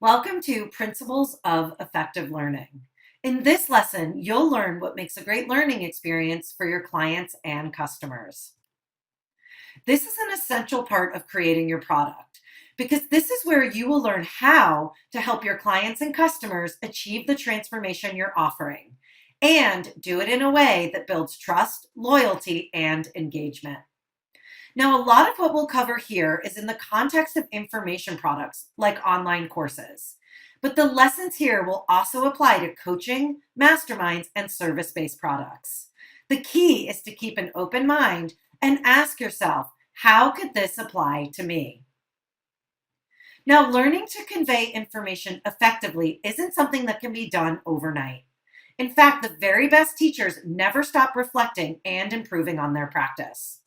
Welcome to Principles of Effective Learning. In this lesson, you'll learn what makes a great learning experience for your clients and customers. This is an essential part of creating your product because this is where you will learn how to help your clients and customers achieve the transformation you're offering and do it in a way that builds trust, loyalty, and engagement. Now, a lot of what we'll cover here is in the context of information products like online courses. But the lessons here will also apply to coaching, masterminds, and service-based products. The key is to keep an open mind and ask yourself, how could this apply to me? Now, learning to convey information effectively isn't something that can be done overnight. In fact, the very best teachers never stop reflecting and improving on their practice.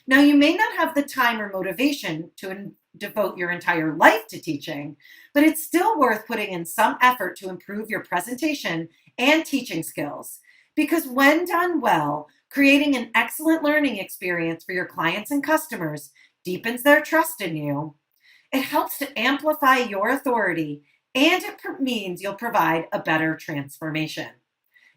Now, you may not have the time or motivation to devote your entire life to teaching, but it's still worth putting in some effort to improve your presentation and teaching skills. Because when done well, creating an excellent learning experience for your clients and customers deepens their trust in you. It helps to amplify your authority, and it means you'll provide a better transformation.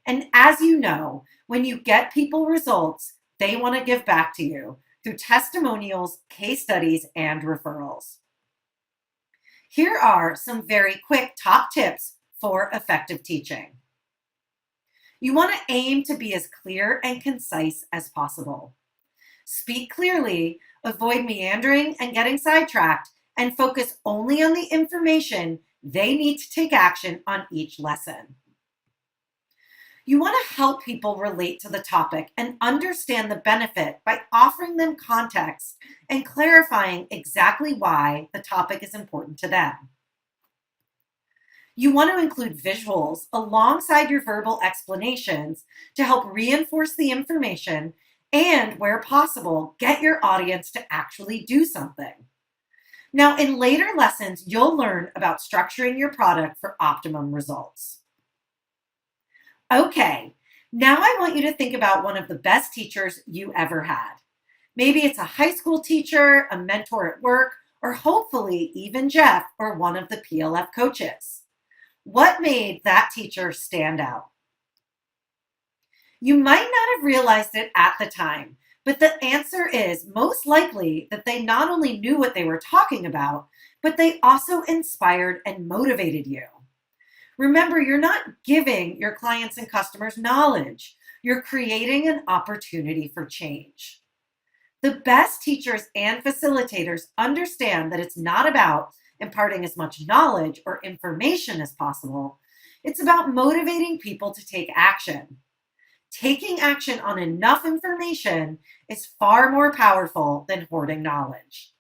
And as you know, when you get people results, they want to give back to you through testimonials, case studies, and referrals. Here are some very quick top tips for effective teaching. You want to aim to be as clear and concise as possible. Speak clearly, avoid meandering and getting sidetracked, and focus only on the information they need to take action on each lesson. You want to help people relate to the topic and understand the benefit by offering them context and clarifying exactly why the topic is important to them. You want to include visuals alongside your verbal explanations to help reinforce the information and, where possible, get your audience to actually do something. Now, in later lessons, you'll learn about structuring your product for optimum results. Okay, now I want you to think about one of the best teachers you ever had. Maybe it's a high school teacher, a mentor at work, or hopefully even Jeff or one of the PLF coaches. What made that teacher stand out? You might not have realized it at the time, but the answer is most likely that they not only knew what they were talking about, but they also inspired and motivated you. Remember, you're not giving your clients and customers knowledge. You're creating an opportunity for change. The best teachers and facilitators understand that it's not about imparting as much knowledge or information as possible. It's about motivating people to take action. Taking action on enough information is far more powerful than hoarding knowledge.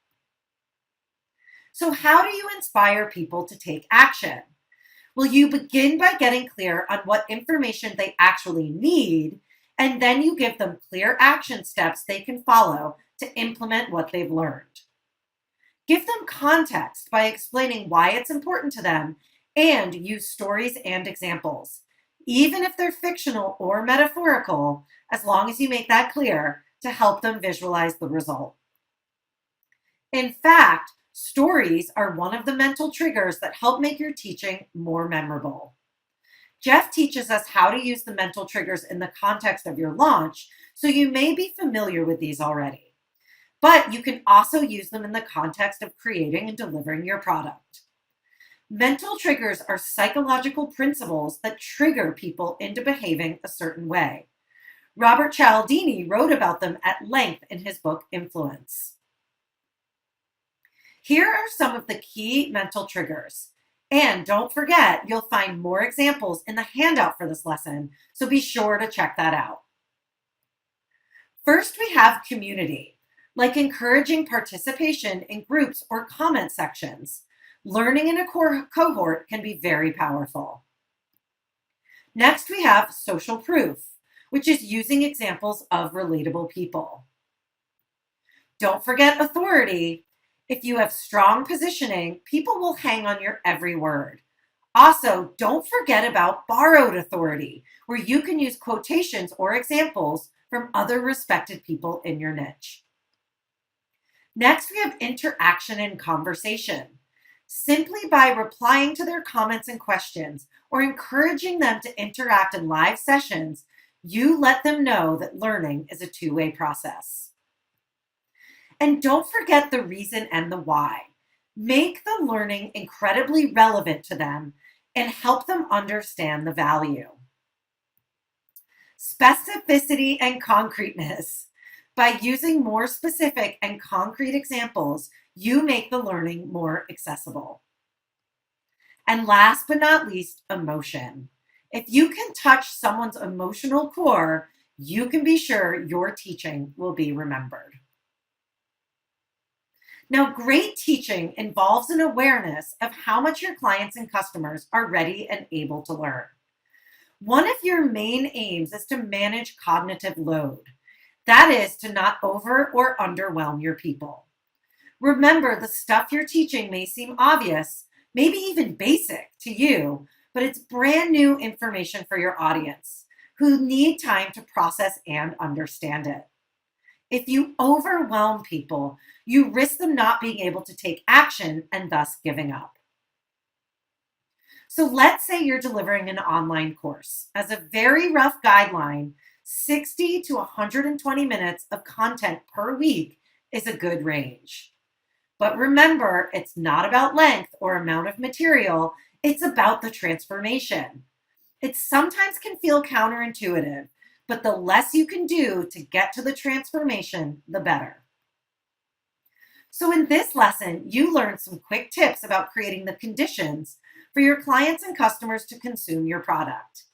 So how do you inspire people to take action? Well, you begin by getting clear on what information they actually need, and then you give them clear action steps they can follow to implement what they've learned. Give them context by explaining why it's important to them and use stories and examples, even if they're fictional or metaphorical, as long as you make that clear to help them visualize the result. In fact, stories are one of the mental triggers that help make your teaching more memorable. Jeff teaches us how to use the mental triggers in the context of your launch, so you may be familiar with these already. But you can also use them in the context of creating and delivering your product. Mental triggers are psychological principles that trigger people into behaving a certain way. Robert Cialdini wrote about them at length in his book, Influence. Here are some of the key mental triggers. And don't forget, you'll find more examples in the handout for this lesson, so be sure to check that out. First, we have community, like encouraging participation in groups or comment sections. Learning in a cohort can be very powerful. Next, we have social proof, which is using examples of relatable people. Don't forget authority. If you have strong positioning, people will hang on your every word. Also, don't forget about borrowed authority, where you can use quotations or examples from other respected people in your niche. Next, we have interaction and conversation. Simply by replying to their comments and questions or encouraging them to interact in live sessions, you let them know that learning is a two-way process. And don't forget the reason and the why. Make the learning incredibly relevant to them and help them understand the value. Specificity and concreteness. By using more specific and concrete examples, you make the learning more accessible. And last but not least, emotion. If you can touch someone's emotional core, you can be sure your teaching will be remembered. Now, great teaching involves an awareness of how much your clients and customers are ready and able to learn. One of your main aims is to manage cognitive load. That is to not over or underwhelm your people. Remember, the stuff you're teaching may seem obvious, maybe even basic to you, but it's brand new information for your audience who need time to process and understand it. If you overwhelm people, you risk them not being able to take action and thus giving up. So let's say you're delivering an online course. As a very rough guideline, 60 to 120 minutes of content per week is a good range. But remember, it's not about length or amount of material, it's about the transformation. It sometimes can feel counterintuitive, but the less you can do to get to the transformation, the better. So in this lesson, you learned some quick tips about creating the conditions for your clients and customers to consume your product.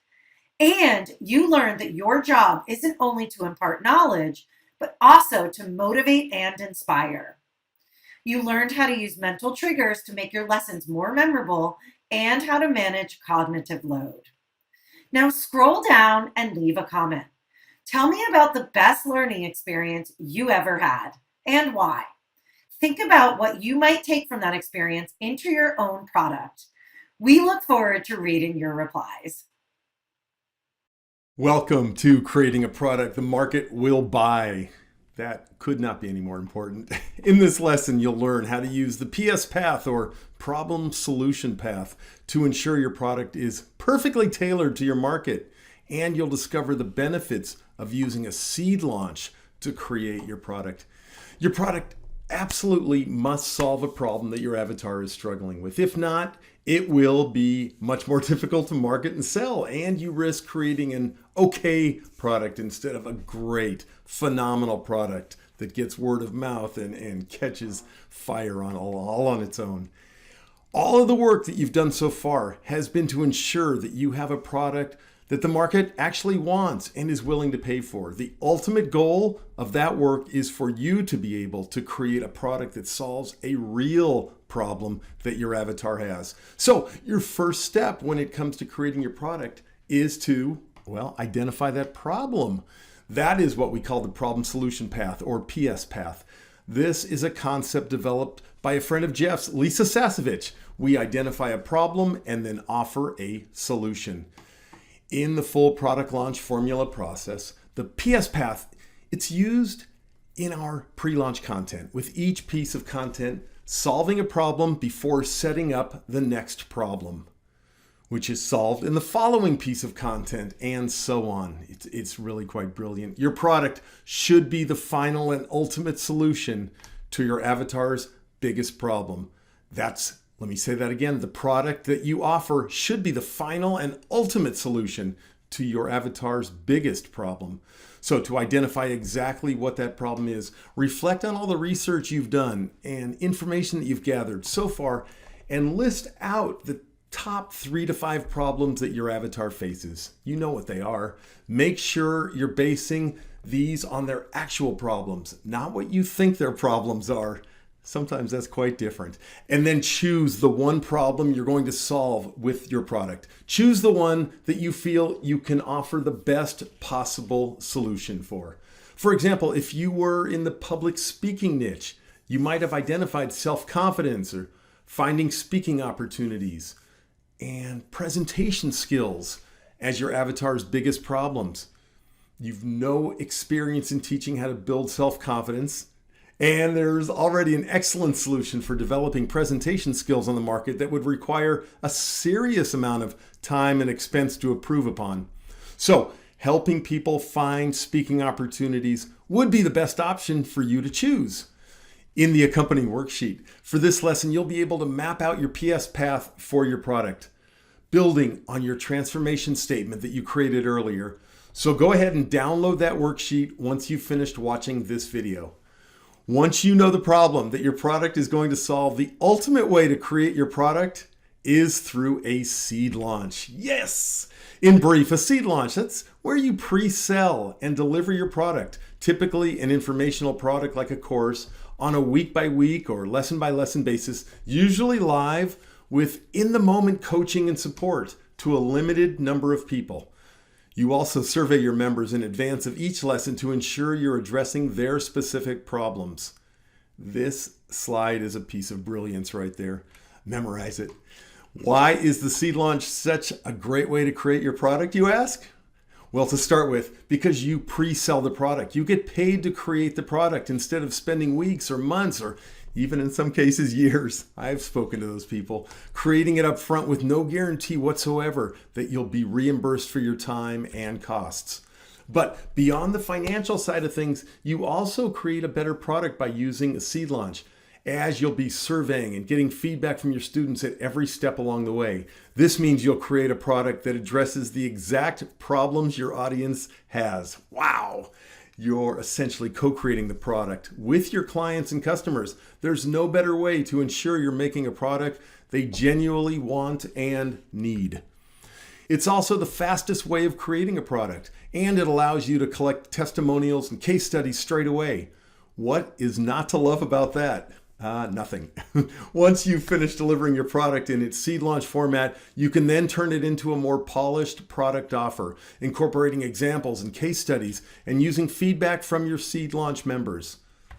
And you learned that your job isn't only to impart knowledge, but also to motivate and inspire. You learned how to use mental triggers to make your lessons more memorable and how to manage cognitive load. Now scroll down and leave a comment. Tell me about the best learning experience you ever had and why. Think about what you might take from that experience into your own product. We look forward to reading your replies. Welcome to creating a product the market will buy. That could not be any more important. In this lesson, you'll learn how to use the PS path or problem solution path to ensure your product is perfectly tailored to your market. And you'll discover the benefits of using a seed launch to create your product. Your product absolutely must solve a problem that your avatar is struggling with. If not, it will be much more difficult to market and sell, and you risk creating an okay product instead of a great, phenomenal product that gets word of mouth and catches fire on all on its own. All of the work that you've done so far has been to ensure that you have a product that the market actually wants and is willing to pay for. The ultimate goal of that work is for you to be able to create a product that solves a real problem that your avatar has. So your first step when it comes to creating your product is to, identify that problem. That is what we call the problem solution path or PS path. This is a concept developed by a friend of Jeff's, Lisa Sasevich. We identify a problem and then offer a solution. In the full product launch formula process, the PS path, it's used in our pre-launch content, with each piece of content solving a problem before setting up the next problem, which is solved in the following piece of content, and so on. It's really quite brilliant. Your product should be the final and ultimate solution to your avatar's biggest problem. Let me say that again. The product that you offer should be the final and ultimate solution to your avatar's biggest problem. So to identify exactly what that problem is, reflect on all the research you've done and information that you've gathered so far, and list out the top 3 to 5 problems that your avatar faces. You know what they are. Make sure you're basing these on their actual problems, not what you think their problems are. Sometimes that's quite different. And then choose the one problem you're going to solve with your product. Choose the one that you feel you can offer the best possible solution for. For example, if you were in the public speaking niche, you might have identified self-confidence or finding speaking opportunities and presentation skills as your avatar's biggest problems. You've no experience in teaching how to build self-confidence, And there's already an excellent solution for developing presentation skills on the market that would require a serious amount of time and expense to improve upon. So, helping people find speaking opportunities would be the best option for you to choose. In the accompanying worksheet for this lesson, you'll be able to map out your PS path for your product, building on your transformation statement that you created earlier. So go ahead and download that worksheet once you've finished watching this video. Once you know the problem that your product is going to solve, the ultimate way to create your product is through a seed launch. Yes! In brief, a seed launch, that's where you pre-sell and deliver your product, typically an informational product like a course, on a week-by-week or lesson-by-lesson basis, usually live with in-the-moment coaching and support to a limited number of people. You also survey your members in advance of each lesson to ensure you're addressing their specific problems. This slide is a piece of brilliance right there. Memorize it. Why is the seed launch such a great way to create your product, you ask? Well, to start with, because you pre-sell the product. You get paid to create the product instead of spending weeks or months or even in some cases years. I've spoken to those people, creating it up front with no guarantee whatsoever that you'll be reimbursed for your time and costs. But beyond the financial side of things, you also create a better product by using a seed launch, as you'll be surveying and getting feedback from your students at every step along the way. This means you'll create a product that addresses the exact problems your audience has. Wow! You're essentially co-creating the product with your clients and customers. There's no better way to ensure you're making a product they genuinely want and need. It's also the fastest way of creating a product, and it allows you to collect testimonials and case studies straight away. What is not to love about that? Nothing. Once you've finished delivering your product in its seed launch format, you can then turn it into a more polished product offer, incorporating examples and case studies and using feedback from your seed launch members.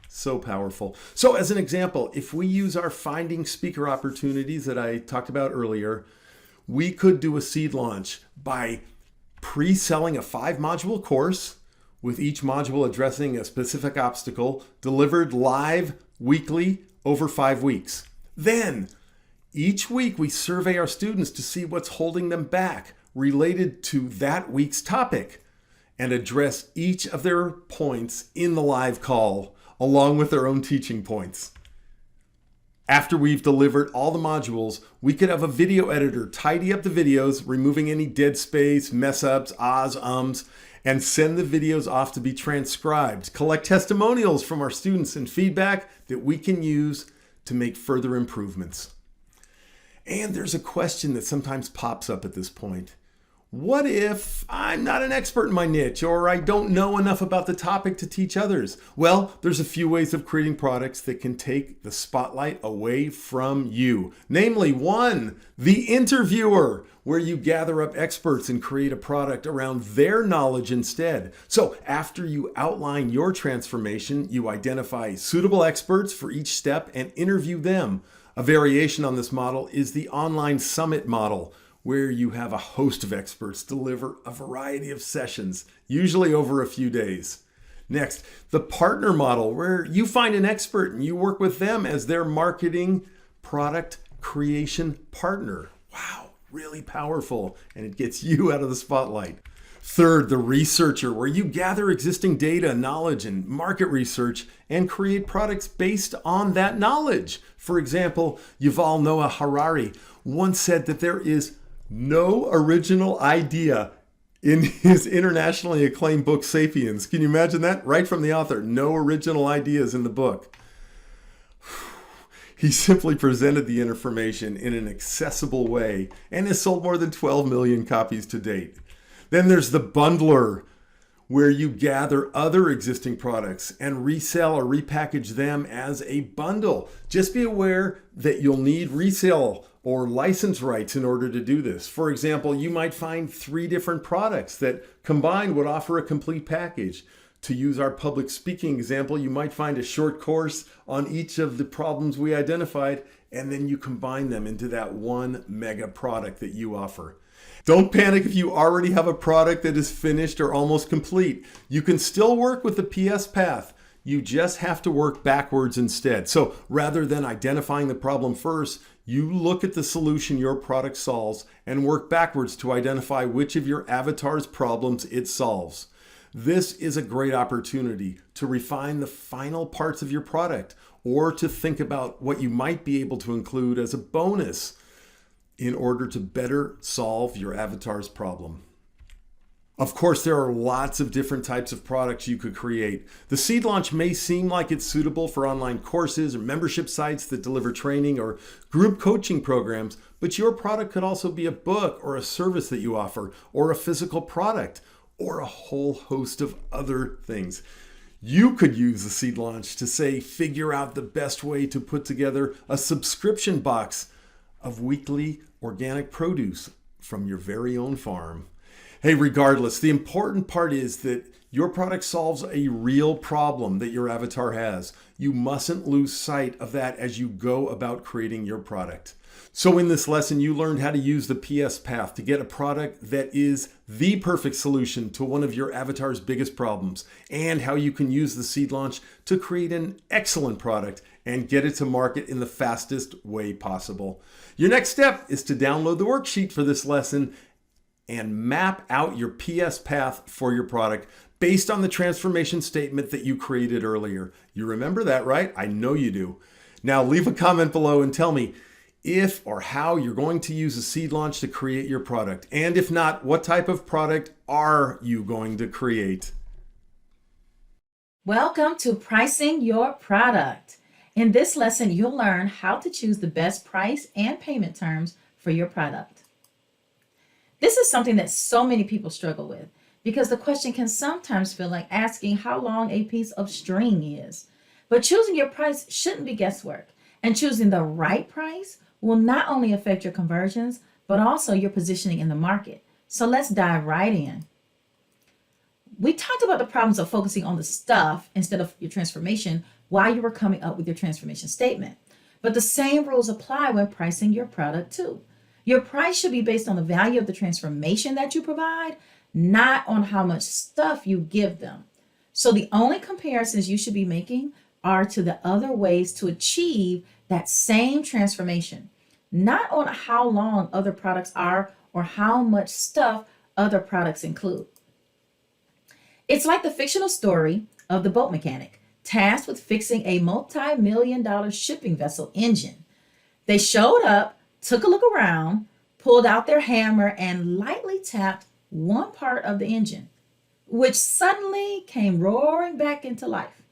So powerful. So as an example, if we use our finding speaker opportunities that I talked about earlier, we could do a seed launch by pre-selling a 5-module course with each module addressing a specific obstacle, delivered live weekly over 5 weeks. Then, each week we survey our students to see what's holding them back related to that week's topic and address each of their points in the live call along with their own teaching points. After we've delivered all the modules, we could have a video editor tidy up the videos, removing any dead space, mess ups, ahs, ums, and send the videos off to be transcribed, collect testimonials from our students and feedback that we can use to make further improvements. And there's a question that sometimes pops up at this point. What if I'm not an expert in my niche or I don't know enough about the topic to teach others? Well, there's a few ways of creating products that can take the spotlight away from you. Namely, 1, the interviewer, where you gather up experts and create a product around their knowledge instead. So after you outline your transformation, you identify suitable experts for each step and interview them. A variation on this model is the online summit model, where you have a host of experts deliver a variety of sessions, usually over a few days. Next, the partner model, where you find an expert and you work with them as their marketing product creation partner. Wow, really powerful, and it gets you out of the spotlight. Third, the researcher, where you gather existing data, knowledge, and market research and create products based on that knowledge. For example, Yuval Noah Harari once said that there is no original idea in his internationally acclaimed book, Sapiens. Can you imagine that? Right from the author, no original ideas in the book. He simply presented the information in an accessible way and has sold more than 12 million copies to date. Then there's the bundler, where you gather other existing products and resell or repackage them as a bundle. Just be aware that you'll need resale or license rights in order to do this. For example, you might find 3 different products that combined would offer a complete package. To use our public speaking example, you might find a short course on each of the problems we identified, and then you combine them into that one mega product that you offer. Don't panic if you already have a product that is finished or almost complete. You can still work with the PS path You just have to work backwards instead. So rather than identifying the problem first, you look at the solution your product solves and work backwards to identify which of your avatar's problems it solves. This is a great opportunity to refine the final parts of your product or to think about what you might be able to include as a bonus in order to better solve your avatar's problem. Of course, there are lots of different types of products you could create. The seed launch may seem like it's suitable for online courses or membership sites that deliver training or group coaching programs, but your product could also be a book or a service that you offer, or a physical product, or a whole host of other things. You could use the seed launch to say, figure out the best way to put together a subscription box of weekly organic produce from your very own farm. Hey, regardless, the important part is that your product solves a real problem that your avatar has. You mustn't lose sight of that as you go about creating your product. So in this lesson, you learned how to use the PS path to get a product that is the perfect solution to one of your avatar's biggest problems, and how you can use the seed launch to create an excellent product and get it to market in the fastest way possible. Your next step is to download the worksheet for this lesson and map out your PS path for your product based on the transformation statement that you created earlier. You remember that, right? I know you do. Now leave a comment below and tell me if or how you're going to use a seed launch to create your product. And if not, what type of product are you going to create? Welcome to Pricing Your Product. In this lesson, you'll learn how to choose the best price and payment terms for your product. This is something that so many people struggle with because the question can sometimes feel like asking how long a piece of string is. But choosing your price shouldn't be guesswork, and choosing the right price will not only affect your conversions, but also your positioning in the market. So let's dive right in. We talked about the problems of focusing on the stuff instead of your transformation while you were coming up with your transformation statement. But the same rules apply when pricing your product too. Your price should be based on the value of the transformation that you provide, not on how much stuff you give them. So the only comparisons you should be making are to the other ways to achieve that same transformation, not on how long other products are or how much stuff other products include. It's like the fictional story of the boat mechanic tasked with fixing a multi-million-dollar shipping vessel engine. They showed up, took a look around, pulled out their hammer, and lightly tapped one part of the engine, which suddenly came roaring back into life.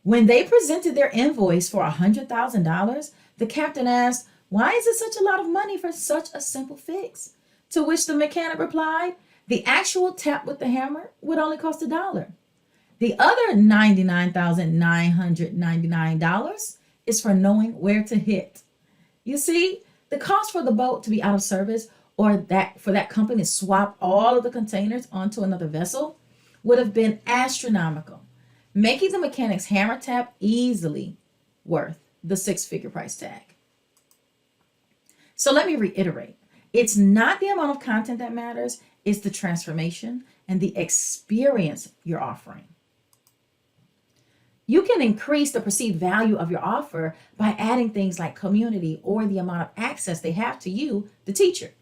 When they presented their invoice for $100,000, the captain asked, "Why is it such a lot of money for such a simple fix?" To which the mechanic replied, "The actual tap with the hammer would only cost $1. The other $99,999 is for knowing where to hit." You see, the cost for the boat to be out of service or that for that company to swap all of the containers onto another vessel would have been astronomical, making the mechanic's hammer tap easily worth the six-figure price tag. So let me reiterate. It's not the amount of content that matters, it's the transformation and the experience you're offering. You can increase the perceived value of your offer by adding things like community or the amount of access they have to you, the teacher.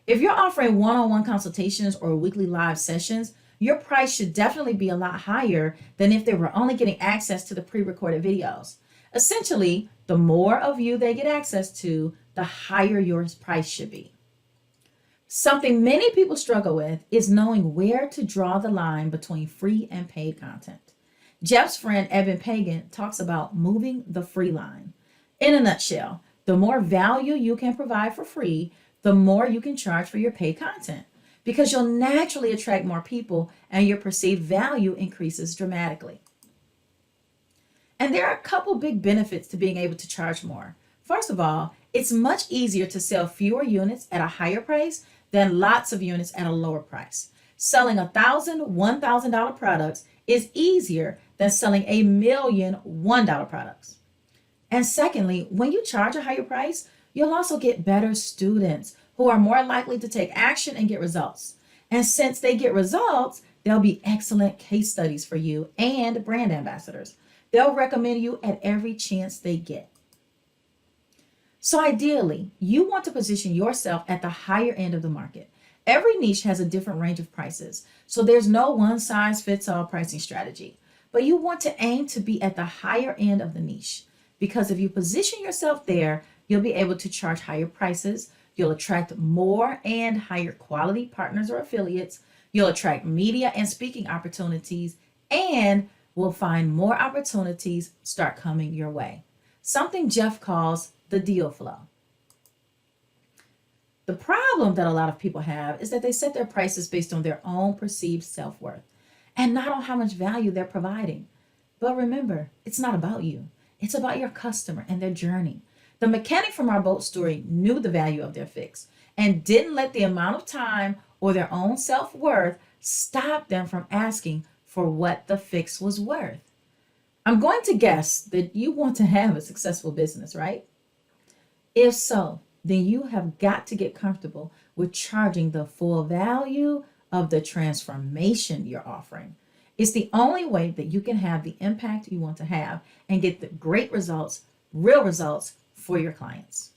If you're offering one-on-one consultations or weekly live sessions, your price should definitely be a lot higher than if they were only getting access to the pre-recorded videos. Essentially, the more of you they get access to, the higher your price should be. Something many people struggle with is knowing where to draw the line between free and paid content. Jeff's friend Evan Pagan talks about moving the free line. In a nutshell, the more value you can provide for free, the more you can charge for your paid content, because you'll naturally attract more people and your perceived value increases dramatically. And there are a couple big benefits to being able to charge more. First of all, it's much easier to sell fewer units at a higher price than lots of units at a lower price. Selling $1,000 products is easier than selling $1 million $1 products. And secondly, when you charge a higher price, you'll also get better students who are more likely to take action and get results. And since they get results, They'll be excellent case studies for you and brand ambassadors. They'll recommend you at every chance they get. So ideally, you want to position yourself at the higher end of the market. Every niche has a different range of prices, so there's no one size fits all pricing strategy. But you want to aim to be at the higher end of the niche, because if you position yourself there, you'll be able to charge higher prices, you'll attract more and higher quality partners or affiliates, you'll attract media and speaking opportunities, and will find more opportunities start coming your way. Something Jeff calls the deal flow. The problem that a lot of people have is that they set their prices based on their own perceived self-worth and not on how much value they're providing. But remember, it's not about you. It's about your customer and their journey. The mechanic from our boat story knew the value of their fix and didn't let the amount of time or their own self-worth stop them from asking for what the fix was worth. I'm going to guess that you want to have a successful business, right? If so, then you have got to get comfortable with charging the full value of the transformation you're offering. It's the only way that you can have the impact you want to have and get the great results, real results for your clients.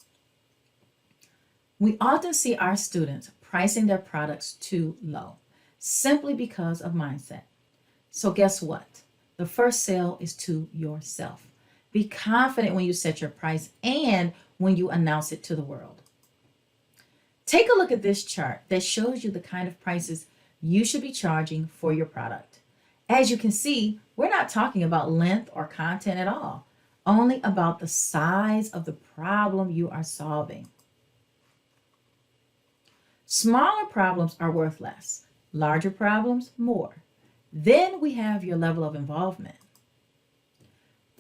We often see our students pricing their products too low simply because of mindset. So guess what? The first sale is to yourself. Be confident when you set your price and when you announce it to the world. Take a look at this chart that shows you the kind of prices you should be charging for your product. As you can see, we're not talking about length or content at all, only about the size of the problem you are solving. Smaller problems are worth less, larger problems more. Then we have your level of involvement.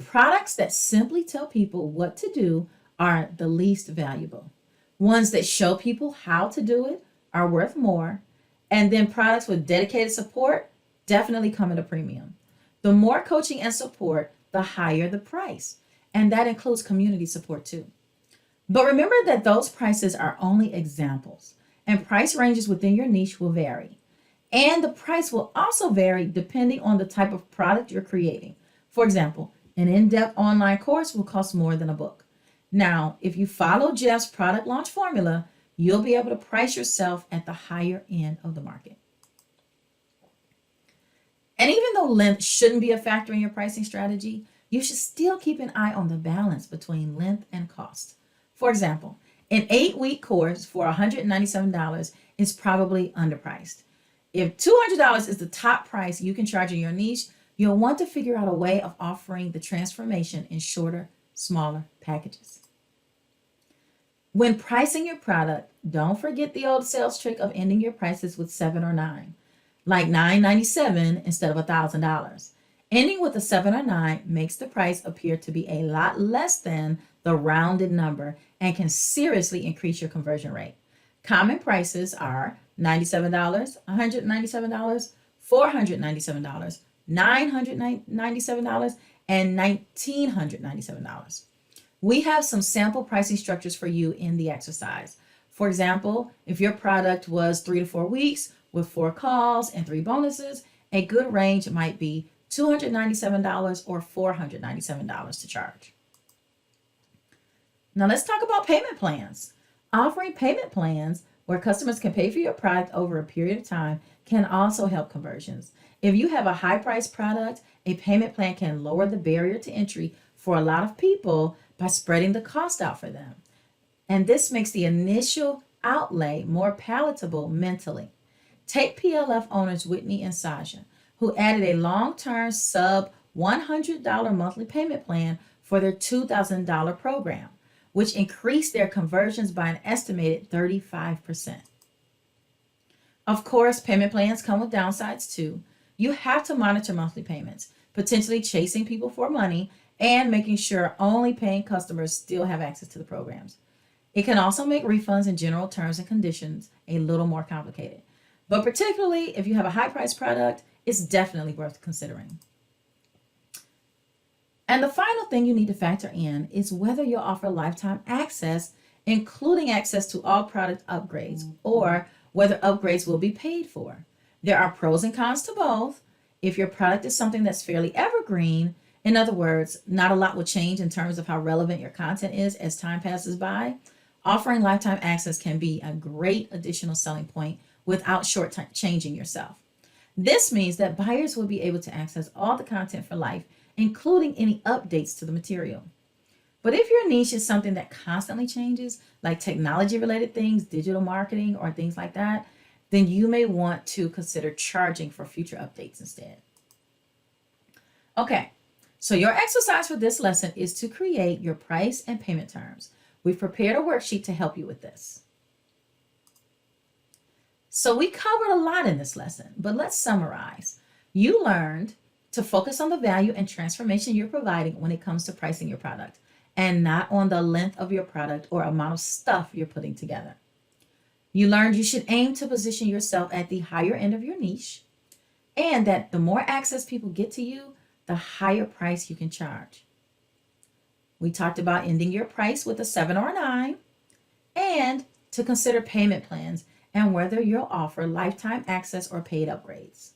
Products that simply tell people what to do are the least valuable. Ones that show people how to do it are worth more. And then products with dedicated support definitely come at a premium. The more coaching and support, the higher the price. And that includes community support too. But remember that those prices are only examples, and price ranges within your niche will vary. And the price will also vary depending on the type of product you're creating. For example, an in-depth online course will cost more than a book. Now, if you follow Jeff's product launch formula, you'll be able to price yourself at the higher end of the market. And even though length shouldn't be a factor in your pricing strategy, you should still keep an eye on the balance between length and cost. For example, an 8-week course for $197 is probably underpriced. If $200 is the top price you can charge in your niche, you'll want to figure out a way of offering the transformation in shorter, smaller packages. When pricing your product, don't forget the old sales trick of ending your prices with 7 or 9, like $997 instead of $1,000. Ending with a 7 or 9 makes the price appear to be a lot less than the rounded number and can seriously increase your conversion rate. Common prices are $97, $197, $497, $997, and $1,997. We have some sample pricing structures for you in the exercise. For example, if your product was 3 to 4 weeks with 4 calls and 3 bonuses, a good range might be $297 or $497 to charge. Now let's talk about payment plans. Offering payment plans where customers can pay for your product over a period of time can also help conversions. If you have a high-priced product, a payment plan can lower the barrier to entry for a lot of people by spreading the cost out for them. And this makes the initial outlay more palatable mentally. Take PLF owners Whitney and Saja, who added a long-term sub $100 monthly payment plan for their $2,000 program, which increased their conversions by an estimated 35%. Of course, payment plans come with downsides too. You have to monitor monthly payments, potentially chasing people for money and making sure only paying customers still have access to the programs. It can also make refunds and general terms and conditions a little more complicated. But particularly if you have a high-priced product, it's definitely worth considering. And the final thing you need to factor in is whether you'll offer lifetime access, including access to all product upgrades, or whether upgrades will be paid for. There are pros and cons to both. If your product is something that's fairly evergreen, in other words, not a lot will change in terms of how relevant your content is as time passes by, offering lifetime access can be a great additional selling point without short-changing yourself. This means that buyers will be able to access all the content for life, including any updates to the material. But if your niche is something that constantly changes, like technology related things, digital marketing, or things like that, then you may want to consider charging for future updates instead. Okay, so your exercise for this lesson is to create your price and payment terms. We've prepared a worksheet to help you with this. So we covered a lot in this lesson, but let's summarize. You learned to focus on the value and transformation you're providing when it comes to pricing your product, and not on the length of your product or amount of stuff you're putting together. You learned you should aim to position yourself at the higher end of your niche, and that the more access people get to you, the higher price you can charge. We talked about ending your price with a 7 or a 9, and to consider payment plans and whether you'll offer lifetime access or paid upgrades.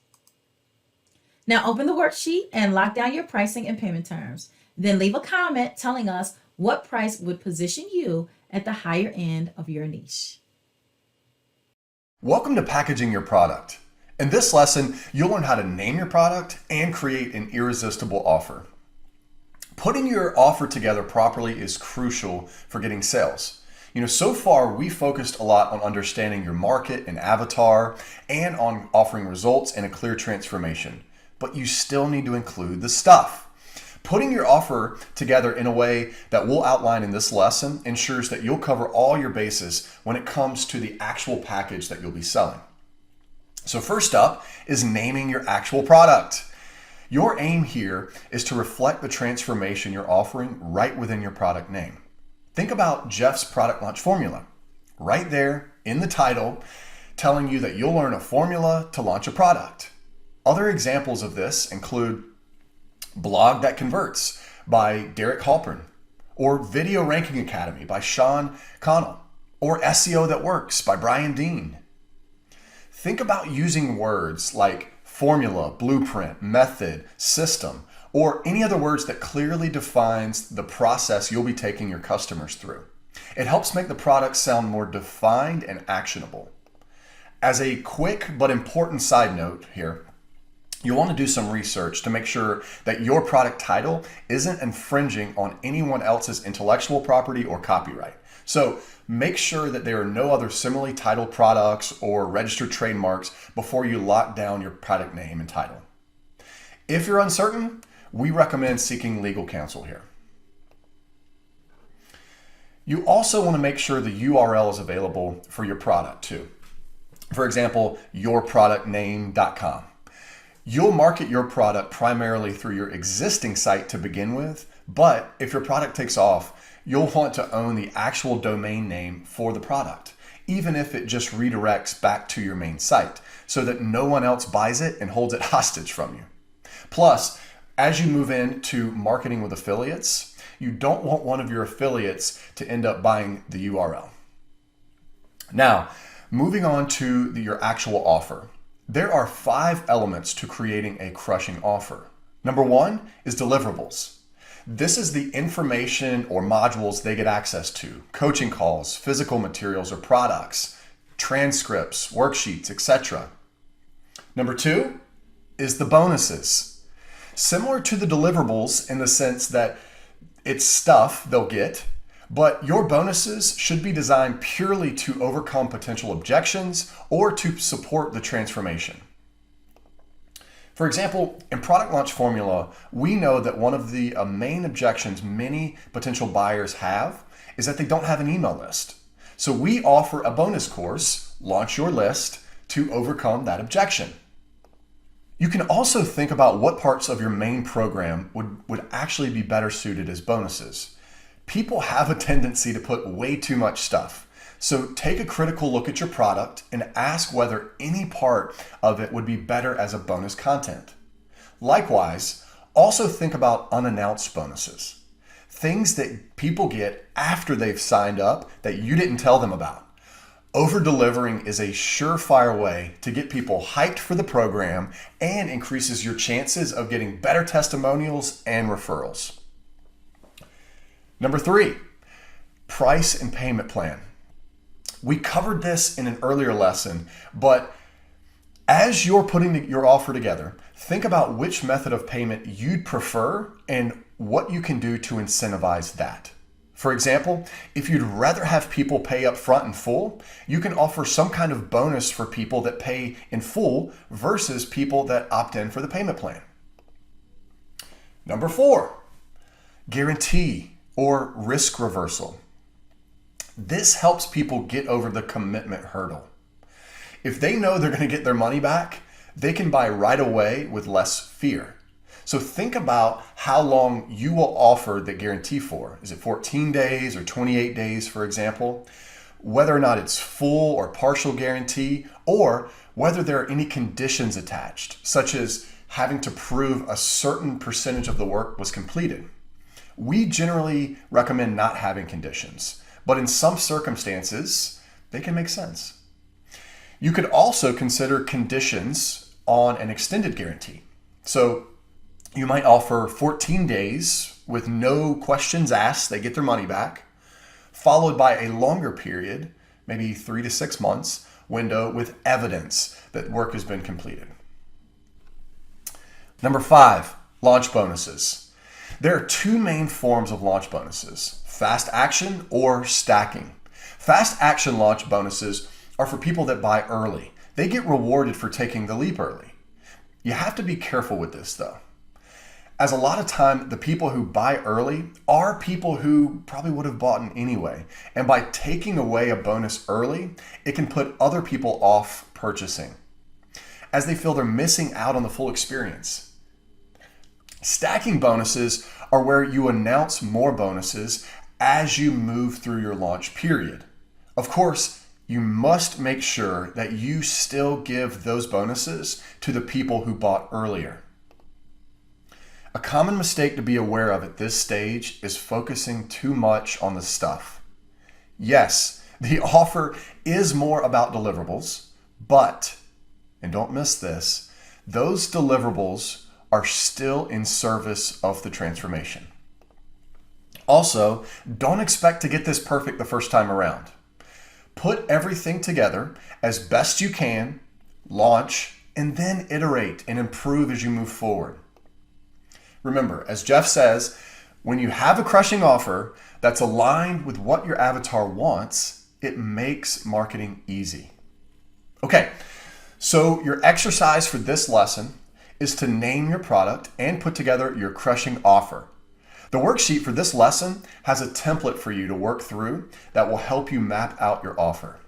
Now open the worksheet and lock down your pricing and payment terms. Then leave a comment telling us what price would position you at the higher end of your niche. Welcome to Packaging Your Product. In this lesson, you'll learn how to name your product and create an irresistible offer. Putting your offer together properly is crucial for getting sales. So far we focused a lot on understanding your market and avatar and on offering results and a clear transformation, but you still need to include the stuff. Putting your offer together in a way that we'll outline in this lesson ensures that you'll cover all your bases when it comes to the actual package that you'll be selling. So first up is naming your actual product. Your aim here is to reflect the transformation you're offering right within your product name. Think about Jeff's product launch formula, right there in the title, telling you that you'll learn a formula to launch a product. Other examples of this include Blog That Converts by Derek Halpern, or Video Ranking Academy by Sean Connell, or SEO That Works by Brian Dean. Think about using words like formula, blueprint, method, system, or any other words that clearly defines the process you'll be taking your customers through. It helps make the product sound more defined and actionable. As a quick but important side note here, you'll want to do some research to make sure that your product title isn't infringing on anyone else's intellectual property or copyright. So make sure that there are no other similarly titled products or registered trademarks before you lock down your product name and title. If you're uncertain, we recommend seeking legal counsel here. You also want to make sure the URL is available for your product too. For example, yourproductname.com. You'll market your product primarily through your existing site to begin with, but if your product takes off, you'll want to own the actual domain name for the product, even if it just redirects back to your main site, so that no one else buys it and holds it hostage from you. Plus, as you move into marketing with affiliates, you don't want one of your affiliates to end up buying the URL. Now, moving on to your actual offer. There are 5 elements to creating a crushing offer. Number 1 is deliverables. This is the information or modules they get access to, coaching calls, physical materials or products, transcripts, worksheets, etc. Number 2 is the bonuses. Similar to the deliverables in the sense that it's stuff they'll get, but your bonuses should be designed purely to overcome potential objections or to support the transformation. For example, in Product Launch Formula, we know that one of the main objections many potential buyers have is that they don't have an email list. So we offer a bonus course, Launch Your List, to overcome that objection. You can also think about what parts of your main program would actually be better suited as bonuses. People have a tendency to put way too much stuff. So take a critical look at your product and ask whether any part of it would be better as a bonus content. Likewise, also think about unannounced bonuses. Things that people get after they've signed up that you didn't tell them about. Over-delivering is a surefire way to get people hyped for the program and increases your chances of getting better testimonials and referrals. Number 3, price and payment plan. We covered this in an earlier lesson, but as you're putting your offer together, think about which method of payment you'd prefer and what you can do to incentivize that. For example, if you'd rather have people pay up front in full, you can offer some kind of bonus for people that pay in full versus people that opt in for the payment plan. Number 4, guarantee or risk reversal. This helps people get over the commitment hurdle. If they know they're going to get their money back, they can buy right away with less fear. So think about how long you will offer the guarantee for. Is it 14 days or 28 days, for example? Whether or not it's full or partial guarantee, or whether there are any conditions attached, such as having to prove a certain percentage of the work was completed. We generally recommend not having conditions, but in some circumstances, they can make sense. You could also consider conditions on an extended guarantee. So you might offer 14 days with no questions asked, they get their money back, followed by a longer period, maybe 3 to 6 months window with evidence that work has been completed. Number 5, launch bonuses. There are 2 main forms of launch bonuses, fast action or stacking. Fast action launch bonuses are for people that buy early. They get rewarded for taking the leap early. You have to be careful with this though, as a lot of time, the people who buy early are people who probably would have bought in anyway. And by taking away a bonus early, it can put other people off purchasing, as they feel they're missing out on the full experience. Stacking bonuses are where you announce more bonuses as you move through your launch period. Of course, you must make sure that you still give those bonuses to the people who bought earlier. A common mistake to be aware of at this stage is focusing too much on the stuff. Yes, the offer is more about deliverables, but, and don't miss this, those deliverables are still in service of the transformation. Also, don't expect to get this perfect the first time around. Put everything together as best you can, launch, and then iterate and improve as you move forward. Remember, as Jeff says, when you have a crushing offer that's aligned with what your avatar wants, it makes marketing easy. Okay, so your exercise for this lesson is to name your product and put together your crushing offer. The worksheet for this lesson has a template for you to work through that will help you map out your offer.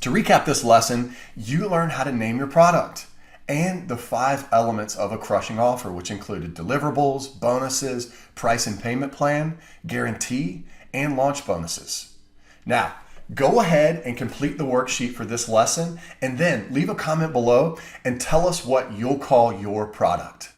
To recap this lesson, you learn how to name your product and the 5 elements of a crushing offer, which included deliverables, bonuses, price and payment plan, guarantee, and launch bonuses. Now, go ahead and complete the worksheet for this lesson, and then leave a comment below and tell us what you'll call your product.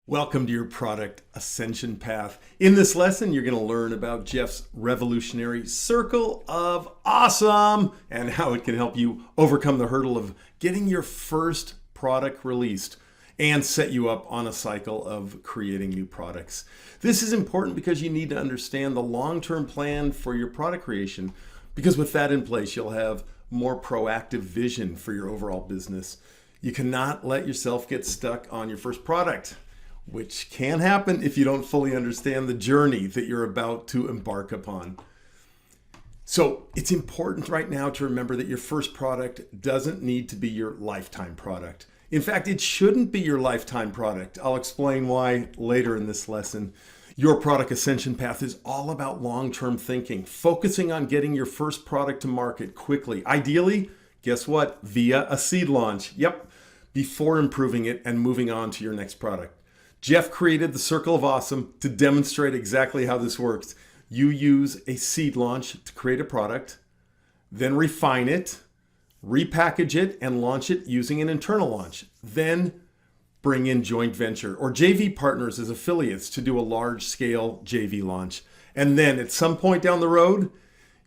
Welcome to your product ascension path. In this lesson, you're going to learn about Jeff's revolutionary circle of awesome and how it can help you overcome the hurdle of getting your first product released and set you up on a cycle of creating new products. This is important because you need to understand the long-term plan for your product creation, because with that in place, you'll have more proactive vision for your overall business. You cannot let yourself get stuck on your first product, which can happen if you don't fully understand the journey that you're about to embark upon. So it's important right now to remember that your first product doesn't need to be your lifetime product. In fact, it shouldn't be your lifetime product. I'll explain why later in this lesson. Your product ascension path is all about long-term thinking, focusing on getting your first product to market quickly. Ideally, guess what? Via a seed launch. Yep, before improving it and moving on to your next product. Jeff created the Circle of Awesome to demonstrate exactly how this works. You use a seed launch to create a product, then refine it, repackage it, and launch it using an internal launch. Then bring in joint venture or JV partners as affiliates to do a large-scale JV launch. And then at some point down the road,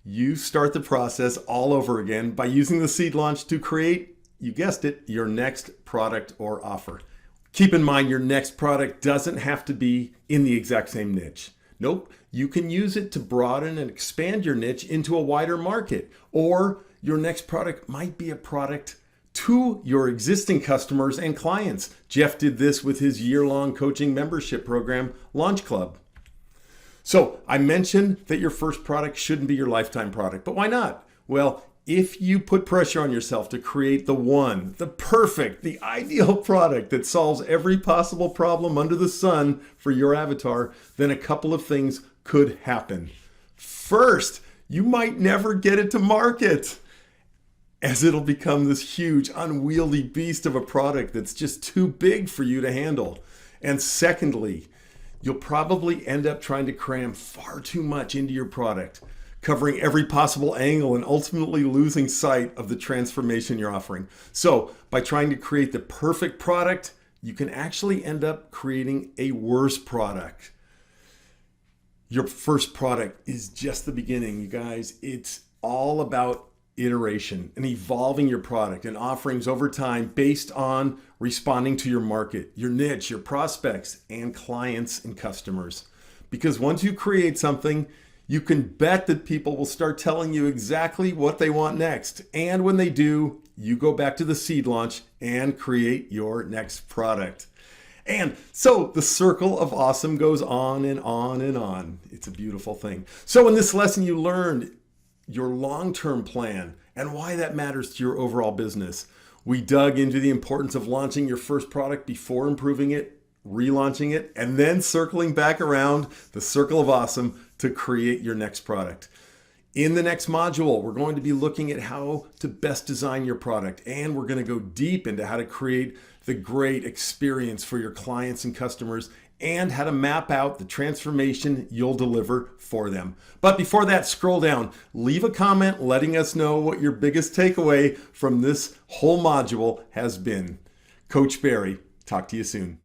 You start the process all over again by using the seed launch to create, you guessed it, your next product or offer. Keep in mind, your next product doesn't have to be in the exact same niche. Nope, you can use it to broaden and expand your niche into a wider market. Or your next product might be a product to your existing customers and clients. Jeff did this with his year-long coaching membership program, Launch Club. So I mentioned that your first product shouldn't be your lifetime product, but why not? Well, if you put pressure on yourself to create the one, the perfect, the ideal product that solves every possible problem under the sun for your avatar, then a couple of things could happen. First, you might never get it to market, as it'll become this huge, unwieldy beast of a product that's just too big for you to handle. And secondly, you'll probably end up trying to cram far too much into your product, covering every possible angle and ultimately losing sight of the transformation you're offering. So by trying to create the perfect product, you can actually end up creating a worse product. Your first product is just the beginning, you guys. It's all about iteration and evolving your product and offerings over time based on responding to your market, your niche, your prospects, and clients and customers. Because once you create something, you can bet that people will start telling you exactly what they want next. And when they do, you go back to the seed launch and create your next product. And so the circle of awesome goes on and on and on. It's a beautiful thing. So in this lesson, you learned your long-term plan and why that matters to your overall business. We dug into the importance of launching your first product before improving it, relaunching it, and then circling back around the circle of awesome to create your next product. In the next module, we're going to be looking at how to best design your product, and we're going to go deep into how to create the great experience for your clients and customers, and how to map out the transformation you'll deliver for them. But before that, scroll down, leave a comment letting us know what your biggest takeaway from this whole module has been. Coach Barry, talk to you soon.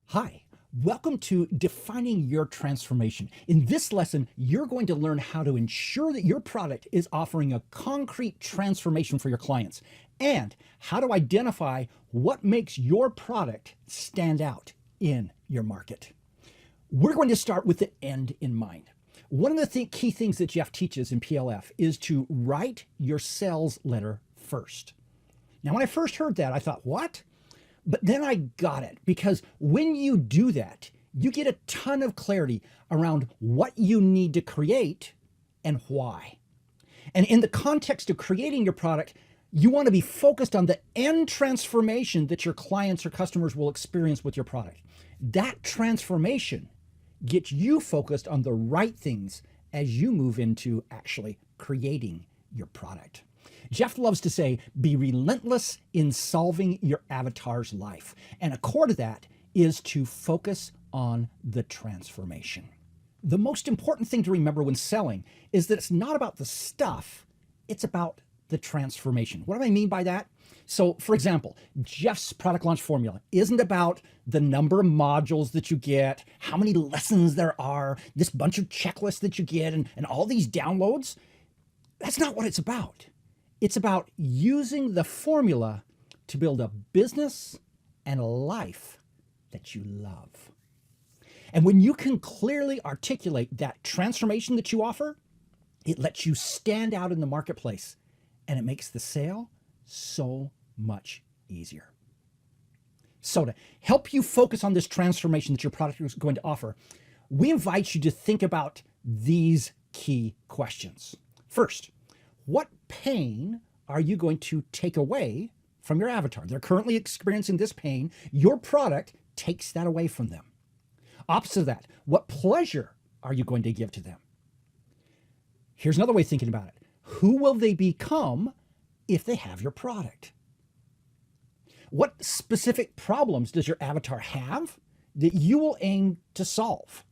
Hi, welcome to Defining Your Transformation. In this lesson, you're going to learn how to ensure that your product is offering a concrete transformation for your clients and how to identify what makes your product stand out in your market. We're going to start with the end in mind. One of the key things that Jeff teaches in PLF is to write your sales letter first. Now, when I first heard that, I thought, what? But then I got it, because when you do that, you get a ton of clarity around what you need to create and why. And in the context of creating your product, you want to be focused on the end transformation that your clients or customers will experience with your product. That transformation gets you focused on the right things as you move into actually creating your product. Jeff loves to say, be relentless in solving your avatar's life. And a core to that is to focus on the transformation. The most important thing to remember when selling is that it's not about the stuff, it's about the transformation. What do I mean by that? So for example, Jeff's product launch formula isn't about the number of modules that you get, how many lessons there are, this bunch of checklists that you get, and all these downloads. That's not what it's about. It's about using the formula to build a business and a life that you love. And when you can clearly articulate that transformation that you offer, it lets you stand out in the marketplace, and it makes the sale so much easier. So to help you focus on this transformation that your product is going to offer, we invite you to think about these key questions. First, what pain are you going to take away from your avatar? They're currently experiencing this pain. Your product takes that away from them. Opposite of that, what pleasure are you going to give to them? Here's another way of thinking about it. Who will they become if they have your product? What specific problems does your avatar have that you will aim to solve?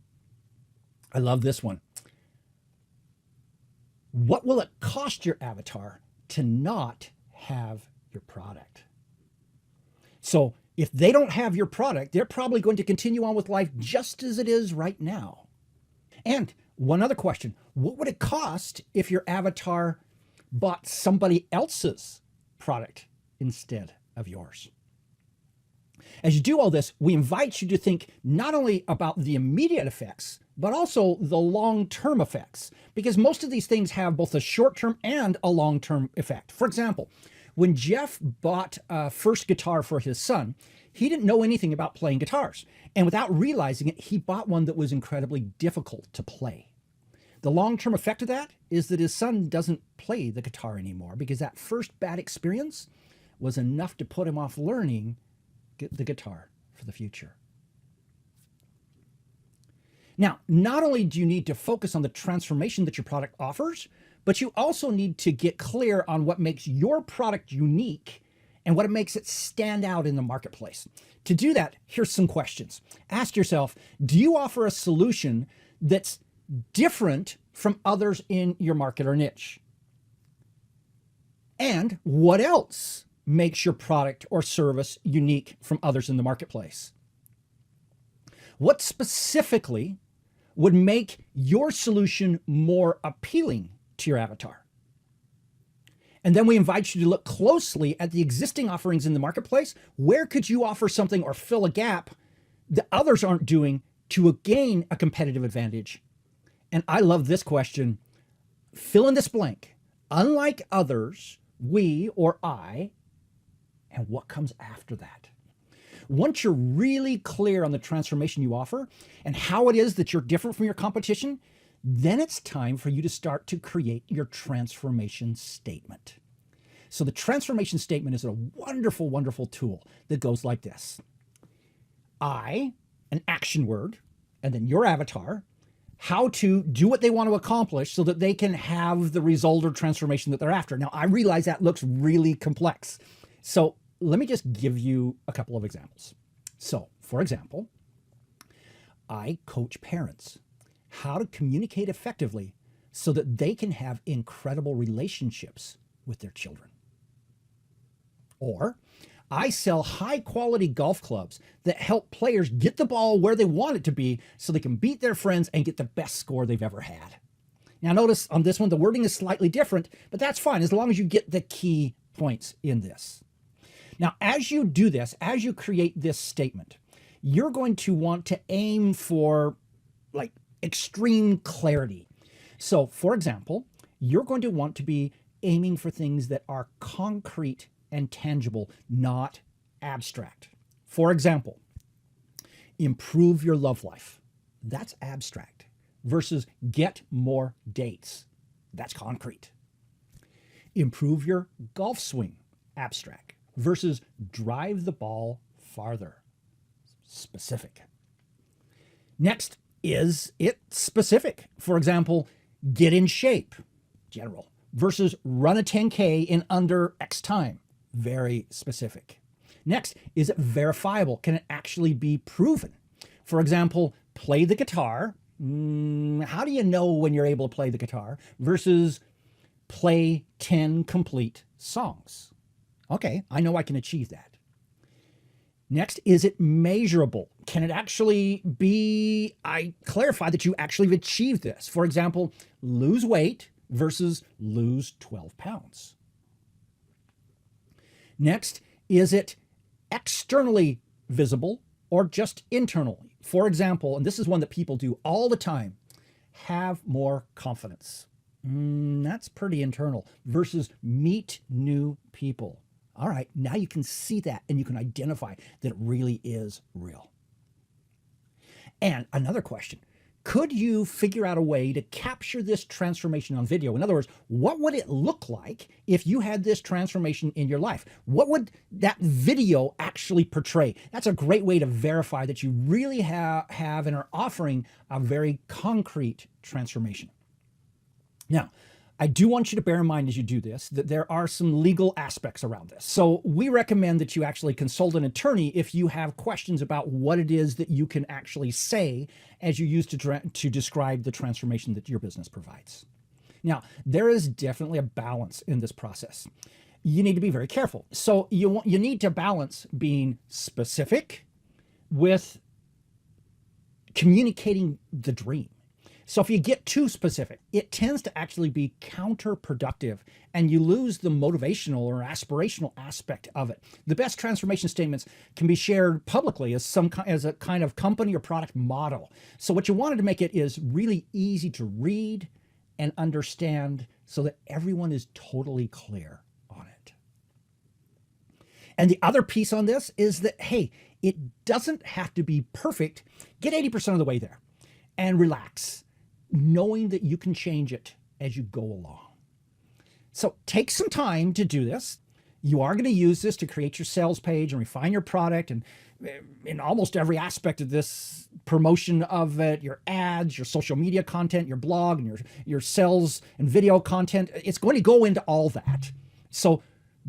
I love this one. What will it cost your avatar to not have your product? So if they don't have your product, they're probably going to continue on with life just as it is right now. And One other question: what would it cost if your avatar bought somebody else's product instead of yours? As you do all this, we invite you to think not only about the immediate effects, but also the long-term effects, because most of these things have both a short-term and a long-term effect. For example, when Jeff bought a first guitar for his son, he didn't know anything about playing guitars. And without realizing it, he bought one that was incredibly difficult to play. The long-term effect of that is that his son doesn't play the guitar anymore, because that first bad experience was enough to put him off learning the guitar for the future. Now, not only do you need to focus on the transformation that your product offers, but you also need to get clear on what makes your product unique and what it makes it stand out in the marketplace. To do that, here's some questions. Ask yourself, do you offer a solution that's different from others in your market or niche? And what else makes your product or service unique from others in the marketplace? What specifically would make your solution more appealing to your avatar? And then we invite you to look closely at the existing offerings in the marketplace. Where could you offer something or fill a gap that others aren't doing to gain a competitive advantage? And I love this question. Fill in this blank. Unlike others, we or I, and what comes after that. Once you're really clear on the transformation you offer and how it is that you're different from your competition, then it's time for you to start to create your transformation statement. So the transformation statement is a wonderful, wonderful tool that goes like this. I, an action word, and then your avatar, how to do what they want to accomplish so that they can have the result or transformation that they're after. Now, I realize that looks really complex. So let me just give you a couple of examples. So, for example, I coach parents how to communicate effectively so that they can have incredible relationships with their children. Or I sell high quality golf clubs that help players get the ball where they want it to be so they can beat their friends and get the best score they've ever had. Now notice on this one, the wording is slightly different, but that's fine as long as you get the key points in this. Now, as you do this, as you create this statement, you're going to want to aim for like extreme clarity. So for example, you're going to want to be aiming for things that are concrete and tangible, not abstract. For example, improve your love life. That's abstract. Versus get more dates. That's concrete. Improve your golf swing. Abstract. Versus drive the ball farther. Specific. Next, is it specific? For example, get in shape. General. Versus run a 10K in under X time. Very specific. Next, is it verifiable? Can it actually be proven? For example, play the guitar. How do you know when you're able to play the guitar? Versus play 10 complete songs. Okay, I know I can achieve that. Next, is it measurable? Can it actually be, I clarify that you actually have achieved this. For example, lose weight versus lose 12 pounds. Next, is it externally visible or just internally? For example, and this is one that people do all the time, have more confidence. That's pretty internal. Versus meet new people. All right, now you can see that and you can identify that it really is real. And another question, could you figure out a way to capture this transformation on video? In other words, what would it look like if you had this transformation in your life? What would that video actually portray? That's a great way to verify that you really have and are offering a very concrete transformation. Now, I do want you to bear in mind as you do this that there are some legal aspects around this. So we recommend that you actually consult an attorney if you have questions about what it is that you can actually say as you use to describe the transformation that your business provides. Now, there is definitely a balance in this process. You need to be very careful. So you need to balance being specific with communicating the dream. So if you get too specific, it tends to actually be counterproductive and you lose the motivational or aspirational aspect of it. The best transformation statements can be shared publicly as a kind of company or product model. So what you wanted to make it is really easy to read and understand so that everyone is totally clear on it. And the other piece on this is that, hey, it doesn't have to be perfect. Get 80% of the way there and relax, knowing that you can change it as you go along. So take some time to do this. You are going to use this to create your sales page and refine your product, and in almost every aspect of this, promotion of it, your ads, your social media content, your blog, and your sales and video content. It's going to go into all that. So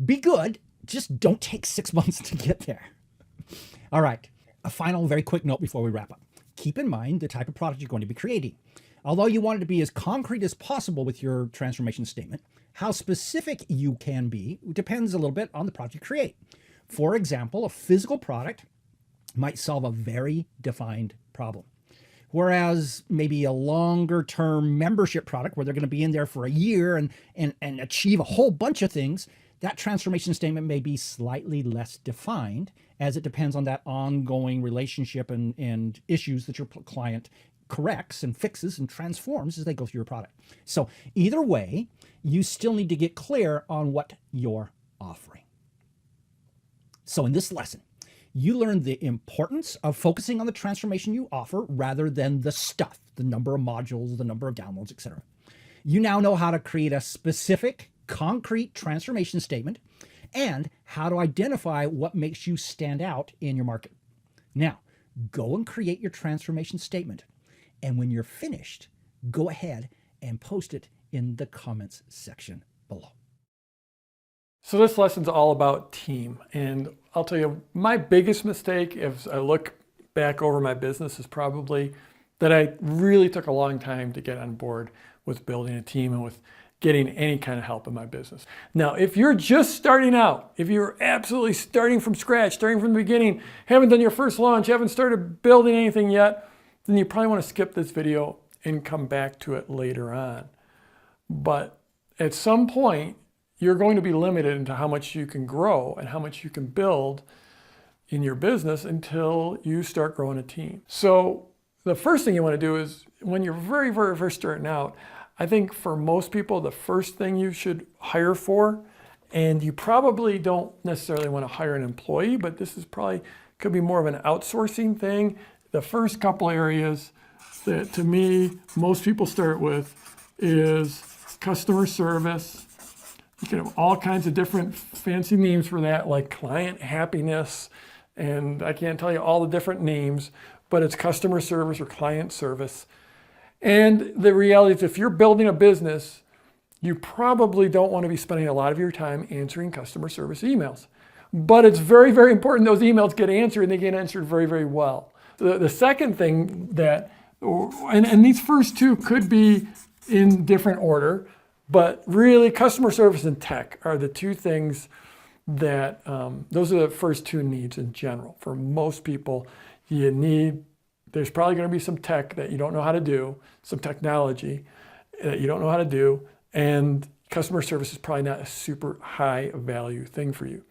be good. Just don't take 6 months to get there. All right. A final very quick note before we wrap up. Keep in mind the type of product you're going to be creating. Although you want it to be as concrete as possible with your transformation statement, how specific you can be depends a little bit on the product you create. For example, a physical product might solve a very defined problem. Whereas maybe a longer term membership product where they're going to be in there for a year and achieve a whole bunch of things, that transformation statement may be slightly less defined, as it depends on that ongoing relationship and issues that your client corrects and fixes and transforms as they go through your product. So either way, you still need to get clear on what you're offering. So in this lesson, you learned the importance of focusing on the transformation you offer rather than the stuff, the number of modules, the number of downloads, etc. You now know how to create a specific, concrete transformation statement and how to identify what makes you stand out in your market. Now, go and create your transformation statement. And when you're finished, go ahead and post it in the comments section below. So this lesson's all about team. And I'll tell you, my biggest mistake, if I look back over my business, is probably that I really took a long time to get on board with building a team and with getting any kind of help in my business. Now, if you're just starting out, if you're absolutely starting from scratch, starting from the beginning, haven't done your first launch, haven't started building anything yet, then you probably want to skip this video and come back to it later on. But at some point, you're going to be limited into how much you can grow and how much you can build in your business until you start growing a team. So the first thing you want to do is, when you're very, very first starting out, I think for most people, the first thing you should hire for, and you probably don't necessarily want to hire an employee, but this is probably could be more of an outsourcing thing. The first couple areas that, to me, most people start with is customer service. You can have all kinds of different fancy names for that, like client happiness, and I can't tell you all the different names, but it's customer service or client service. And the reality is, if you're building a business, you probably don't want to be spending a lot of your time answering customer service emails. But it's very, very important those emails get answered, and they get answered very, very well. The second thing that, and these first two could be in different order, but really customer service and tech are the two things that, those are the first two needs in general. For most people, there's probably going to be some tech that you don't know how to do, some technology that you don't know how to do, and customer service is probably not a super high value thing for you.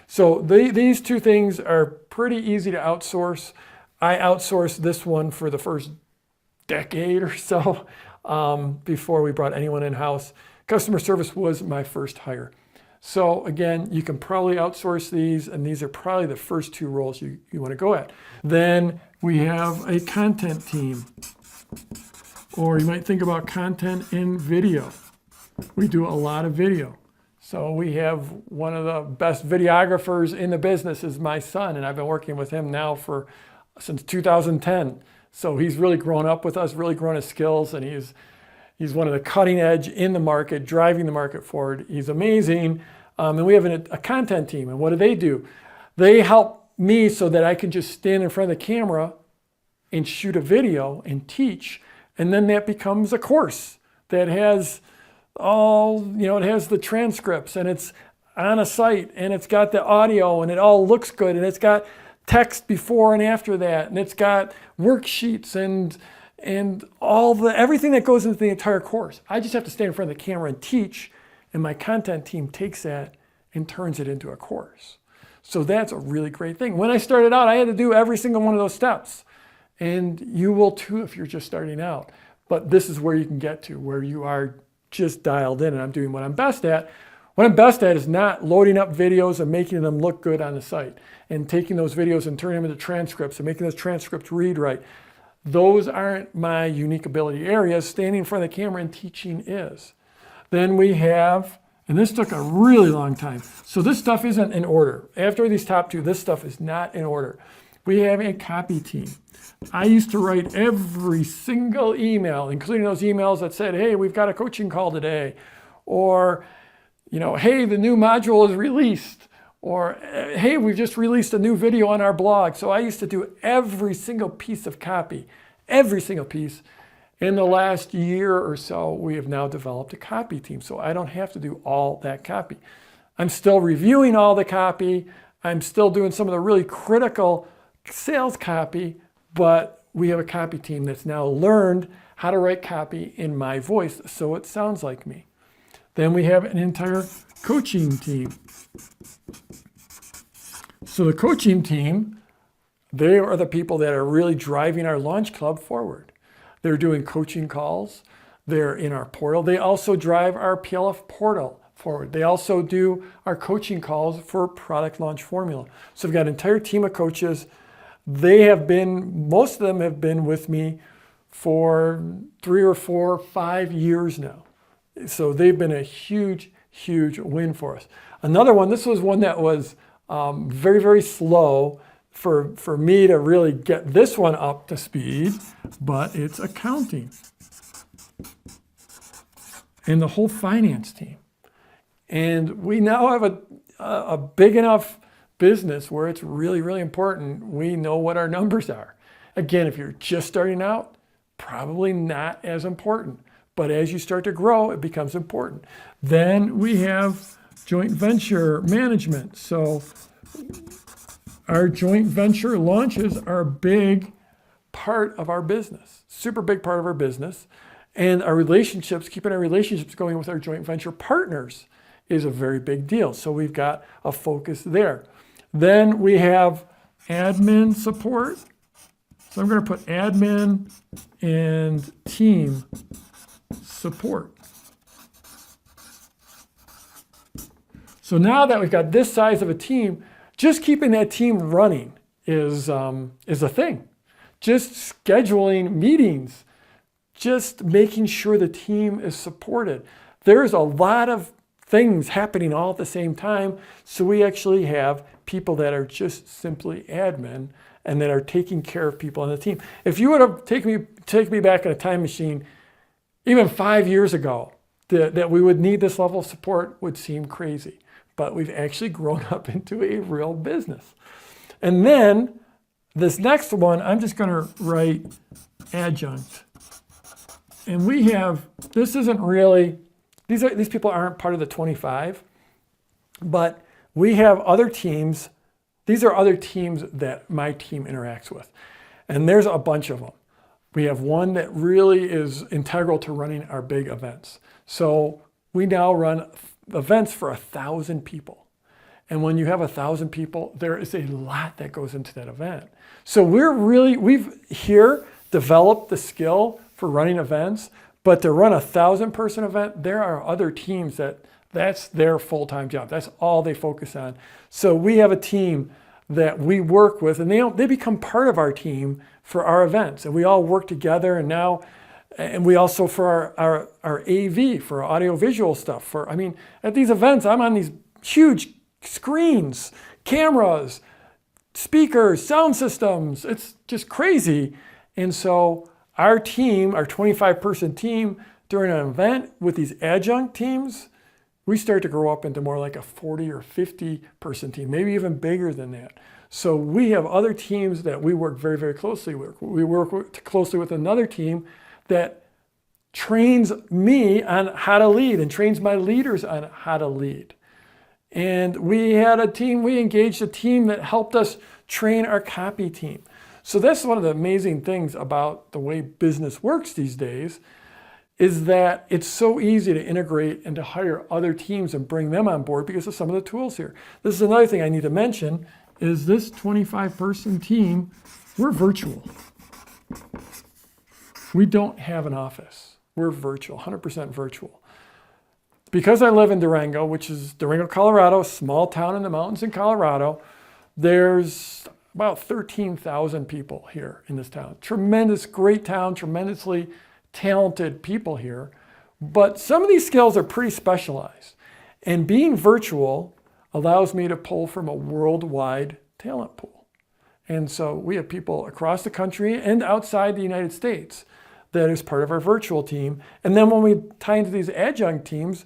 So these two things are pretty easy to outsource. I outsourced this one for the first decade or so before we brought anyone in-house. Customer service was my first hire. So again, you can probably outsource these, and these are probably the first two roles you want to go at. Then we have a content team, or you might think about content in video. We do a lot of video. So we have one of the best videographers in the business is my son, and I've been working with him now since 2010. So he's really grown up with us, really grown his skills, and he's one of the cutting edge in the market, driving the market forward. He's amazing. And we have a content team. And what do? They help me so that I can just stand in front of the camera and shoot a video and teach. And then that becomes a course that has it has the transcripts, and it's on a site, and it's got the audio, and it all looks good, and it's got text before and after that, and it's got worksheets, and and everything that goes into the entire course. I just have to stand in front of the camera and teach, and my content team takes that and turns it into a course. So that's a really great thing. When I started out, I had to do every single one of those steps. And you will too if you're just starting out. But this is where you can get to, where you are just dialed in and I'm doing what I'm best at. What I'm best at is not loading up videos and making them look good on the site and taking those videos and turning them into transcripts and making those transcripts read right. Those aren't my unique ability areas. Standing in front of the camera and teaching is. Then we have, and this took a really long time. So this stuff isn't in order. After these top two, this stuff is not in order. We have a copy team. I used to write every single email, including those emails that said, hey, we've got a coaching call today. Or, hey, the new module is released. Or, hey, we've just released a new video on our blog. So I used to do every single piece of copy, every single piece. In the last year or so, we have now developed a copy team. So I don't have to do all that copy. I'm still reviewing all the copy. I'm still doing some of the really critical sales copy, but we have a copy team that's now learned how to write copy in my voice so it sounds like me. Then we have an entire coaching team. So the coaching team, they are the people that are really driving our Launch Club forward. They're doing coaching calls. They're in our portal. They also drive our PLF portal forward. They also do our coaching calls for Product Launch Formula. So we've got an entire team of coaches. Most of them have been with me for 3 or 4, 5 years now. So they've been a huge, huge win for us. Another one, this was one that was very, very slow for me to really get this one up to speed, but it's accounting and the whole finance team. And we now have a big enough business where it's really, really important. We know what our numbers are. Again, if you're just starting out, probably not as important. But as you start to grow, it becomes important. Then we have joint venture management. So our joint venture launches are a big part of our business, super big part of our business. And our relationships, keeping our relationships going with our joint venture partners is a very big deal. So we've got a focus there. Then we have admin support. So I'm going to put admin and team support. So now that we've got this size of a team, just keeping that team running is a thing. Just scheduling meetings, just making sure the team is supported. There's a lot of things happening all at the same time. So we actually have people that are just simply admin and that are taking care of people on the team. If you would have take me back in a time machine, even 5 years ago, that we would need this level of support would seem crazy. But we've actually grown up into a real business. And then this next one, I'm just going to write adjunct. And we have, this isn't really, these people aren't part of the 25, but we have other teams. These are other teams that my team interacts with. And there's a bunch of them. We have one that really is integral to running our big events. So we now run events for 1,000 people. And when you have 1,000 people, there is a lot that goes into that event. So we've here developed the skill for running events, but to run 1,000-person event, there are other teams that's their full-time job. That's all they focus on. So we have a team that we work with, and they become part of our team for our events. And we all work together, and we also for our AV, for our audiovisual stuff. At these events, I'm on these huge screens, cameras, speakers, sound systems. It's just crazy. And so our team, our 25-person team, during an event with these adjunct teams, we start to grow up into more like a 40 or 50-person team, maybe even bigger than that. So we have other teams that we work very, very closely with. We work closely with another team that trains me on how to lead and trains my leaders on how to lead. And we engaged a team that helped us train our copy team. So that's one of the amazing things about the way business works these days, is that it's so easy to integrate and to hire other teams and bring them on board because of some of the tools here. This is another thing I need to mention, is this 25-person team, we're virtual. We don't have an office. We're virtual, 100% virtual. Because I live in Durango, which is Durango, Colorado, a small town in the mountains in Colorado, there's about 13,000 people here in this town. Tremendous, great town, tremendously talented people here. But some of these skills are pretty specialized. And being virtual allows me to pull from a worldwide talent pool. And so we have people across the country and outside the United States that is part of our virtual team. And then when we tie into these adjunct teams,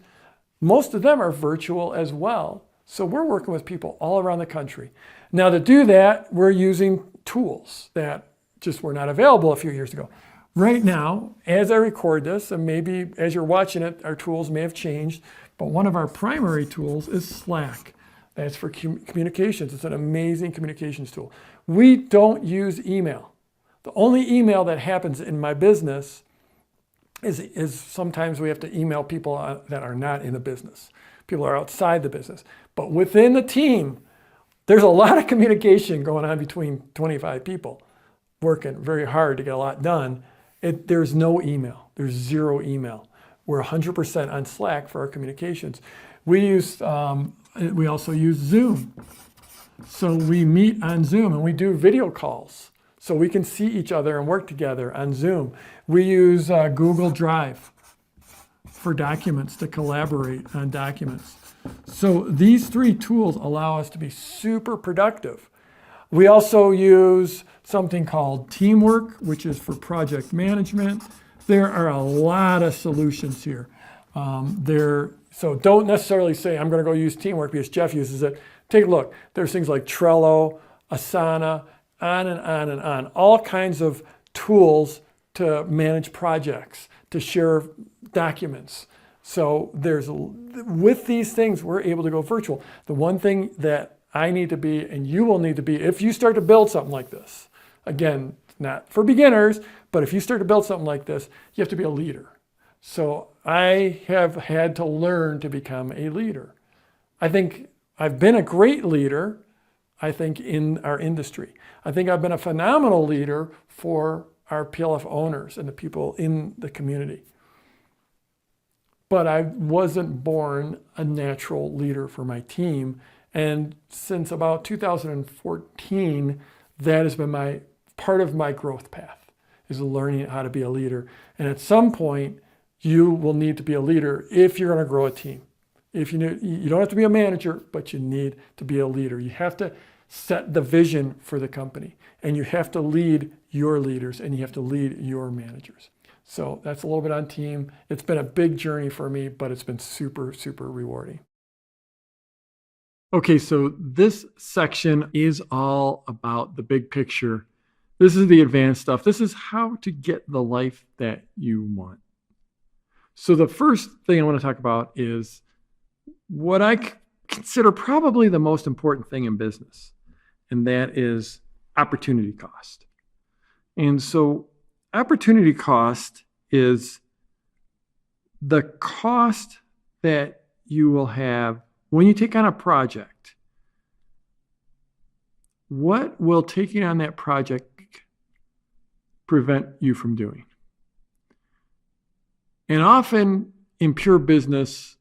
most of them are virtual as well. So we're working with people all around the country. Now to do that, we're using tools that just were not available a few years ago. Right now, as I record this, and maybe as you're watching it, our tools may have changed, but one of our primary tools is Slack. That's for communications. It's an amazing communications tool. We don't use email. The only email that happens in my business is sometimes we have to email people that are not in the business. People are outside the business. But within the team, there's a lot of communication going on between 25 people working very hard to get a lot done. There's no email. There's zero email. We're 100% on Slack for our communications. We also use Zoom. So we meet on Zoom and we do video calls so we can see each other and work together on Zoom. We use Google Drive for documents to collaborate on documents. So these three tools allow us to be super productive. We also use something called Teamwork, which is for project management. There are a lot of solutions here. So don't necessarily say, I'm going to go use Teamwork because Jeff uses it. Take a look. There's things like Trello, Asana, on and on and on. All kinds of tools to manage projects, to share documents. So with these things, we're able to go virtual. The one thing that I need to be, and you will need to be, if you start to build something like this, again, not for beginners, but if you start to build something like this, you have to be a leader. So I have had to learn to become a leader. I think I've been a great leader, I think, in our industry. I think I've been a phenomenal leader for our PLF owners and the people in the community. But I wasn't born a natural leader for my team. And since about 2014, that has been part of my growth path, is learning how to be a leader. And at some point, you will need to be a leader if you're going to grow a team. You don't have to be a manager, but you need to be a leader. You have to set the vision for the company, and you have to lead your leaders, and you have to lead your managers. So that's a little bit on team. It's been a big journey for me, but it's been super, super rewarding. Okay, so this section is all about the big picture. This is the advanced stuff. This is how to get the life that you want. So the first thing I want to talk about is what I consider probably the most important thing in business, and that is opportunity cost. And so opportunity cost is the cost that you will have when you take on a project. What will taking on that project prevent you from doing? And often in pure business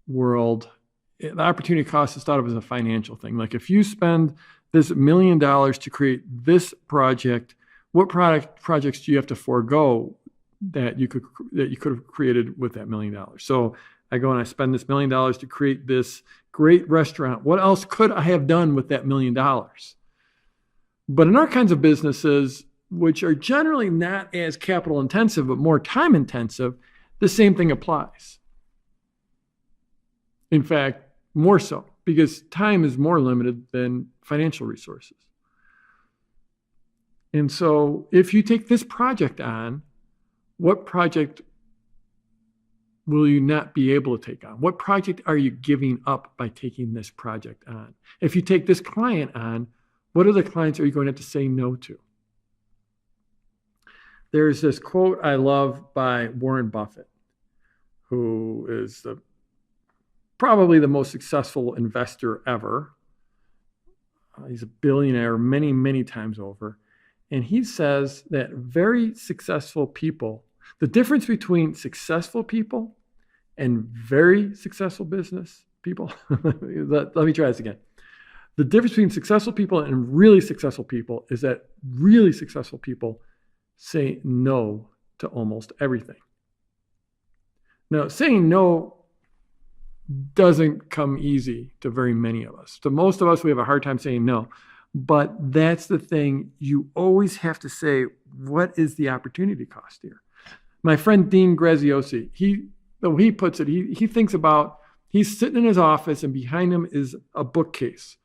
world, the opportunity cost is thought of as a financial thing. Like if you spend this $1 million to create this project, what projects do you have to forego that you could have created with that $1 million? So I go and I spend this $1 million to create this great restaurant. What else could I have done with that $1 million? But in our kinds of businesses, which are generally not as capital intensive, but more time intensive, the same thing applies. In fact, more so, because time is more limited than financial resources. And so if you take this project on, what project will you not be able to take on? What project are you giving up by taking this project on? If you take this client on, what other clients are you going to have to say no to? there's this quote I love by Warren Buffett, who is probably the most successful investor ever. He's a billionaire many, many times over. And he says that very successful people, the difference between successful people and very successful business people, let me try this again. The difference between successful people and really successful people is that really successful people say no to almost everything. Now, saying no doesn't come easy to very many of us. To most of us, we have a hard time saying no. But that's the thing. You always have to say, what is the opportunity cost here? My friend Dean Graziosi, the way he puts it, he thinks about, he's sitting in his office and behind him is a bookcase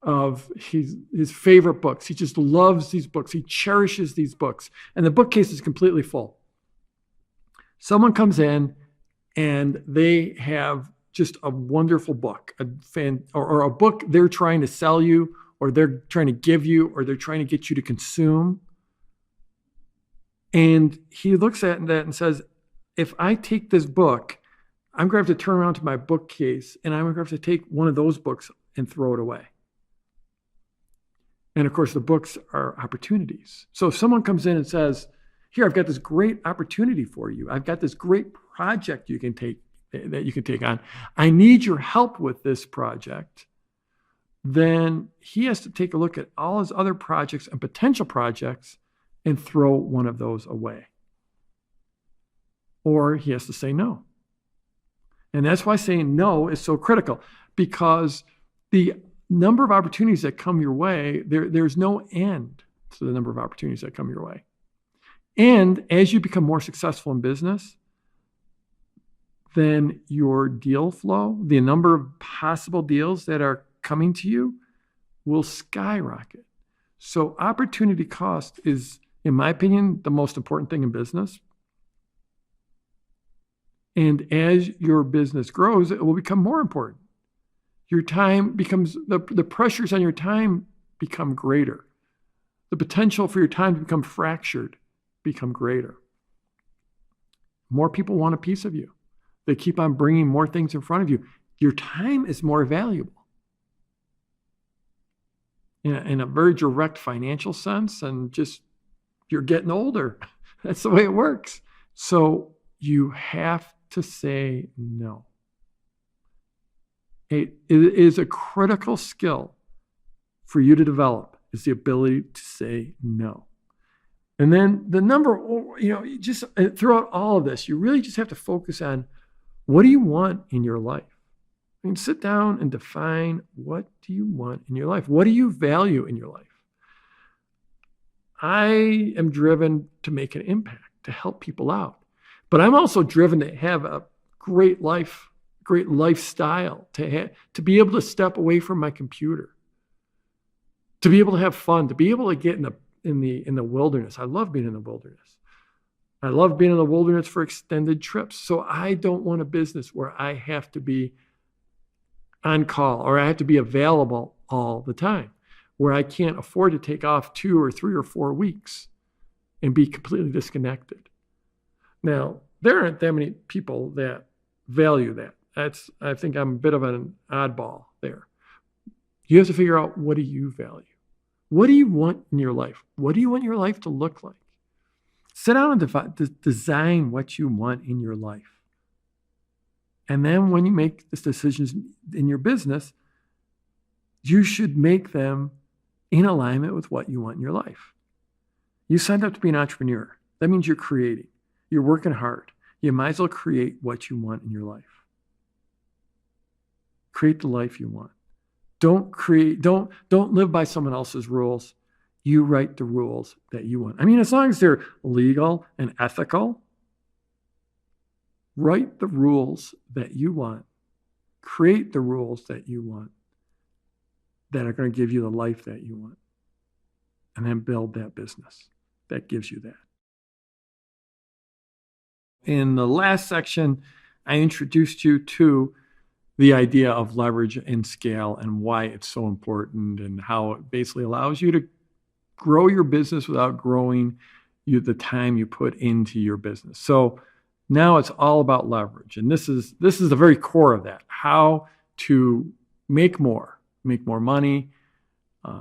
of his favorite books. He just loves these books. He cherishes these books. And the bookcase is completely full. Someone comes in and they have just a wonderful book, or a book they're trying to sell you, or they're trying to give you, or they're trying to get you to consume. And he looks at that and says, if I take this book, I'm going to have to turn around to my bookcase and I'm going to have to take one of those books and throw it away. And of course, the books are opportunities. So if someone comes in and says, here, I've got this great opportunity for you. I've got this great project that you can take on. I need your help with this project. Then he has to take a look at all his other projects and potential projects and throw one of those away. Or he has to say no. And that's why saying no is so critical, because the number of opportunities that come your way, there's no end to the number of opportunities that come your way. And as you become more successful in business, then your deal flow, the number of possible deals that are coming to you, will skyrocket. So opportunity cost is, in my opinion, the most important thing in business. And as your business grows, it will become more important. Your time becomes, the pressures on your time become greater. The potential for your time to become fractured become greater. More people want a piece of you. They keep on bringing more things in front of you. Your time is more valuable. In a very direct financial sense, and just you're getting older. That's the way it works. So you have to say no. It is a critical skill for you to develop, is the ability to say no. And then the number, just throughout all of this, you really just have to focus on, what do you want in your life? I mean, sit down and define, what do you want in your life? What do you value in your life? I am driven to make an impact, to help people out. But I'm also driven to have a great lifestyle, to be able to step away from my computer, to be able to have fun, to be able to get in the wilderness. I love being in the wilderness. I love being in the wilderness for extended trips. So I don't want a business where I have to be on call or I have to be available all the time, where I can't afford to take off 2 or 3 or 4 weeks and be completely disconnected. Now, there aren't that many people that value that. I think I'm a bit of an oddball there. You have to figure out, what do you value? What do you want in your life? What do you want your life to look like? Sit down and design what you want in your life. And then when you make these decisions in your business, you should make them in alignment with what you want in your life. You signed up to be an entrepreneur. That means you're creating. You're working hard. You might as well create what you want in your life. Create the life you want. Don't live by someone else's rules. You write the rules that you want. I mean, as long as they're legal and ethical, write the rules that you want. Create the rules that you want that are going to give you the life that you want. And then build that business that gives you that. In the last section, I introduced you to the idea of leverage and scale and why it's so important, and how it basically allows you to grow your business without growing the time you put into your business. So now it's all about leverage. And this is the very core of that, how to make more money,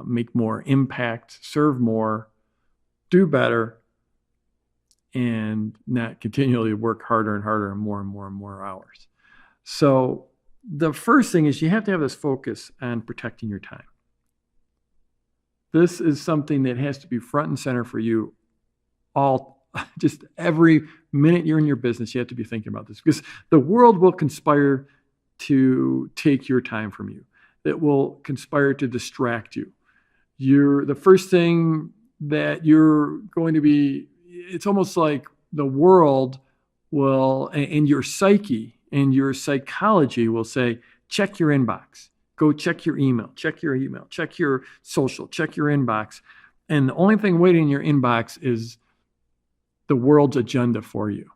make more impact, serve more, do better, and not continually work harder and harder and more hours. So the first thing is you have to have this focus on protecting your time. This is something that has to be front and center for you just every minute you're in your business. You have to be thinking about this, because the world will conspire to take your time from you. It will conspire to distract you. The first thing that you're going to be, it's almost like the world will, and your psyche and your psychology will say, check your inbox, go check your email, check your social, check your inbox. And the only thing waiting in your inbox is the world's agenda for you.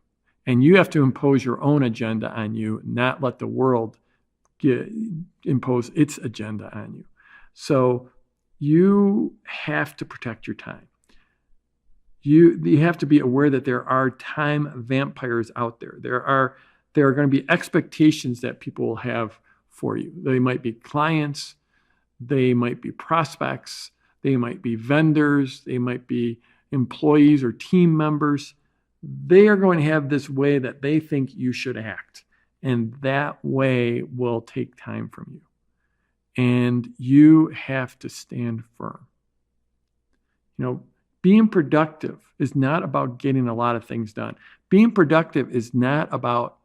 And you have to impose your own agenda on you, not let the world impose its agenda on you. So you have to protect your time. You have to be aware that there are time vampires out there. There are going to be expectations that people will have for you. They might be clients, they might be prospects, they might be vendors, they might be employees or team members. They are going to have this way that they think you should act. And that way will take time from you. And you have to stand firm. Being productive is not about getting a lot of things done. Being productive is not about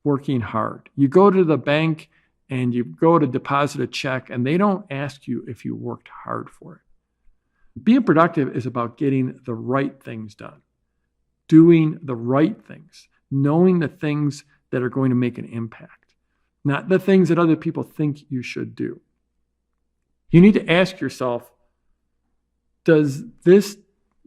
working hard. You go to the bank and you go to deposit a check, and they don't ask you if you worked hard for it. Being productive is about getting the right things done, doing the right things, knowing the things that are going to make an impact, not the things that other people think you should do. You need to ask yourself, does this,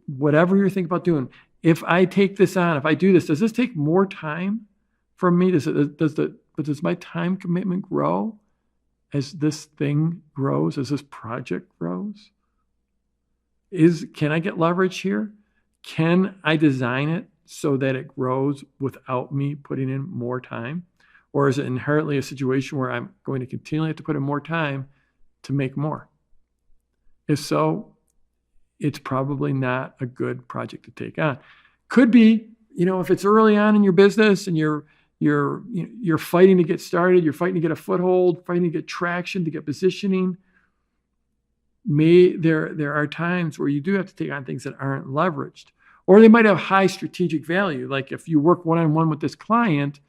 whatever you're thinking about doing, if I take this on, if I do this, does this take more time from me? Does my time commitment grow as this thing grows, as this project grows? Can I get leverage here? Can I design it so that it grows without me putting in more time? Or is it inherently a situation where I'm going to continually have to put in more time to make more? If so, it's probably not a good project to take on. Could be, if it's early on in your business and you're fighting to get started, you're fighting to get a foothold, fighting to get traction, to get positioning. There are times where you do have to take on things that aren't leveraged, or they might have high strategic value. Like if you work one-on-one with this client,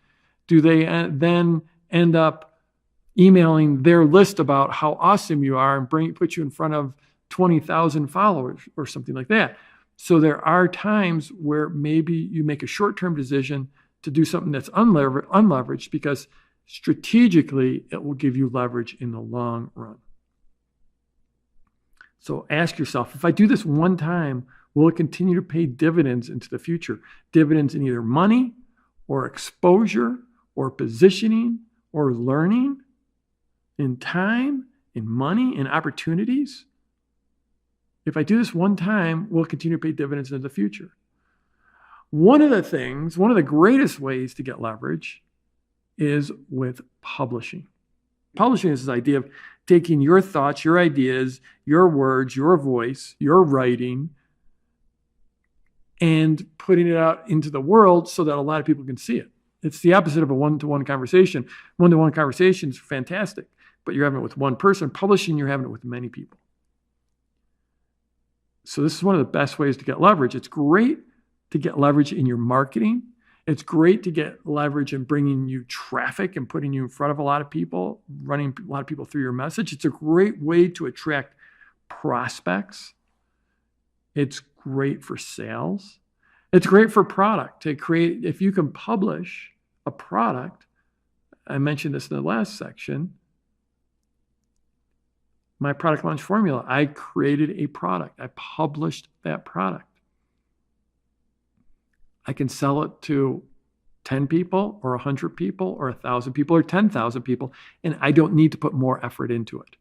do they then end up emailing their list about how awesome you are and put you in front of 20,000 followers or something like that? So there are times where maybe you make a short-term decision to do something that's unleveraged because strategically it will give you leverage in the long run. So ask yourself, if I do this one time, will it continue to pay dividends into the future? Dividends in either money or exposure or positioning or learning, in time, in money, in opportunities? If I do this one time, will it continue to pay dividends into the future? One of the greatest ways to get leverage is with publishing. Publishing is this idea of taking your thoughts, your ideas, your words, your voice, your writing, and putting it out into the world so that a lot of people can see it. It's the opposite of a one-to-one conversation. One-to-one conversation is fantastic, but you're having it with one person. Publishing, you're having it with many people. So this is one of the best ways to get leverage. It's great to get leverage in your marketing. It's great to get leverage in bringing you traffic and putting you in front of a lot of people, running a lot of people through your message. It's a great way to attract prospects. It's great for sales. It's great for product to create. If you can publish a product, I mentioned this in the last section, my product launch formula, I created a product. I published that product. I can sell it to 10 people or 100 people or 1,000 people or 10,000 people, and I don't need to put more effort into it.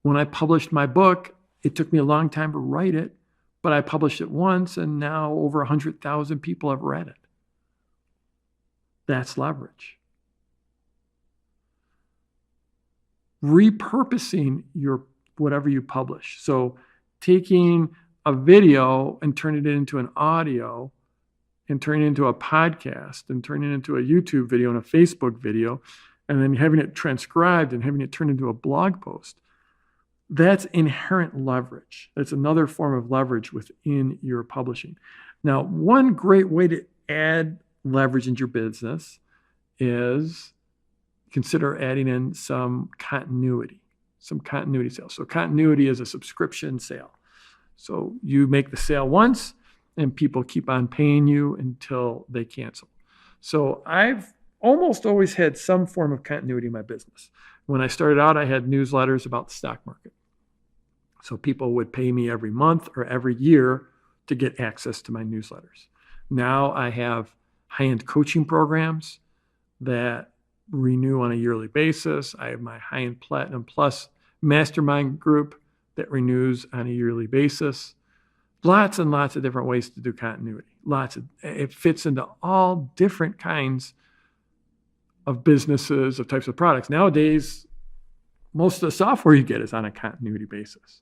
When I published my book, it took me a long time to write it, but I published it once and now over 100,000 people have read it. That's leverage. Repurposing your whatever you publish. So taking a video and turning it into an audio and turning it into a podcast and turning it into a YouTube video and a Facebook video and then having it transcribed and having it turned into a blog post. That's inherent leverage. That's another form of leverage within your publishing. Now, one great way to add leverage into your business is consider adding in some continuity sales. So continuity is a subscription sale. So you make the sale once and people keep on paying you until they cancel. So I've almost always had some form of continuity in my business. When I started out, I had newsletters about the stock market. So people would pay me every month or every year to get access to my newsletters. Now I have high-end coaching programs that renew on a yearly basis. I have my high-end Platinum Plus mastermind group that renews on a yearly basis. Lots and lots of different ways to do continuity. It fits into all different kinds of businesses, of types of products. Nowadays, most of the software you get is on a continuity basis.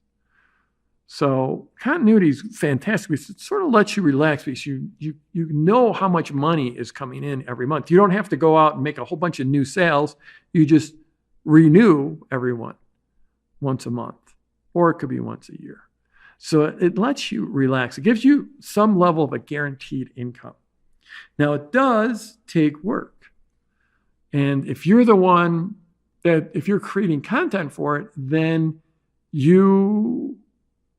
So continuity is fantastic because it sort of lets you relax because you know how much money is coming in every month. You don't have to go out and make a whole bunch of new sales. You just renew everyone once a month, or it could be once a year. So it lets you relax. It gives you some level of a guaranteed income. Now, it does take work. And if you're the one if you're creating content for it, then you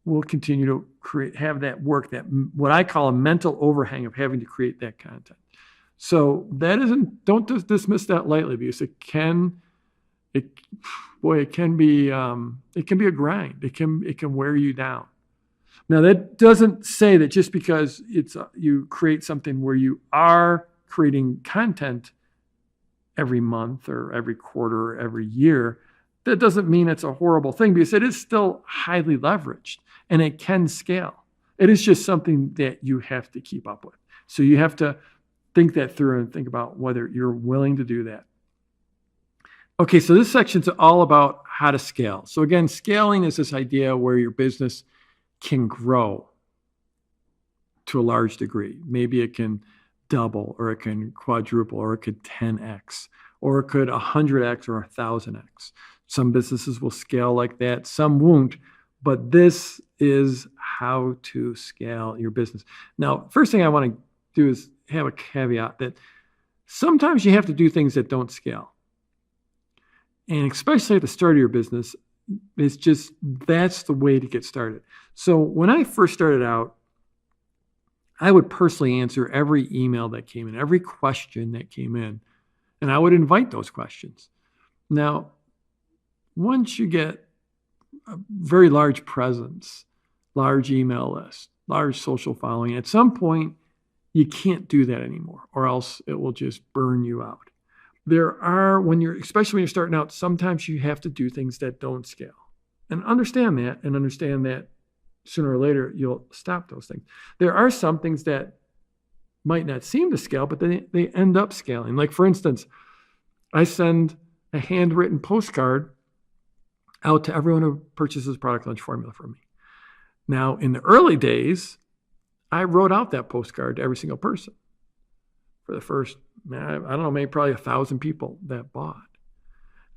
will continue to have that work, that what I call a mental overhang of having to create that content. So don't dismiss that lightly because it can be a grind. It can wear you down. Now that doesn't say that just because you create something where you are creating content every month or every quarter or every year, that doesn't mean it's a horrible thing because it is still highly leveraged and it can scale. It is just something that you have to keep up with. So you have to think that through and think about whether you're willing to do that. Okay, so this section's all about how to scale. So again, scaling is this idea where your business can grow to a large degree. Maybe it can double, or it can quadruple, or it could 10x, or it could 100x or 1,000x. Some businesses will scale like that, some won't, but this is how to scale your business. Now, first thing I want to do is have a caveat that sometimes you have to do things that don't scale. And especially at the start of your business, that's the way to get started. So when I first started out, I would personally answer every email that came in, every question that came in, and I would invite those questions. Now, once you get a very large presence, large email list, large social following, at some point, you can't do that anymore, or else it will just burn you out. Especially when you're starting out, sometimes you have to do things that don't scale. And understand that sooner or later, you'll stop those things. There are some things that might not seem to scale, but they end up scaling. Like, for instance, I send a handwritten postcard out to everyone who purchases Product Lunch Formula from me. Now, in the early days, I wrote out that postcard to every single person. For the first, I don't know, maybe probably 1,000 people that bought.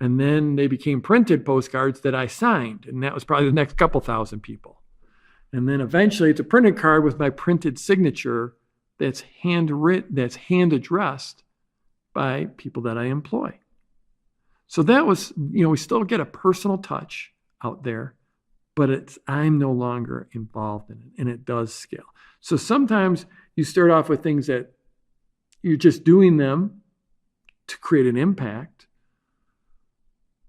And then they became printed postcards that I signed, and that was probably the next couple thousand people. And then eventually it's a printed card with my printed signature that's handwritten, that's hand addressed by people that I employ. So that was, we still get a personal touch out there, but I'm no longer involved in it, and it does scale. So sometimes you start off with things that you're just doing them to create an impact,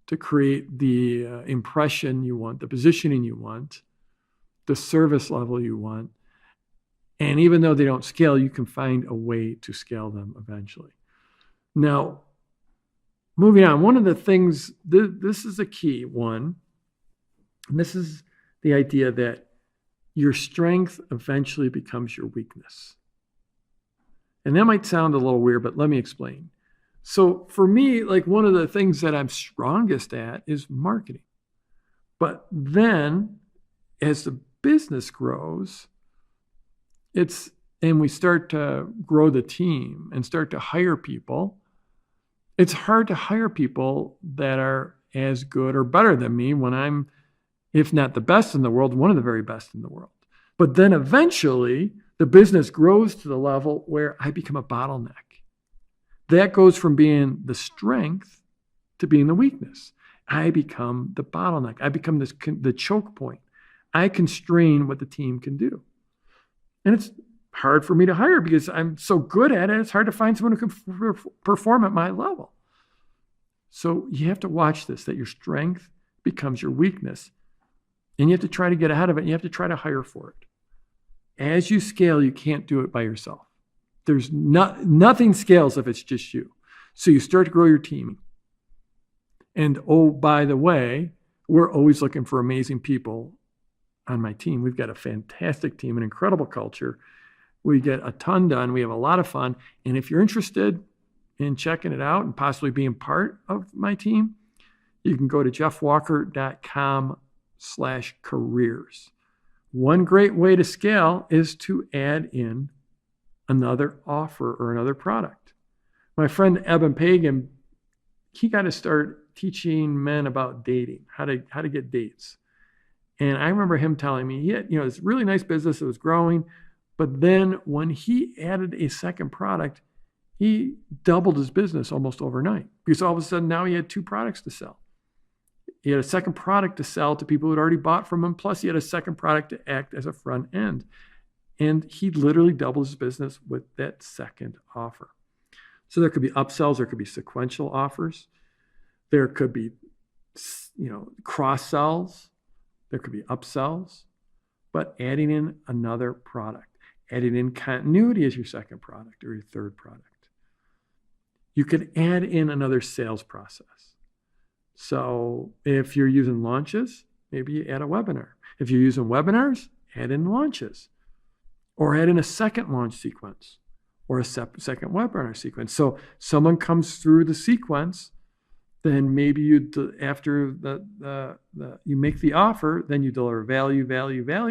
to create the impression you want, the positioning you want, the service level you want. And even though they don't scale, you can find a way to scale them eventually. Now, moving on, one of the things, this is a key one, and this is the idea that your strength eventually becomes your weakness. And that might sound a little weird, but let me explain. So for me, like one of the things that I'm strongest at is marketing. But then as the business grows, and we start to grow the team and start to hire people, it's hard to hire people that are as good or better than me when I'm, if not the best in the world, one of the very best in the world. But then eventually the business grows to the level where I become a bottleneck. That goes from being the strength to being the weakness. I become the bottleneck. I become the choke point. I constrain what the team can do. And it's hard for me to hire because I'm so good at it. It's hard to find someone who can perform at my level. So you have to watch this, that your strength becomes your weakness. And you have to try to get ahead of it. And you have to try to hire for it. As you scale, you can't do it by yourself. There's nothing scales if it's just you. So you start to grow your team. And oh, by the way, we're always looking for amazing people on my team. We've got a fantastic team, an incredible culture. We get a ton done. We have a lot of fun. And if you're interested in checking it out and possibly being part of my team, you can go to jeffwalker.com/careers. One great way to scale is to add in another offer or another product. My friend Eben Pagan, he got to start teaching men about dating, how to get dates. And I remember him telling me he had, this really nice business that was growing, but then when he added a second product, he doubled his business almost overnight because all of a sudden now he had 2 products to sell. He had a second product to sell to people who'd already bought from him, plus he had a second product to act as a front end. And he literally doubled his business with that second offer. So there could be upsells, there could be sequential offers, there could be, cross-sells, there could be upsells, but adding in another product, adding in continuity as your second product or your third product. You could add in another sales process. So if you're using launches, maybe you add a webinar. If you're using webinars, add in launches. Or add in a second launch sequence or a second webinar sequence. So someone comes through the sequence, then maybe after you make the offer, then you deliver value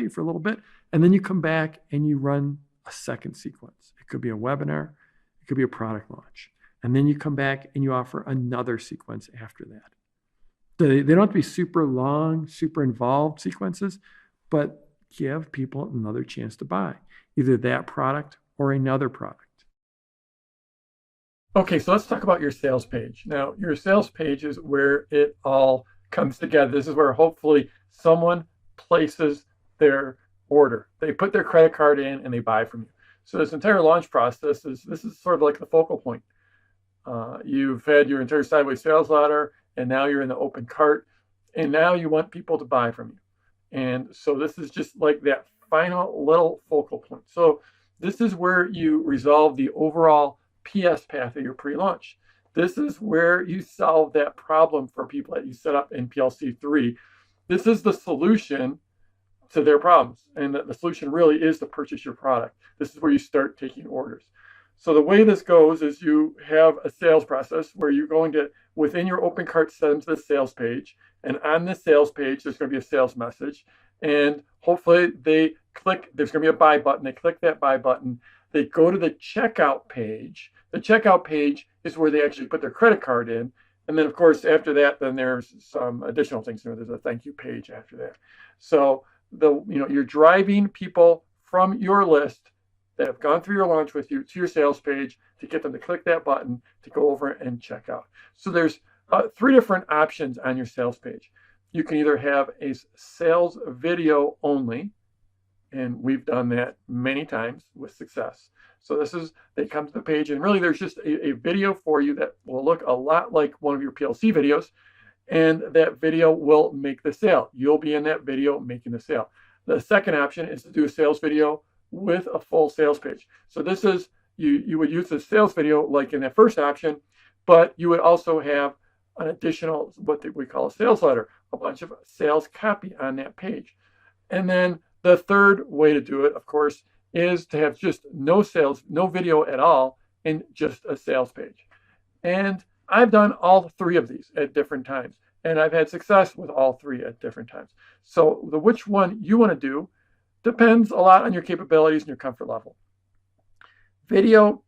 for a little bit, and then you come back and you run a second sequence. It could be a webinar, it could be a product launch. And then you come back and you offer another sequence after that. They don't have to be super long, super involved sequences, but give people another chance to buy either that product or another product. Okay, so let's talk about your sales page. Now, your sales page is where it all comes together. This is where hopefully someone places their order. They put their credit card in and they buy from you. So this entire launch process this is sort of like the focal point. You've had your entire sideways sales ladder, and now you're in the open cart, and now you want people to buy from you. And so this is just like that final little focal point. So this is where you resolve the overall PS path of your pre-launch. This is where you solve that problem for people that you set up in PLC 3. This is the solution to their problems. And the solution really is to purchase your product. This is where you start taking orders. So the way this goes is you have a sales process where you're going to, within your open cart, send them to the sales page. And on this sales page, there's going to be a sales message. And hopefully they click, there's going to be a buy button. They click that buy button. They go to the checkout page. The checkout page is where they actually put their credit card in. And then, of course, after that, then there's some additional things. There's a thank you page after that. So you're driving people from your list that have gone through your launch with you to your sales page to get them to click that button to go over and check out. So there's 3 different options on your sales page. You can either have a sales video only, and we've done that many times with success. So they come to the page, and really there's just a video for you that will look a lot like one of your PLC videos, and that video will make the sale. You'll be in that video making the sale. The second option is to do a sales video with a full sales page. So this is, you would use the sales video like in that first option, but you would also have an additional, what we call a sales letter, a bunch of sales copy on that page. And then The third way to do it, of course, is to have just no sales, no video at all, and just a sales page. And I've done all three of these at different times, and I've had success with all three at different times. So which one you want to do depends a lot on your capabilities and your comfort level. Video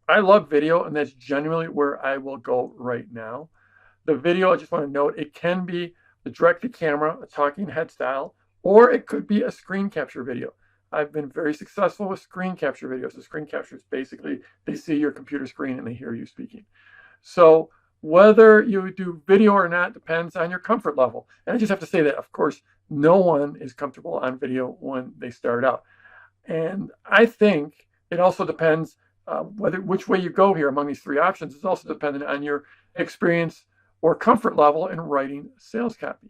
I love video, and that's generally where I will go right now. The video, I just want to note, it can be the direct to camera, a talking head style, or it could be a screen capture video. I've been very successful with screen capture videos. The screen capture is basically they see your computer screen and they hear you speaking. So whether you do video or not depends on your comfort level. And I just have to say that, of course, no one is comfortable on video when they start out. And I think it also depends which way you go here among these three options is also dependent on your experience or comfort level in writing sales copy.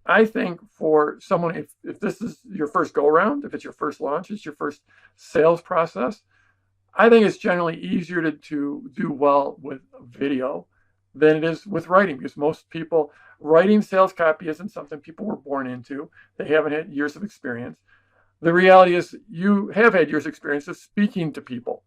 I think for someone, if this is your first go around, if it's your first launch, it's your first sales process, I think it's generally easier to do well with video than it is with writing, because most people, writing sales copy isn't something people were born into. They haven't had years of experience. The reality is you have had years of experience of speaking to people.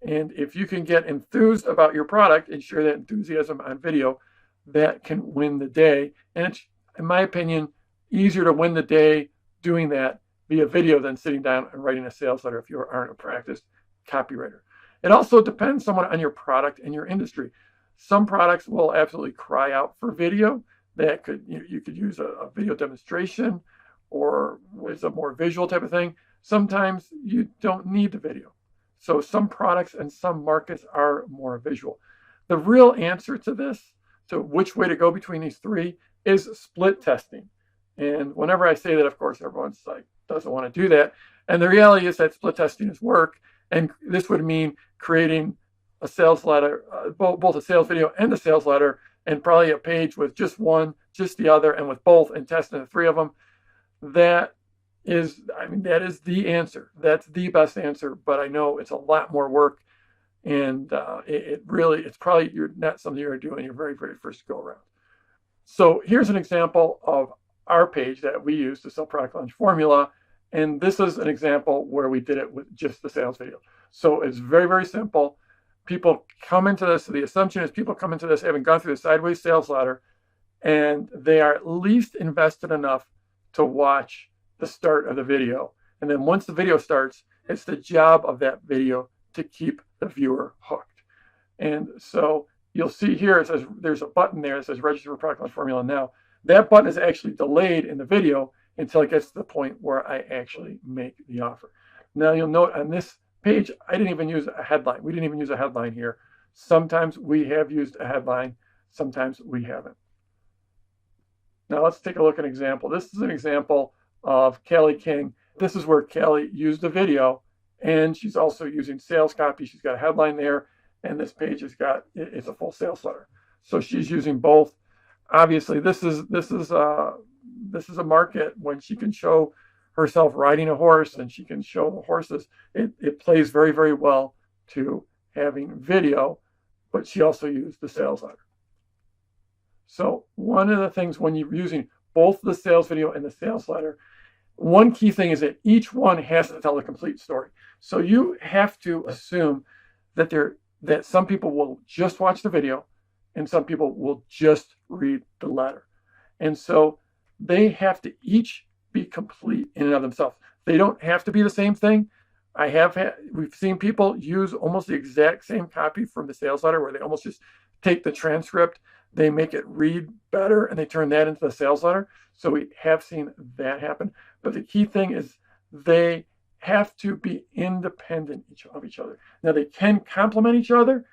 And if you can get enthused about your product and share that enthusiasm on video, that can win the day. And it's, in my opinion, easier to win the day doing that via video than sitting down and writing a sales letter if you aren't a practiced copywriter. It also depends somewhat on your product and your industry. Some products will absolutely cry out for video. That could you could use a video demonstration or with a more visual type of thing. Sometimes you don't need the video. So some products and some markets are more visual. The real answer to this, to which way to go between these three, is split testing. And whenever I say that, of course, everyone's like, doesn't want to do that. And the reality is that split testing is work. And this would mean creating a sales letter, both a sales video and a sales letter, and probably a page with just one, just the other, and with both, and testing the three of them. That is the answer. That's the best answer. But I know it's a lot more work. And it's probably not something you're doing your very, very first go around. So here's an example of our page that we use to sell product launch formula. And this is an example where we did it with just the sales video. So it's very, very simple. People come into this. The assumption is people come into this having gone through the sideways sales ladder, and they are at least invested enough to watch the start of the video. And then once the video starts, it's the job of that video to keep the viewer hooked. And so you'll see here, it says there's a button there that says register for product launch formula now. That button is actually delayed in the video until it gets to the point where I actually make the offer. Now you'll note on this page, I didn't even use a headline. We didn't even use a headline here. Sometimes we have used a headline, sometimes we haven't. Now let's take a look at an example. This is an example of Callie King. This is where Callie used a video, and she's also using sales copy. She's got a headline there, and this page it's a full sales letter. So she's using both. Obviously, this is a market when she can show herself riding a horse and she can show the horses. It plays very, very well to having video, but she also used the sales letter. So one of the things when you're using both the sales video and the sales letter, one key thing is that each one has to tell the complete story. So you have to assume that some people will just watch the video and some people will just read the letter. And so they have to each be complete in and of themselves. They don't have to be the same thing. We've seen people use almost the exact same copy from the sales letter where they almost just take the transcript, they make it read better, and they turn that into the sales letter. So we have seen that happen. But the key thing is they have to be independent of each other. Now they can complement each other.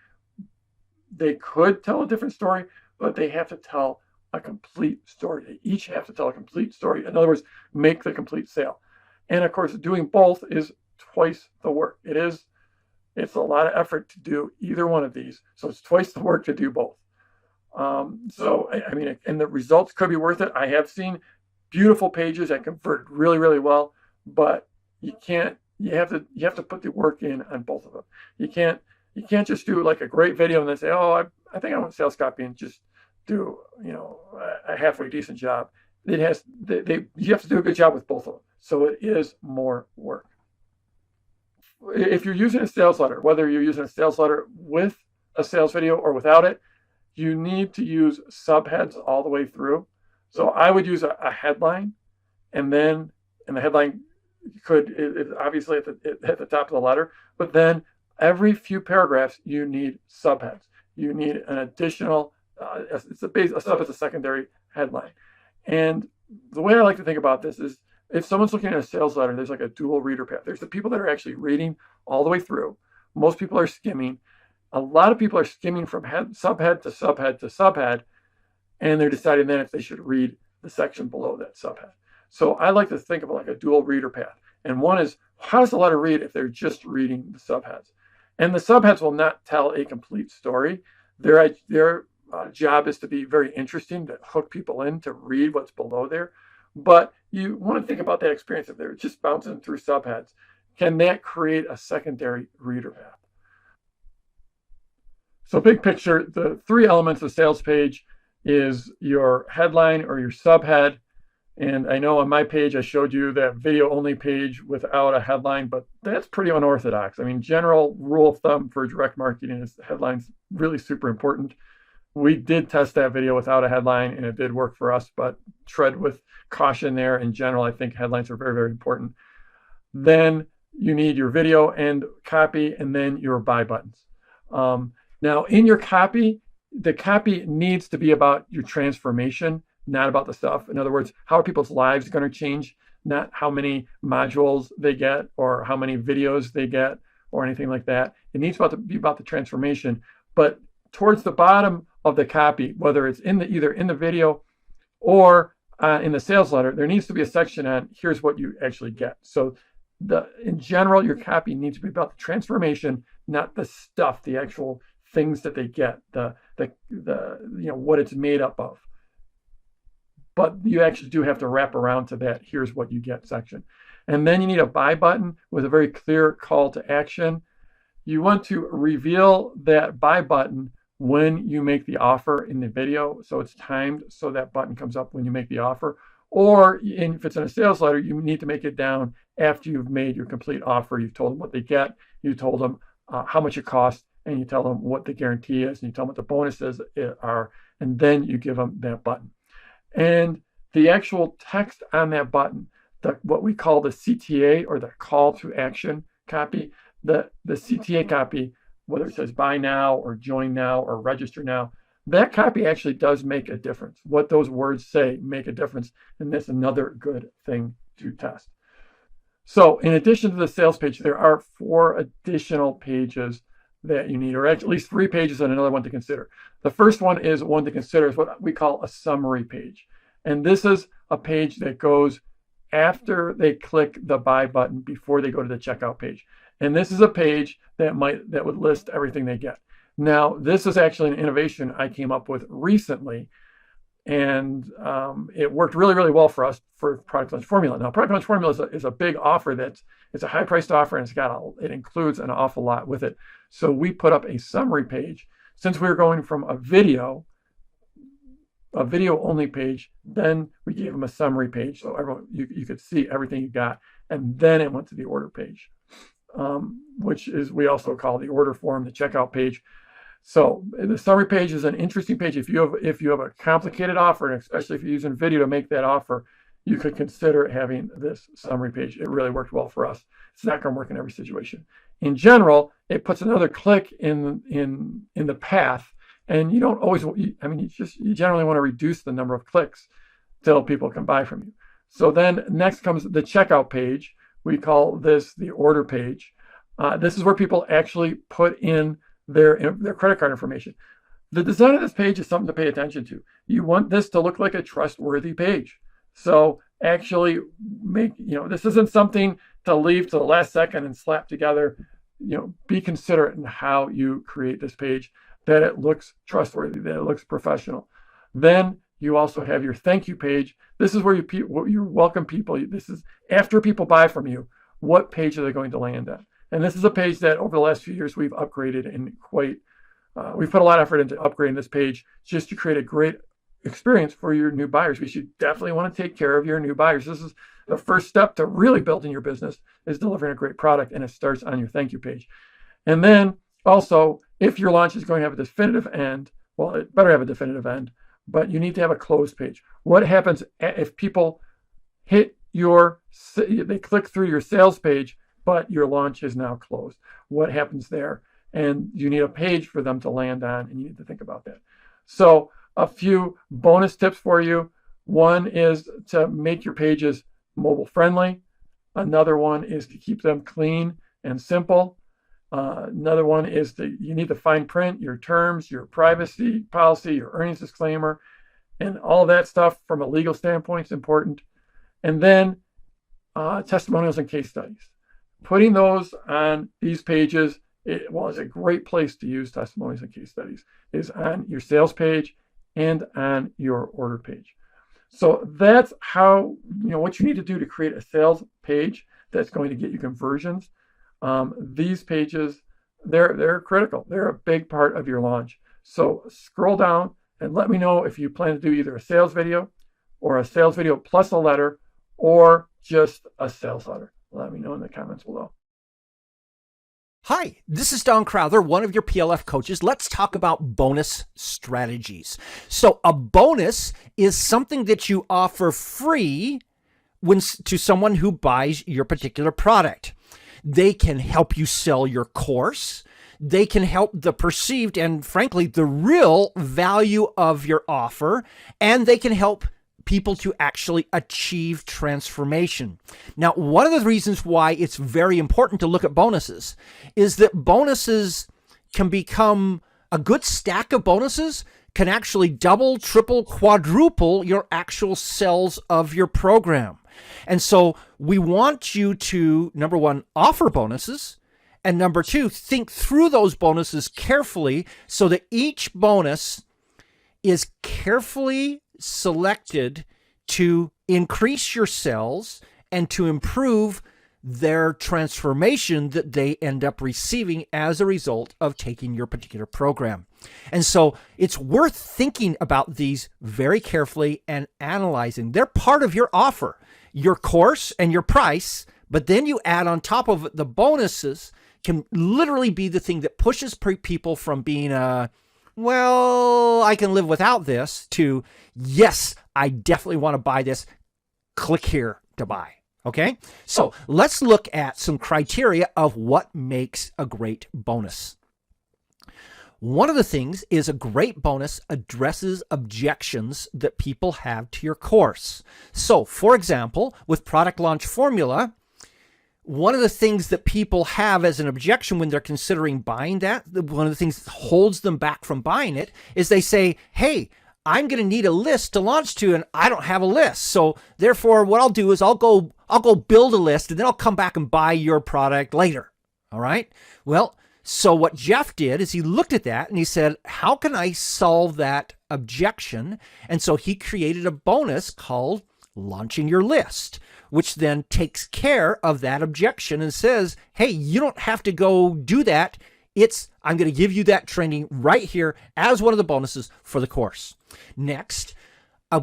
They could tell a different story, but they have to tell a complete story. They each have to tell a complete story. In other words, make the complete sale. And of course, doing both is twice the work. It's a lot of effort to do either one of these. So it's twice the work to do both. And the results could be worth it. I have seen beautiful pages that convert really, really well, but you have to put the work in on both of them. You can't just do like a great video and then say, oh, I think I want sales copy and just do, a halfway decent job. you have to do a good job with both of them. So it is more work. If you're using a sales letter, whether you're using a sales letter with a sales video or without it, you need to use subheads all the way through. So I would use a headline, and the headline obviously at the top of the letter, but then every few paragraphs you need subheads. You need an additional, a sub is a secondary headline. And the way I like to think about this is, if someone's looking at a sales letter, there's like a dual reader path. There's the people that are actually reading all the way through. Most people are skimming. A lot of people are skimming from subhead to subhead to subhead, and they're deciding then if they should read the section below that subhead. So I like to think of it like a dual reader path. And one is, how does the letter read if they're just reading the subheads? And the subheads will not tell a complete story. Their job is to be very interesting, to hook people in to read what's below there. But you want to think about that experience. If they're just bouncing through subheads, can that create a secondary reader path? So big picture, the three elements of sales page is your headline or your subhead. And I know on my page, I showed you that video only page without a headline, but that's pretty unorthodox. I mean, general rule of thumb for direct marketing is headlines really super important. We did test that video without a headline, and it did work for us, but tread with caution there. In general, I think headlines are very, very important. Then you need your video and copy, and then your buy buttons. Now, in your copy, the copy needs to be about your transformation, not about the stuff. In other words, how are people's lives going to change, not how many modules they get or how many videos they get or anything like that. It needs to be about the transformation. But towards the bottom of the copy, whether it's either in the video or in the sales letter, there needs to be a section on here's what you actually get. So in general, your copy needs to be about the transformation, not the stuff, the actual things that they get, what it's made up of. But you actually do have to wrap around to that here's what you get section. And then you need a buy button with a very clear call to action. You want to reveal that buy button when you make the offer in the video. So it's timed so that button comes up when you make the offer. Or if it's in a sales letter, you need to make it down after you've made your complete offer. You've told them what they get, you told them how much it costs, and you tell them what the guarantee is, and you tell them what the bonuses are, and then you give them that button. And the actual text on that button, what we call the CTA, or the call to action copy, the CTA copy, whether it says buy now or join now or register now, that copy actually does make a difference. What those words say make a difference, and that's another good thing to test. So in addition to the sales page, there are 4 additional pages that you need, or at least 3 pages and another one to consider. The first one is one to consider is what we call a summary page. And this is a page that goes after they click the buy button before they go to the checkout page. And this is a page that would list everything they get. Now, this is actually an innovation I came up with recently, and it worked really, really well for us for Product Launch Formula. Now, Product Launch Formula is a big offer it's a high-priced offer, and it includes an awful lot with it. So we put up a summary page. Since we were going from a video only page, then we gave them a summary page so you could see everything you got, and then it went to the order page, which is we also call the order form, the checkout page. So the summary page is an interesting page. If you have a complicated offer, and especially if you're using video to make that offer, you could consider having this summary page. It really worked well for us. It's not going to work in every situation. In general, it puts another click in the path, and you don't always. You generally want to reduce the number of clicks till people can buy from you. So then next comes the checkout page. We call this the order page. This is where people actually put in their credit card information. The design of this page is something to pay attention to. You want this to look like a trustworthy page. So actually this isn't something to leave to the last second and slap together. Be considerate in how you create this page, that it looks trustworthy, that it looks professional. Then you also have your thank you page. This is where you welcome people. This is after people buy from you, what page are they going to land at? And this is a page that over the last few years we've upgraded, and we've put a lot of effort into upgrading this page just to create a great experience for your new buyers, because you definitely want to take care of your new buyers. This is the first step to really building your business, is delivering a great product, and it starts on your thank you page. And then also, if your launch is going to have a definitive end, well, it better have a definitive end, but you need to have a close page. What happens if people they click through your sales page, but your launch is now closed? What happens there? And you need a page for them to land on, and you need to think about that. So a few bonus tips for you. One is to make your pages mobile friendly. Another one is to keep them clean and simple. Another one is that you need to fine print your terms, your privacy policy, your earnings disclaimer, and all of that stuff from a legal standpoint is important. And then testimonials and case studies. Putting those on these pages, is a great place to use testimonials and case studies, is on your sales page and on your order page. So that's how, what you need to do to create a sales page that's going to get you conversions. These pages, they're critical. They're a big part of your launch. So scroll down and let me know if you plan to do either a sales video or a sales video plus a letter, or just a sales letter. Let me know in the comments below. Hi, this is Don Crowther, one of your PLF coaches. Let's talk about bonus strategies. So a bonus is something that you offer free to someone who buys your particular product. They can help you sell your course. They can help the perceived and, frankly, the real value of your offer, and they can help people to actually achieve transformation. Now, one of the reasons why it's very important to look at bonuses is that bonuses can become a good stack of bonuses can actually double, triple, quadruple your actual sales of your program. And so we want you to, number one, offer bonuses, and number two, think through those bonuses carefully so that each bonus is carefully selected to increase your sales and to improve their transformation that they end up receiving as a result of taking your particular program. And so it's worth thinking about these very carefully and analyzing. They're part of your offer, your course and your price, but then you add on top of it the bonuses can literally be the thing that pushes people from being well, I can live without this, to, yes, I definitely want to buy this. Click here to buy. Okay? So let's look at some criteria of what makes a great bonus. One of the things is a great bonus addresses objections that people have to your course. So, for example, with Product Launch Formula, one of the things that people have as an objection when they're considering buying that, one of the things that holds them back from buying it, is they say, hey, I'm going to need a list to launch to, and I don't have a list. So therefore, what I'll do is I'll go build a list, and then I'll come back and buy your product later. All right? Well, so what Jeff did is he looked at that and he said, how can I solve that objection? And so he created a bonus called Launching Your List, which then takes care of that objection and says, hey, you don't have to go do that. I'm going to give you that training right here as one of the bonuses for the course. Next, a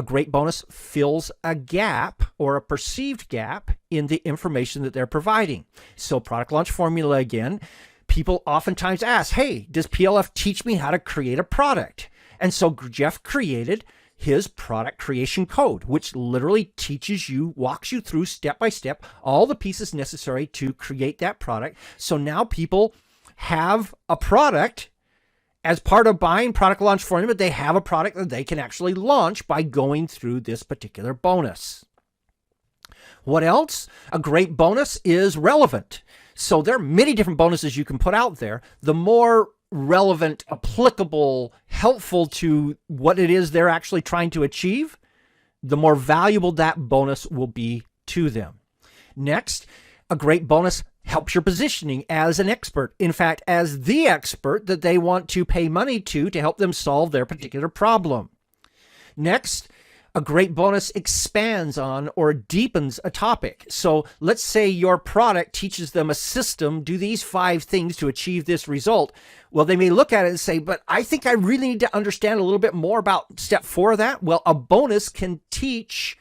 great bonus fills a gap or a perceived gap in the information that they're providing. So Product Launch Formula again, people oftentimes ask, hey, does PLF teach me how to create a product? And so Jeff created his product creation code, which literally walks you through step by step all the pieces necessary to create that product. So now people have a product as part of buying Product Launch Formula. They have a product that they can actually launch by going through this particular bonus. What else? A great bonus is relevant. So there are many different bonuses you can put out there. The more relevant, applicable, helpful to what it is they're actually trying to achieve, the more valuable that bonus will be to them. Next, a great bonus helps your positioning as an expert. In fact, as the expert that they want to pay money to help them solve their particular problem. Next, A great bonus expands on or deepens a topic. So let's say your product teaches them a system, do these 5 things to achieve this result. Well, they may look at it and say, but I think I really need to understand a little bit more about step 4 of that. Well, a bonus can teach,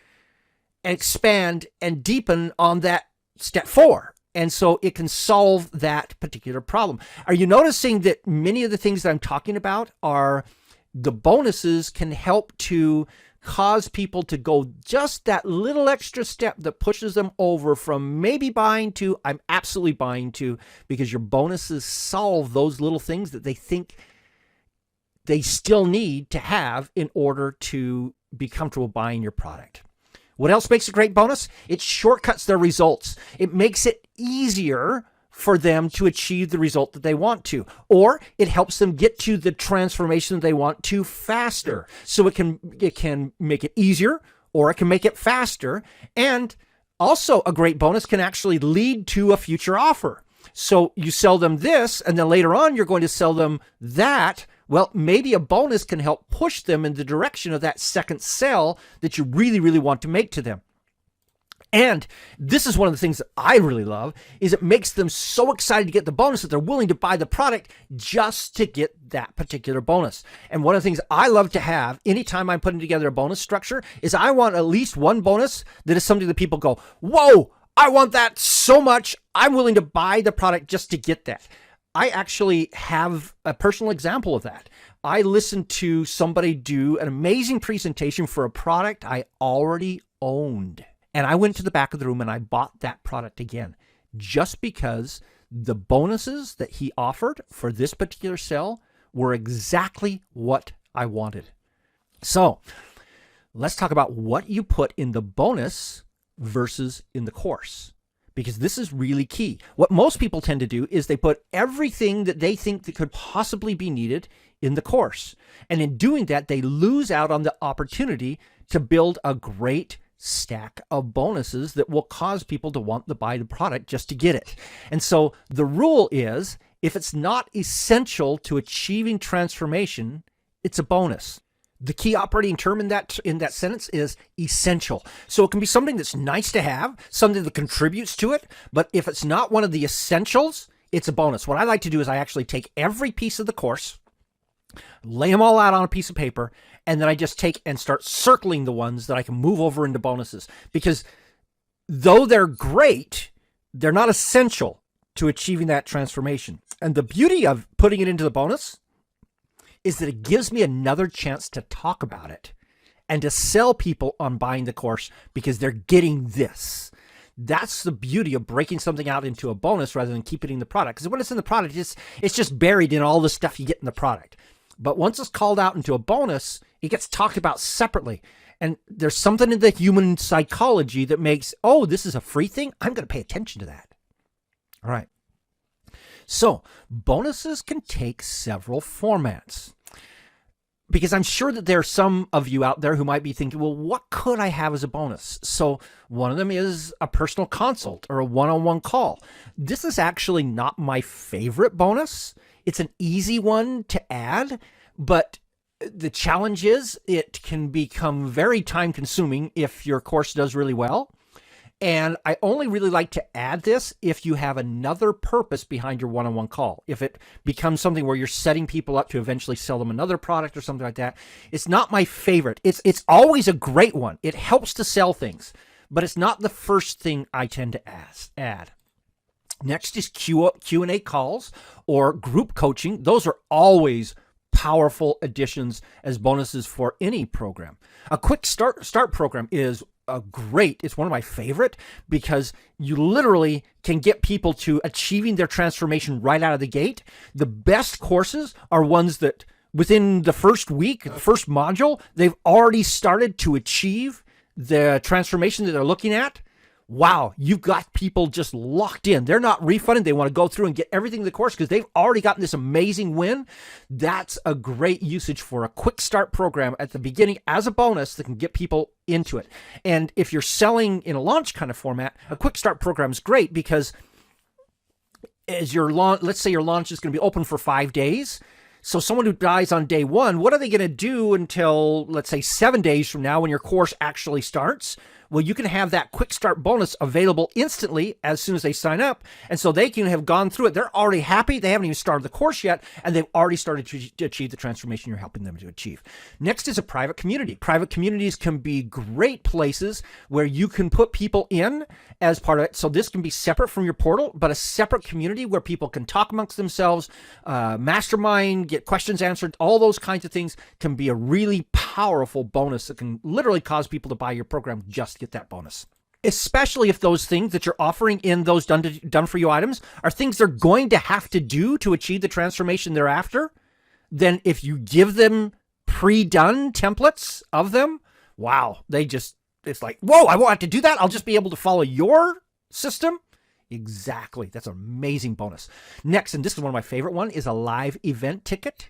expand, and deepen on that step 4. And so it can solve that particular problem. Are you noticing that many of the things that I'm talking about are the bonuses can help to cause people to go just that little extra step that pushes them over from maybe buying to I'm absolutely buying to, because your bonuses solve those little things that they think they still need to have in order to be comfortable buying your product. What else makes a great bonus? It shortcuts their results. It makes it easier for them to achieve the result that they want to, or it helps them get to the transformation they want to faster. So it can make it easier, or it can make it faster. And also a great bonus can actually lead to a future offer. So you sell them this, and then later on, you're going to sell them that. Well, maybe a bonus can help push them in the direction of that second sell that you really, really want to make to them. And this is one of the things that I really love, is it makes them so excited to get the bonus that they're willing to buy the product just to get that particular bonus. And one of the things I love to have anytime I'm putting together a bonus structure is I want at least one bonus that is something that people go, whoa, I want that so much. I'm willing to buy the product just to get that. I actually have a personal example of that. I listened to somebody do an amazing presentation for a product I already owned. And I went to the back of the room and I bought that product again, just because the bonuses that he offered for this particular sell were exactly what I wanted. So let's talk about what you put in the bonus versus in the course, because this is really key. What most people tend to do is they put everything that they think that could possibly be needed in the course. And in doing that, they lose out on the opportunity to build a great stack of bonuses that will cause people to want to buy the product just to get it. And so the rule is, if it's not essential to achieving transformation, it's a bonus. The key operating term in that sentence is essential. So it can be something that's nice to have, something that contributes to it, but if it's not one of the essentials, it's a bonus. What I like to do is I actually take every piece of the course, lay them all out on a piece of paper, and then I just take and start circling the ones that I can move over into bonuses. Because though they're great, they're not essential to achieving that transformation. And the beauty of putting it into the bonus is that it gives me another chance to talk about it and to sell people on buying the course because they're getting this. That's the beauty of breaking something out into a bonus rather than keeping it in the product. Because when it's in the product, it's just buried in all the stuff you get in the product. But once it's called out into a bonus, it gets talked about separately. And there's something in the human psychology that makes, oh, this is a free thing? I'm going to pay attention to that. All right. So bonuses can take several formats. Because I'm sure that there are some of you out there who might be thinking, well, what could I have as a bonus? So one of them is a personal consult or a one-on-one call. This is actually not my favorite bonus. It's an easy one to add, but the challenge is it can become very time consuming if your course does really well. And I only really like to add this if you have another purpose behind your one-on-one call. If it becomes something where you're setting people up to eventually sell them another product or something like that, it's not my favorite. It's always a great one. It helps to sell things, but it's not the first thing I tend to add. Next is Q&A calls or group coaching. Those are always powerful additions as bonuses for any program. A quick start program is it's one of my favorite because you literally can get people to achieving their transformation right out of the gate. The best courses are ones that within the first week, the first module, they've already started to achieve the transformation that they're looking at. Wow, you've got people just locked in. They're not refunding. They want to go through and get everything in the course because they've already gotten this amazing win. That's a great usage for a quick start program at the beginning as a bonus that can get people into it. And if you're selling in a launch kind of format, a quick start program is great because as your launch, let's say your launch is going to be open for 5 days. So someone who dies on day one, what are they going to do until, let's say, 7 days from now when your course actually starts? Well, you can have that quick start bonus available instantly as soon as they sign up. And so they can have gone through it. They're already happy. They haven't even started the course yet. And they've already started to achieve the transformation you're helping them to achieve. Next is a private community. Private communities can be great places where you can put people in as part of it. So this can be separate from your portal, but a separate community where people can talk amongst themselves, mastermind, get questions answered. All those kinds of things can be a really powerful bonus that can literally cause people to buy your program just to get that bonus. Especially if those things that you're offering in those done for you items are things they're going to have to do to achieve the transformation they're after. Then if you give them pre-done templates of them, wow, it's like, whoa, I won't have to do that. I'll just be able to follow your system. Exactly. That's an amazing bonus. Next, and this is one of my favorite one, is a live event ticket,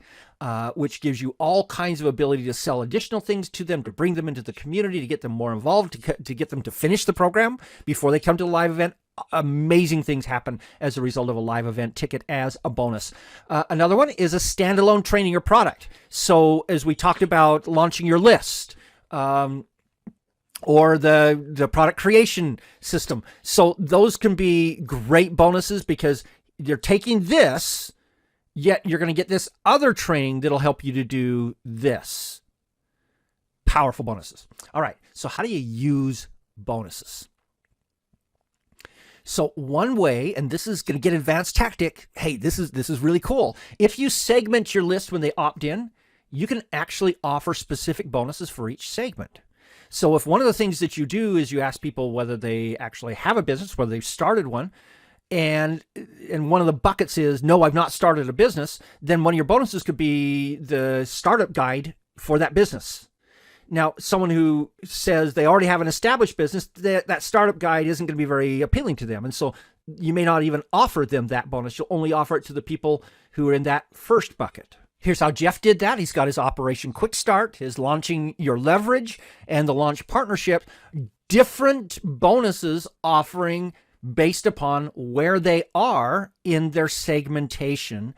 which gives you all kinds of ability to sell additional things to them, to bring them into the community, to get them more involved, to get them to finish the program before they come to the live event. Amazing things happen as a result of a live event ticket as a bonus. Another one is a standalone training your product. So as we talked about launching your list, or the product creation system. So those can be great bonuses because you're taking this, yet you're going to get this other training that'll help you to do this. Powerful bonuses. All right. So how do you use bonuses? So one way, and this is going to get advanced tactic. Hey, this is really cool. If you segment your list when they opt in, you can actually offer specific bonuses for each segment. So if one of the things that you do is you ask people whether they actually have a business, whether they've started one, and one of the buckets is, no, I've not started a business, then one of your bonuses could be the startup guide for that business. Now, someone who says they already have an established business, that startup guide isn't going to be very appealing to them. And so you may not even offer them that bonus. You'll only offer it to the people who are in that first bucket. Here's how Jeff did that. He's got his Operation Quick Start, his Launching Your Leverage, and the Launch Partnership. Different bonuses offering based upon where they are in their segmentation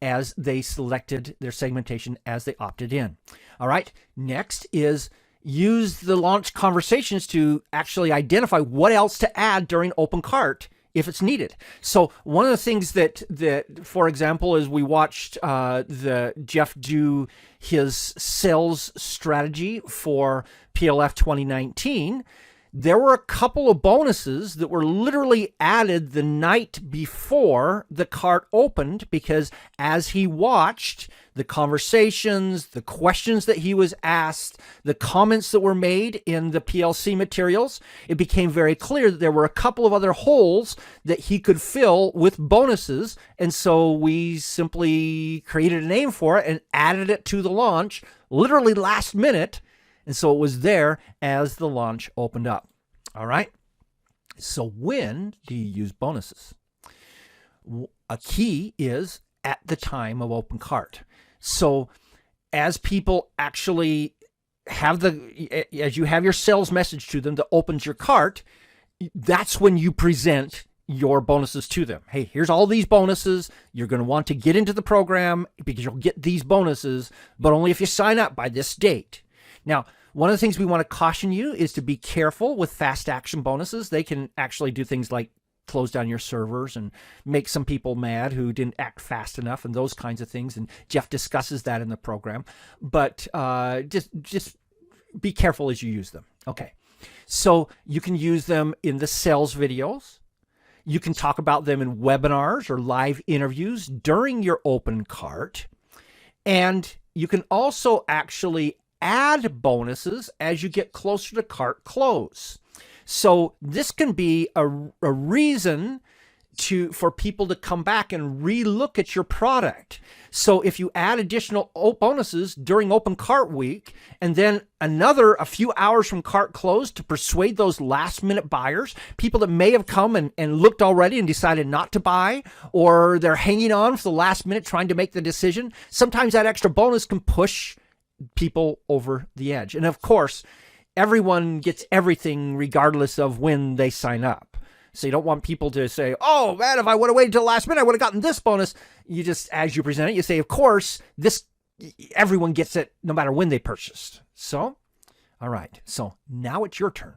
as they selected their segmentation as they opted in. All right. Next is use the launch conversations to actually identify what else to add during open cart if it's needed. So one of the things that for example, as we watched the Jeff do his sales strategy for PLF 2019, there were a couple of bonuses that were literally added the night before the cart opened, because as he watched the conversations, the questions that he was asked, the comments that were made in the PLC materials, it became very clear that there were a couple of other holes that he could fill with bonuses. And so we simply created a name for it and added it to the launch literally last minute. And so it was there as the launch opened up. All right. So when do you use bonuses? A key is at the time of open cart. So as people actually have as you have your sales message to them that opens your cart, that's when you present your bonuses to them. Hey, here's all these bonuses. You're going to want to get into the program because you'll get these bonuses, but only if you sign up by this date. Now, one of the things we want to caution you is to be careful with fast action bonuses. They can actually do things like close down your servers and make some people mad who didn't act fast enough and those kinds of things. And Jeff discusses that in the program. But just be careful as you use them. Okay. So you can use them in the sales videos. You can talk about them in webinars or live interviews during your open cart. And you can also actually add bonuses as you get closer to cart close. So this can be a reason for people to come back and re-look at your product. So if you add additional bonuses during open cart week, and then a few hours from cart close to persuade those last minute buyers, people that may have come and looked already and decided not to buy, or they're hanging on for the last minute trying to make the decision, sometimes that extra bonus can push people over the edge. And of course, everyone gets everything regardless of when they sign up. So you don't want people to say, oh man, if I would have waited till the last minute, I would have gotten this bonus. You just, as you present it, you say, of course, everyone gets it no matter when they purchased. So, all right. So now it's your turn.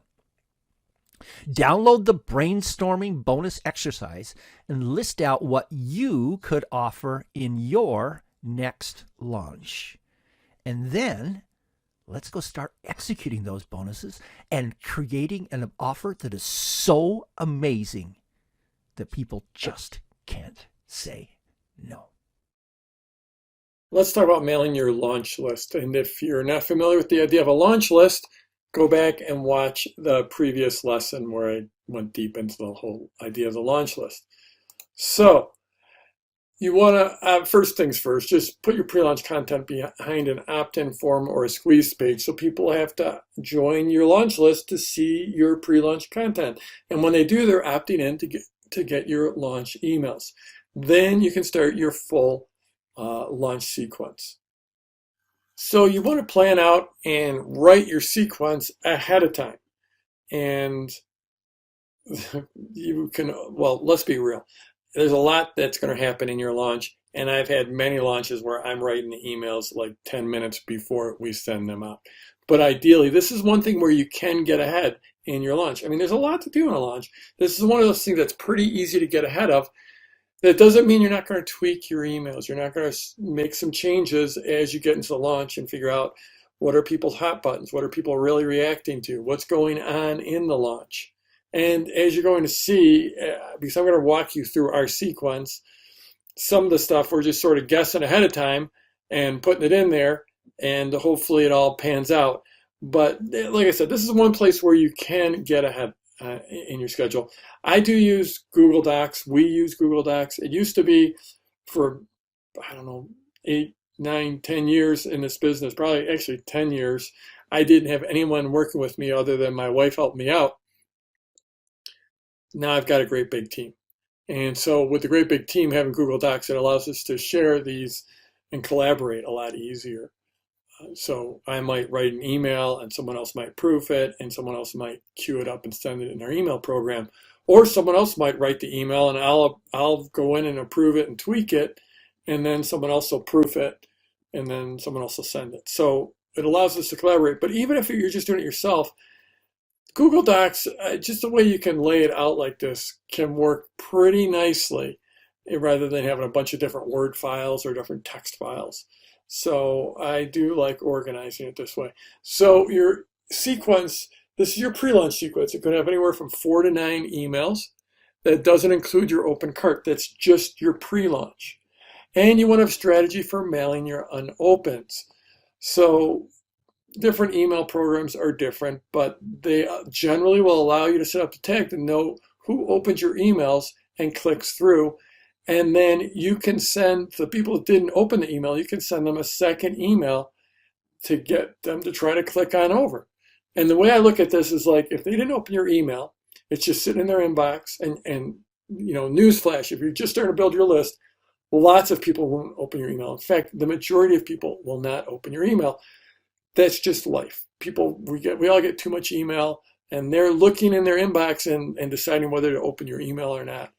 Download the brainstorming bonus exercise and list out what you could offer in your next launch. And then let's go start executing those bonuses and creating an offer that is so amazing that people just can't say no. Let's talk about mailing your launch list. And if you're not familiar with the idea of a launch list, go back and watch the previous lesson where I went deep into the whole idea of the launch list. So you want to, first things first, just put your pre-launch content behind an opt-in form or a squeeze page so people have to join your launch list to see your pre-launch content. And when they do, they're opting in to get your launch emails. Then you can start your full launch sequence. So you want to plan out and write your sequence ahead of time. And you can, well, let's be real. There's a lot that's going to happen in your launch. And I've had many launches where I'm writing the emails like 10 minutes before we send them out. But ideally, this is one thing where you can get ahead in your launch. I mean, there's a lot to do in a launch. This is one of those things that's pretty easy to get ahead of. That doesn't mean you're not going to tweak your emails. You're not going to make some changes as you get into the launch and figure out what are people's hot buttons, what are people really reacting to, what's going on in the launch. And as you're going to see, because I'm going to walk you through our sequence, some of the stuff we're just sort of guessing ahead of time and putting it in there, and hopefully it all pans out. But like I said, this is one place where you can get ahead in your schedule. I do use Google Docs. We use Google Docs. It used to be for, I don't know, 8, 9, 10 years in this business, probably actually 10 years. I didn't have anyone working with me other than my wife helped me out. Now I've got a great big team. And so with the great big team having Google Docs, it allows us to share these and collaborate a lot easier. So I might write an email and someone else might proof it and someone else might queue it up and send it in our email program. Or someone else might write the email and I'll go in and approve it and tweak it, and then someone else will proof it, and then someone else will send it. So it allows us to collaborate. But even if you're just doing it yourself, Google Docs, just the way you can lay it out like this, can work pretty nicely rather than having a bunch of different Word files or different text files. So I do like organizing it this way. So your sequence, this is your pre-launch sequence. It could have anywhere from 4 to 9 emails. That doesn't include your open cart. That's just your pre-launch. And you want to have strategy for mailing your unopens. So different email programs are different, but they generally will allow you to set up the tag to know who opens your emails and clicks through. And then you can send the people that didn't open the email, you can send them a second email to get them to try to click on over. And the way I look at this is like, if they didn't open your email, it's just sitting in their inbox. And you know, newsflash, if you're just starting to build your list, lots of people won't open your email. In fact, the majority of people will not open your email. That's just life. People, we all get too much email, and they're looking in their inbox and deciding whether to open your email or not.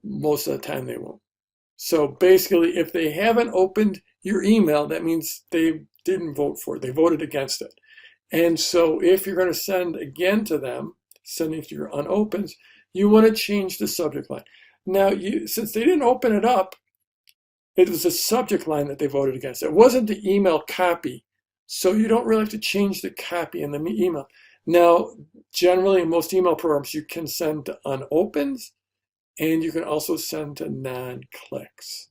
Most of the time they won't. So basically, if they haven't opened your email, that means they didn't vote for it. They voted against it. And so if you're going to send again to them, sending to your unopens, you want to change the subject line. Now, since they didn't open it up, it was a subject line that they voted against. It wasn't the email copy. So you don't really have to change the copy in the email. Now, generally in most email programs, you can send to unopens, and you can also send to non-clicks.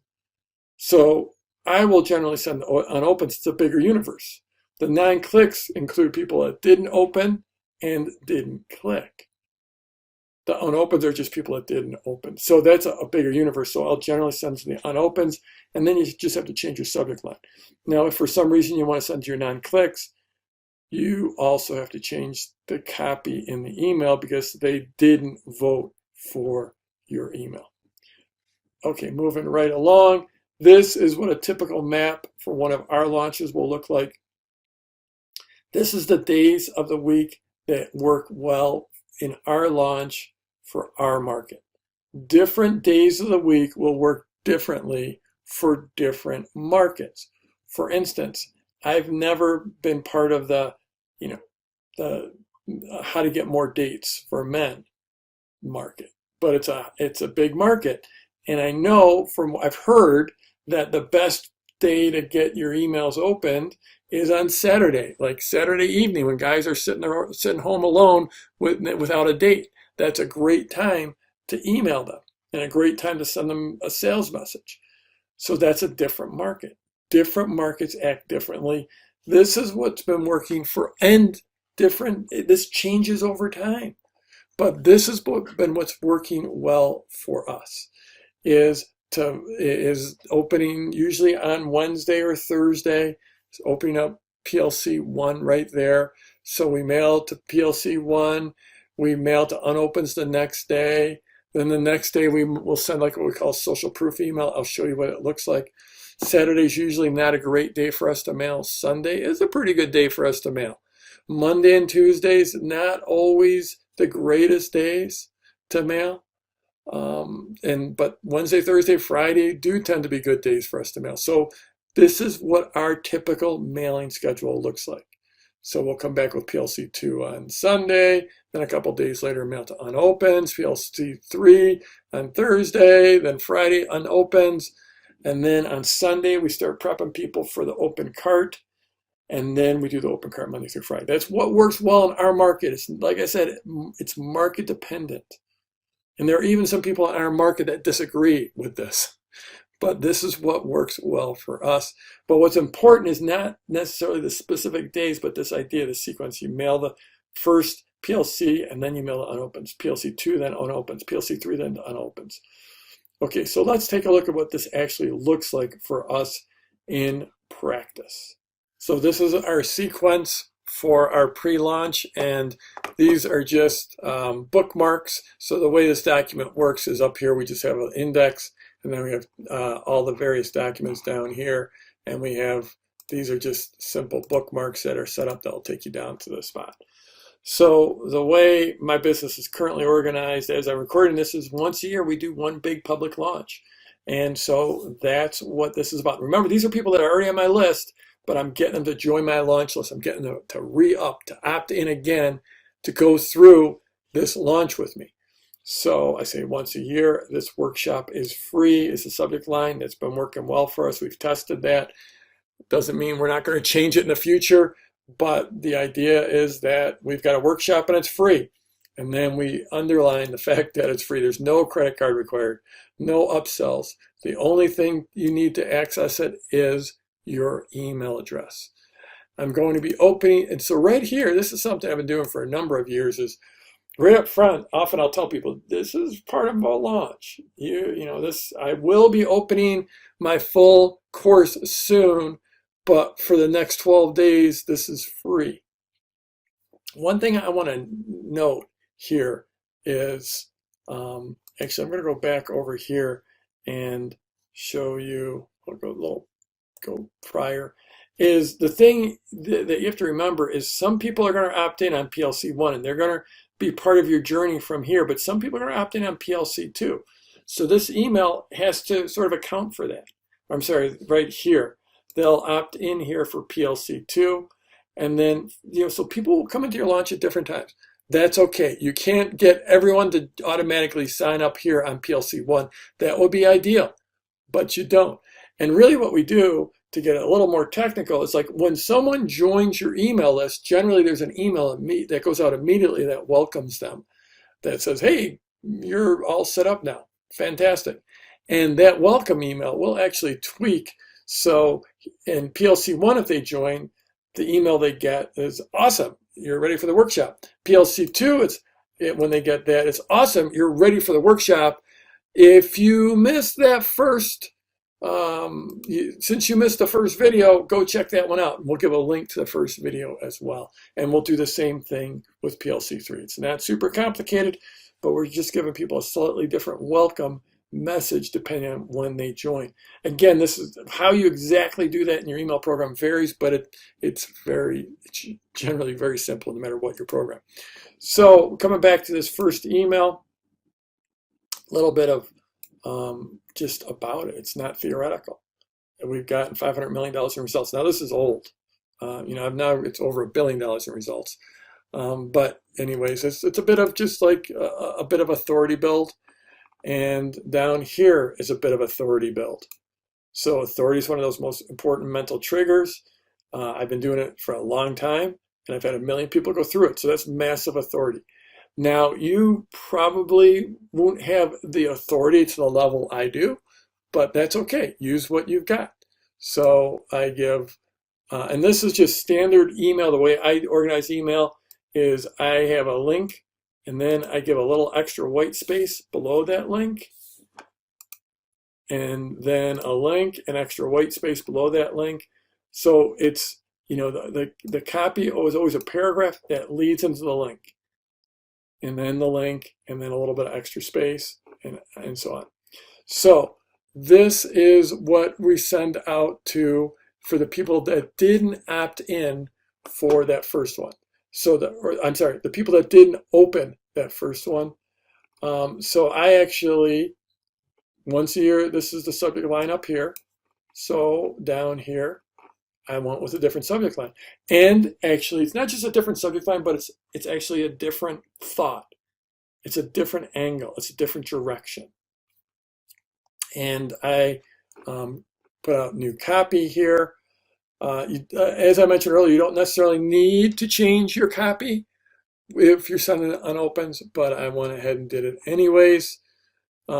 So I will generally send unopens. It's a bigger universe. The non-clicks include people that didn't open and didn't click. The unopens are just people that didn't open. So that's a bigger universe. So I'll generally send to the unopens, and then you just have to change your subject line. Now, if for some reason you want to send to your non-clicks, you also have to change the copy in the email because they didn't vote for your email. Okay, moving right along. This is what a typical map for one of our launches will look like. This is the days of the week that work well in our launch for our market. Different days of the week will work differently for different markets. For instance, I've never been part of the how to get more dates for men market, but it's a big market, and I know I've heard that the best day to get your emails opened is on Saturday, like Saturday evening when guys are sitting home alone without a date. That's a great time to email them and a great time to send them a sales message. So that's a different market. Different markets act differently. This is what's been working this changes over time. But this has been what's working well for us is opening usually on Wednesday or Thursday, opening up PLC 1 right there. So we mail to PLC 1, we mail to unopens the next day. Then the next day we will send like what we call social proof email. I'll show you what it looks like. Saturday's usually not a great day for us to mail. Sunday is a pretty good day for us to mail. Monday and Tuesdays, not always the greatest days to mail. But Wednesday, Thursday, Friday do tend to be good days for us to mail. So this is what our typical mailing schedule looks like. So we'll come back with PLC 2 on Sunday, then a couple days later mail to unopens, PLC 3 on Thursday, then Friday unopens, and then on Sunday we start prepping people for the open cart, and then we do the open cart Monday through Friday. That's what works well in our market. It's like I said, it's market dependent. And there are even some people in our market that disagree with this. But this is what works well for us. But what's important is not necessarily the specific days, but this idea, the sequence. You mail the first PLC, and then you mail the unopens. PLC 2, then unopens. PLC 3, then unopens. Okay, so let's take a look at what this actually looks like for us in practice. So this is our sequence for our pre-launch, and these are just bookmarks. So the way this document works is up here we just have an index, and then we have all the various documents down here, and we have, these are just simple bookmarks that are set up that will take you down to the spot. So the way my business is currently organized as I'm recording this is once a year we do one big public launch. And so that's what this is about. Remember, these are people that are already on my list, but I'm getting them to join my launch list. I'm getting them to re-up, to opt in again, to go through this launch with me. So I say once a year. This workshop is free, is the subject line. That's been working well for us. We've tested that. Doesn't mean we're not going to change it in the future, but the idea is that we've got a workshop and it's free. And then we underline the fact that it's free. There's no credit card required, no upsells. The only thing you need to access it is your email address. I'm going to be opening, and so right here, this is something I've been doing for a number of years, is right up front, often I'll tell people, this is part of a launch. I will be opening my full course soon, but for the next 12 days, this is free. One thing I want to note here is, actually, I'm going to go back over here and show you, I'll go prior, is the thing that you have to remember is some people are going to opt in on PLC 1 and they're going to be part of your journey from here, but some people are going to opt in on PLC 2. So this email has to sort of account for that. I'm sorry, right here. They'll opt in here for PLC 2, and then, so people will come into your launch at different times. That's okay. You can't get everyone to automatically sign up here on PLC 1. That would be ideal, but you don't. And really what we do, to get a little more technical, is like when someone joins your email list, generally there's an email that goes out immediately that welcomes them, that says, hey, you're all set up now. Fantastic. And that welcome email will actually tweak. So in PLC 1, if they join, the email they get is awesome. You're ready for the workshop. PLC 2, when they get that, it's awesome. You're ready for the workshop. If you missed that first, since you missed the first video, go check that one out. We'll give a link to the first video as well. And we'll do the same thing with PLC 3. It's not super complicated, but we're just giving people a slightly different welcome message depending on when they join. Again, this is how you exactly do that in your email program varies, but it's generally very simple no matter what your program. So coming back to this first email, little bit of just about it. It's not theoretical. We've gotten $500 million in results. Now this is old. Now it's over $1 billion in results. But anyways, it's a bit of just like a bit of authority build. And down here is a bit of authority build. So authority is one of those most important mental triggers. I've been doing it for a long time, and I've had 1 million people go through it. So that's massive authority. Now, you probably won't have the authority to the level I do, but that's okay. Use what you've got. So I give, and this is just standard email. The way I organize email is I have a link, and then I give a little extra white space below that link, and then a link, an extra white space below that link. So it's, the copy is always a paragraph that leads into the link, and then the link, and then a little bit of extra space, and so on. So this is what we send out for the people that didn't opt in for that first one. So the people that didn't open that first one. So I actually, once a year, this is the subject line up here. So down here, I went with a different subject line. And actually, it's not just a different subject line, but it's actually a different thought. It's a different angle. It's a different direction. And I put out new copy here. As I mentioned earlier, you don't necessarily need to change your copy if you're sending it unopens, but I went ahead and did it anyways. It's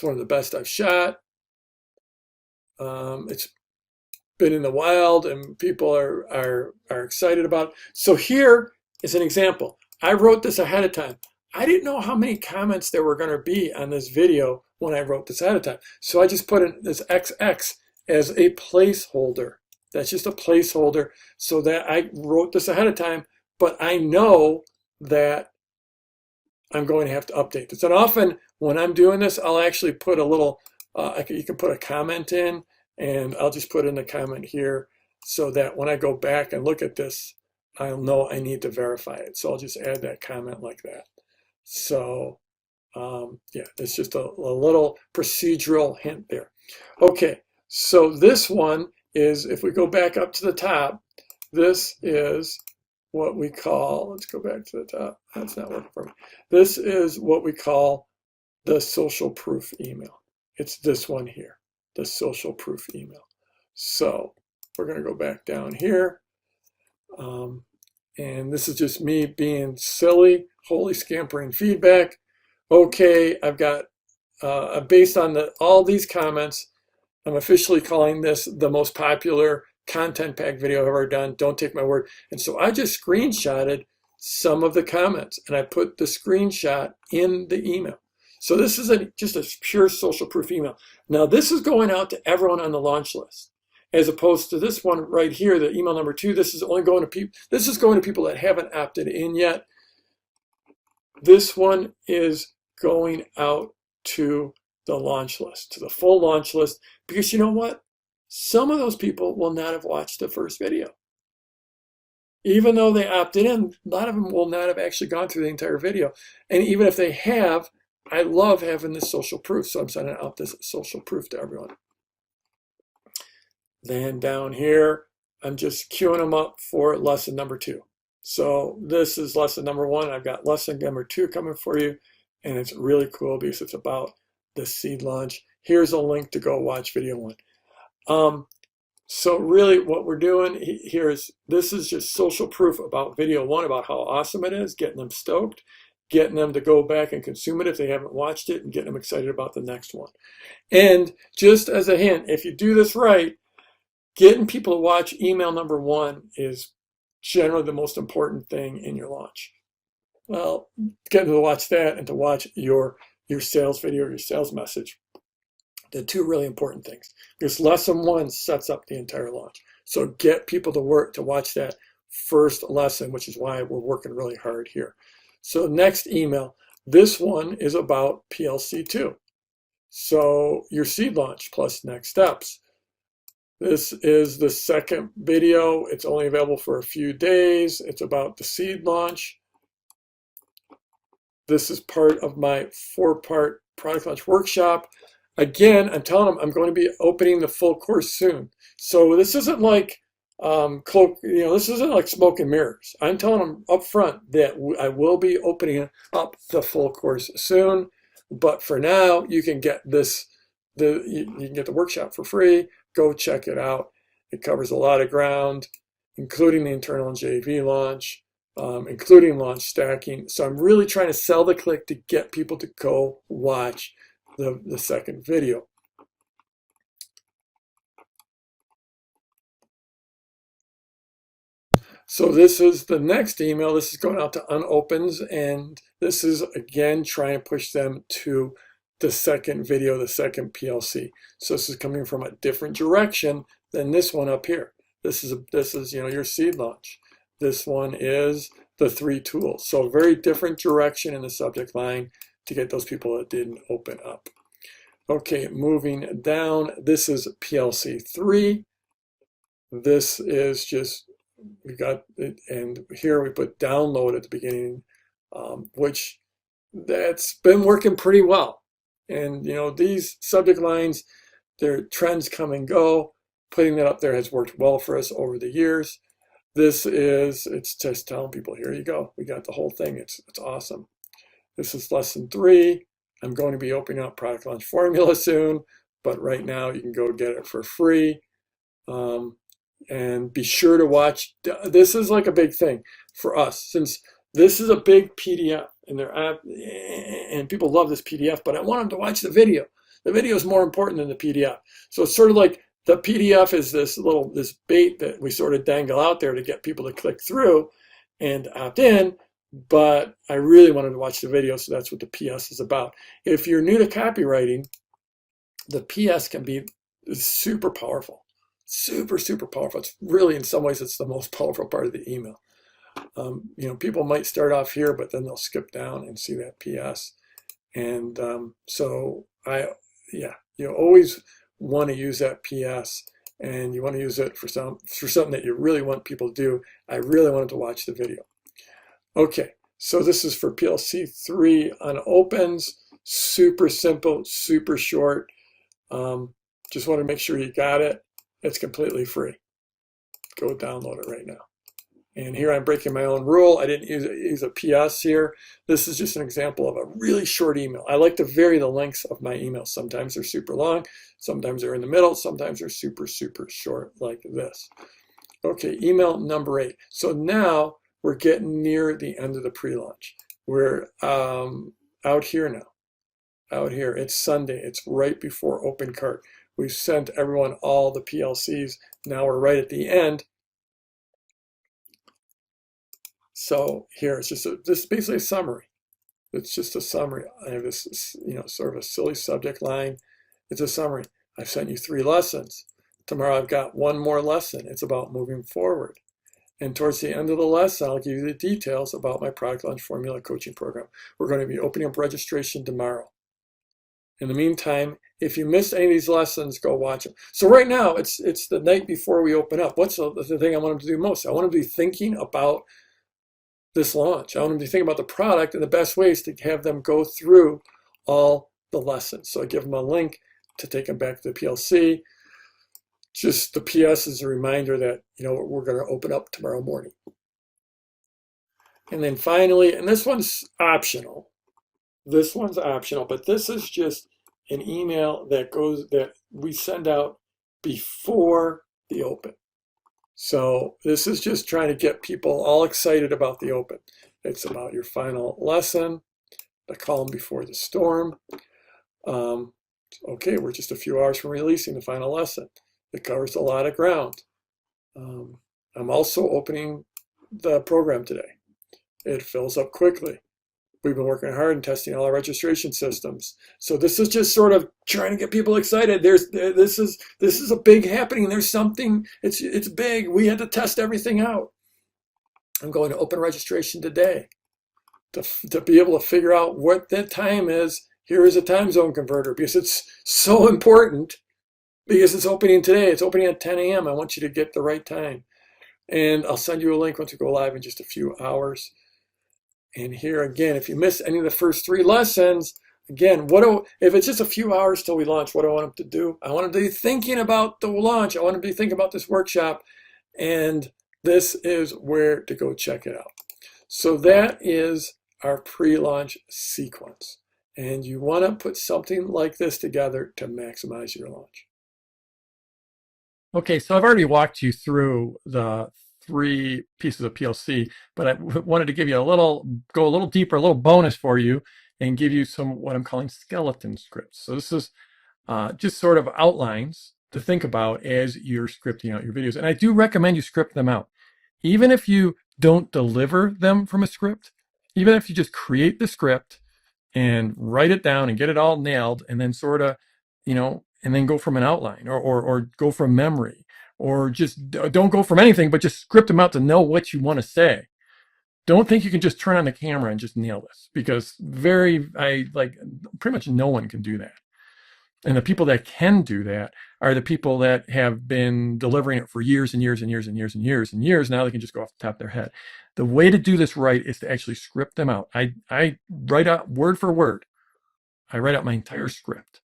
one of the best I've shot. It's been in the wild, and people are excited about it. So here is an example. I wrote this ahead of time. I didn't know how many comments there were going to be on this video when I wrote this ahead of time. So I just put in this XX as a placeholder. That's just a placeholder, so that I wrote this ahead of time, but I know that I'm going to have to update this. And often when I'm doing this, I'll actually put a little, you can put a comment in, and I'll just put in the comment here so that when I go back and look at this, I'll know I need to verify it. So I'll just add that comment like that. So yeah, it's just a little procedural hint there. Okay, so this one is, if we go back up to the top, this is what we call, let's go back to the top. That's not working for me. This is what we call the social proof email. It's this one here, the social proof email. So we're going to go back down here. And this is just me being silly, holy scampering feedback. Okay, I've got, based on all these comments, I'm officially calling this the most popular content pack video I've ever done. Don't take my word. And so I just screenshotted some of the comments, and I put the screenshot in the email. So this is just a pure social proof email. Now this is going out to everyone on the launch list, as opposed to this one right here, the email number 2. This is only going to people. This is going to people that haven't opted in yet. This one is going out to the launch list, to the full launch list, because you know what? Some of those people will not have watched the first video. Even though they opted in, a lot of them will not have actually gone through the entire video. And even if they have, I love having this social proof, so I'm sending out this social proof to everyone. Then down here, I'm just queuing them up for lesson number 2. So this is lesson number 1. I've got lesson number 2 coming for you, and it's really cool because it's about the seed launch. Here's a link to go watch video 1. So really what we're doing here is, this is just social proof about video 1, about how awesome it is, getting them stoked, getting them to go back and consume it if they haven't watched it, and getting them excited about the next one. And just as a hint, if you do this right, getting people to watch email number 1 is generally the most important thing in your launch. Well, getting them to watch that and to watch your sales video, your sales message, the 2 really important things, because lesson 1 sets up the entire launch. So get people to watch that first lesson, which is why we're working really hard here. So next email, this one is about PLC2. So your seed launch plus next steps. This is the second video. It's only available for a few days. It's about the seed launch. This is part of my 4-part product launch workshop. Again, I'm telling them I'm going to be opening the full course soon. So this isn't like this isn't like smoke and mirrors. I'm telling them up front that I will be opening up the full course soon. But for now, you can get you can get the workshop for free. Go check it out. It covers a lot of ground, including the internal and JV launch, including launch stacking. So I'm really trying to sell the click to get people to go watch the second video. So this is the next email. This is going out to unopens, and this is again trying to push them to the second video, the second PLC. So this is coming from a different direction than this one up here. This is your seed launch. This one is the 3 tools. So a very different direction in the subject line to get those people that didn't open up. Okay, moving down, this is PLC 3. This is just, we got it, and here we put download at the beginning, which that's been working pretty well. And these subject lines, their trends come and go. Putting that up there has worked well for us over the years. It's just telling people, here you go. We got the whole thing. It's awesome. This is lesson 3. I'm going to be opening up product launch formula soon, but right now you can go get it for free. And be sure to watch. This is like a big thing for us, since this is a big PDF in their app, and people love this PDF, but I want them to watch the video. The video is more important than the PDF. So it's sort of like the PDF is this bait that we sort of dangle out there to get people to click through and opt in, but I really want them to watch the video, so that's what the PS is about. If you're new to copywriting, the PS can be super powerful. Super, super powerful. It's really, in some ways, it's the most powerful part of the email. People might start off here, but then they'll skip down and see that PS. And you always want to use that PS, and you want to use it for something that you really want people to do. I really want them to watch the video. Okay, so this is for PLC 3 on opens. Super simple, super short. Just want to make sure you got it. It's completely free. Go download it right now. And here I'm breaking my own rule. I didn't use a PS here. This is just an example of a really short email. I like to vary the lengths of my emails. Sometimes they're super long, sometimes they're in the middle, sometimes they're super, super short like this. Okay, email number 8. So now we're getting near the end of the pre-launch. We're out here now. Out here, it's Sunday. It's right before open cart. We've sent everyone all the PLCs. Now we're right at the end. So here, this is basically a summary. It's just a summary. I have this, sort of a silly subject line. It's a summary. I've sent you 3 lessons. Tomorrow I've got 1 more lesson. It's about moving forward. And towards the end of the lesson, I'll give you the details about my product launch formula coaching program. We're going to be opening up registration tomorrow. In the meantime, if you missed any of these lessons, go watch them. So right now, it's the night before we open up. What's the thing I want them to do most? I want them to be thinking about this launch. I want them to think about the product, and the best way is to have them go through all the lessons. So I give them a link to take them back to the PLC. Just the PS is a reminder that, we're going to open up tomorrow morning. And then finally, and this one's optional. This one's optional, but this is just an email that we send out before the open. So this is just trying to get people all excited about the open. It's about your final lesson, the calm before the storm. Okay, we're just a few hours from releasing the final lesson. It covers a lot of ground. I'm also opening the program today. It fills up quickly. We've been working hard and testing all our registration systems. So this is just sort of trying to get people excited. This is a big happening. There's something, it's big. We had to test everything out. I'm going to open registration today to be able to figure out what that time is. Here is a time zone converter, because it's so important, because it's opening today. It's opening at 10 a.m. I want you to get the right time. And I'll send you a link once we go live in just a few hours. And here again, if you miss any of the first 3 lessons, again, if it's just a few hours till we launch, what do I want them to do? I want them to be thinking about the launch. I want them to be thinking about this workshop. And this is where to go check it out. So that is our pre-launch sequence. And you want to put something like this together to maximize your launch. Okay, so I've already walked you through the 3 pieces of PLC, but I wanted to give you go a little deeper, a little bonus for you, and give you some what I'm calling skeleton scripts. So this is just sort of outlines to think about as you're scripting out your videos. And I do recommend you script them out. Even if you don't deliver them from a script, even if you just create the script and write it down and get it all nailed, and then sort of, and then go from an outline or go from memory, or just don't go from anything, but just script them out to know what you want to say. Don't think you can just turn on the camera and just nail this, because pretty much no one can do that. And the people that can do that are the people that have been delivering it for years and years and years and years and years and years. Now they can just go off the top of their head. The way to do this right is to actually script them out. I write out word for word. I write out my entire script.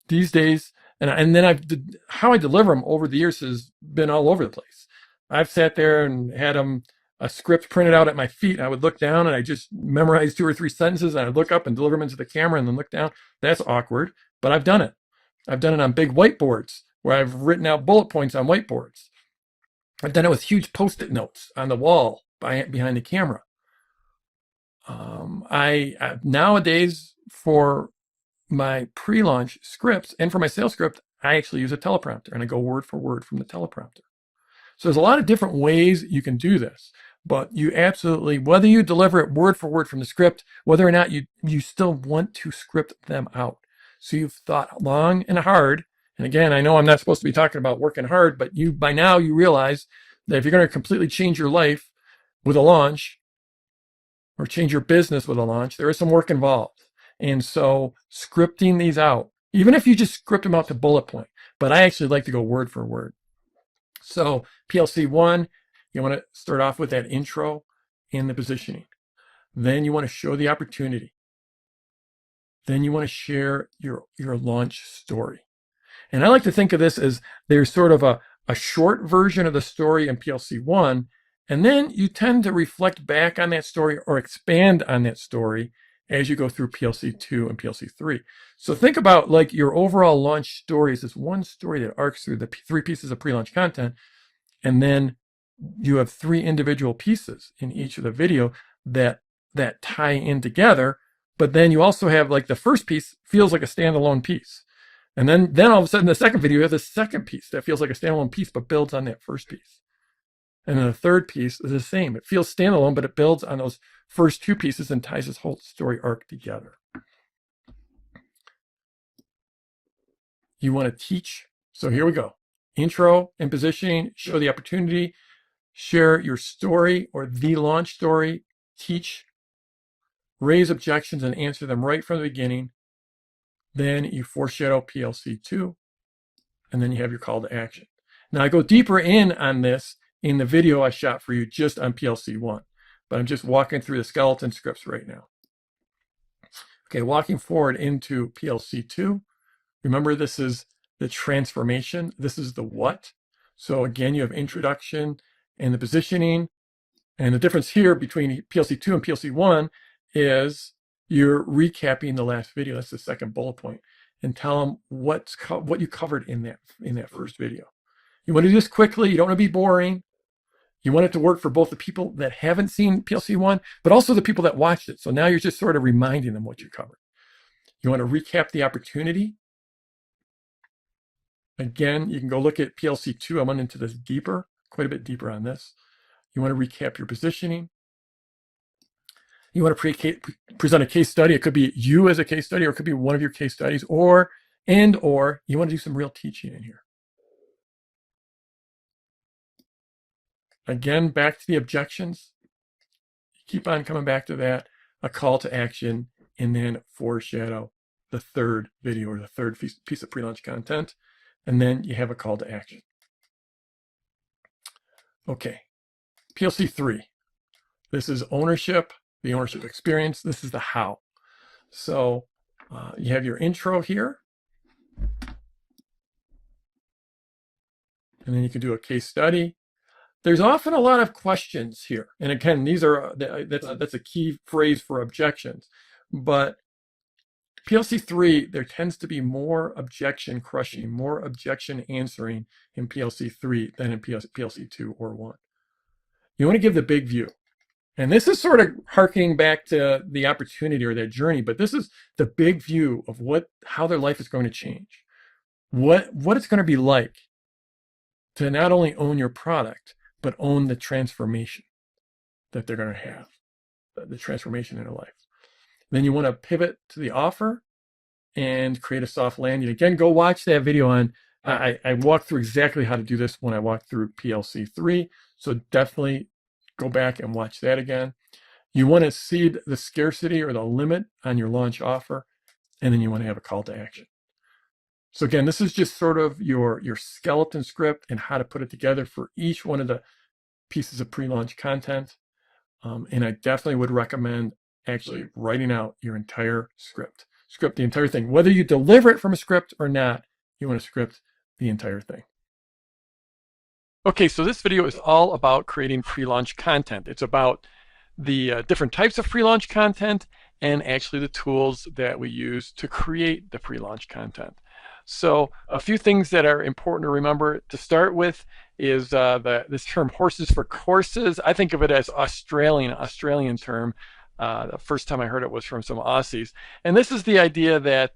These days, and then how I deliver them over the years has been all over the place. I've sat there and had a script printed out at my feet. I would look down and I just memorize 2 or 3 sentences, and I'd look up and deliver them into the camera and then look down. That's awkward, but I've done it. I've done it on big whiteboards where I've written out bullet points on whiteboards. I've done it with huge Post-it notes on the wall behind the camera. Nowadays, for my pre-launch scripts and for my sales script, I actually use a teleprompter, and I go word for word from the teleprompter. So there's a lot of different ways you can do this, but you absolutely, whether you deliver it word for word from the script, whether or not you still want to script them out. So you've thought long and hard. And again, I know I'm not supposed to be talking about working hard, but by now you realize that if you're going to completely change your life with a launch, or change your business with a launch, there is some work involved. And so scripting these out, even if you just script them out to bullet point, but I actually like to go word for word. So PLC 1, you want to start off with that intro and the positioning. Then you want to show the opportunity. Then you want to share your launch story. And I like to think of this as there's sort of a short version of the story in PLC 1, and then you tend to reflect back on that story or expand on that story as you go through PLC 2 and PLC 3. So think about like your overall launch story is this one story that arcs through the 3 pieces of pre-launch content, and then you have 3 individual pieces in each of the video that tie in together. But then you also have like the first piece feels like a standalone piece. And then all of a sudden, the second video, you have the second piece that feels like a standalone piece, but builds on that first piece. And then the third piece is the same. It feels standalone, but it builds on those first 2 pieces and ties this whole story arc together. You want to teach. So here we go. Intro and positioning, show the opportunity, share your story or the launch story, teach, raise objections and answer them right from the beginning. Then you foreshadow PLC 2, and then you have your call to action. Now I go deeper in on this in the video I shot for you just on PLC 1, but I'm just walking through the skeleton scripts right now. Okay, walking forward into PLC 2. Remember, this is the transformation. This is the what. So again, you have introduction and the positioning. And the difference here between PLC 2 and PLC 1 is you're recapping the last video. That's the second bullet point, and tell them what you covered in that first video. You want to do this quickly. You don't want to be boring. You want it to work for both the people that haven't seen PLC 1, but also the people that watched it. So now you're just sort of reminding them what you covered. You want to recap the opportunity. Again, you can go look at PLC 2. I went into this deeper, quite a bit deeper on this. You want to recap your positioning. You want to present a case study. It could be you as a case study, or it could be one of your case studies, or you want to do some real teaching in here. Again, back to the objections. Keep on coming back to that. A call to action, and then foreshadow the third video or the third piece of pre-launch content. And then you have a call to action. Okay, PLC 3. This is ownership, the ownership experience. This is the how. So you have your intro here. And then you can do a case study. There's often a lot of questions here. And again, these are that's a key phrase for objections. But PLC 3, there tends to be more objection crushing, more objection answering in PLC 3 than in PLC 2 or 1. You want to give the big view. And this is sort of harkening back to the opportunity or their journey, but this is the big view of how their life is going to change, what it's going to be like to not only own your product, but own the transformation that they're going to have, the transformation in their life. Then you want to pivot to the offer and create a soft landing. Again, go watch that video on, I walked through exactly how to do this when I walked through PLC 3. So definitely go back and watch that again. You want to seed the scarcity or the limit on your launch offer, and then you want to have a call to action. So again, this is just sort of your skeleton script and how to put it together for each one of the pieces of pre-launch content. And I definitely would recommend actually writing out your entire script, the entire thing. Whether you deliver it from a script or not, you want to script the entire thing. Okay, so this video is all about creating pre-launch content. It's about the different types of pre-launch content and actually the tools that we use to create the pre-launch content. So a few things that are important to remember to start with is this term horses for courses. I think of it as Australian term. The first time I heard it was from some Aussies. And this is the idea that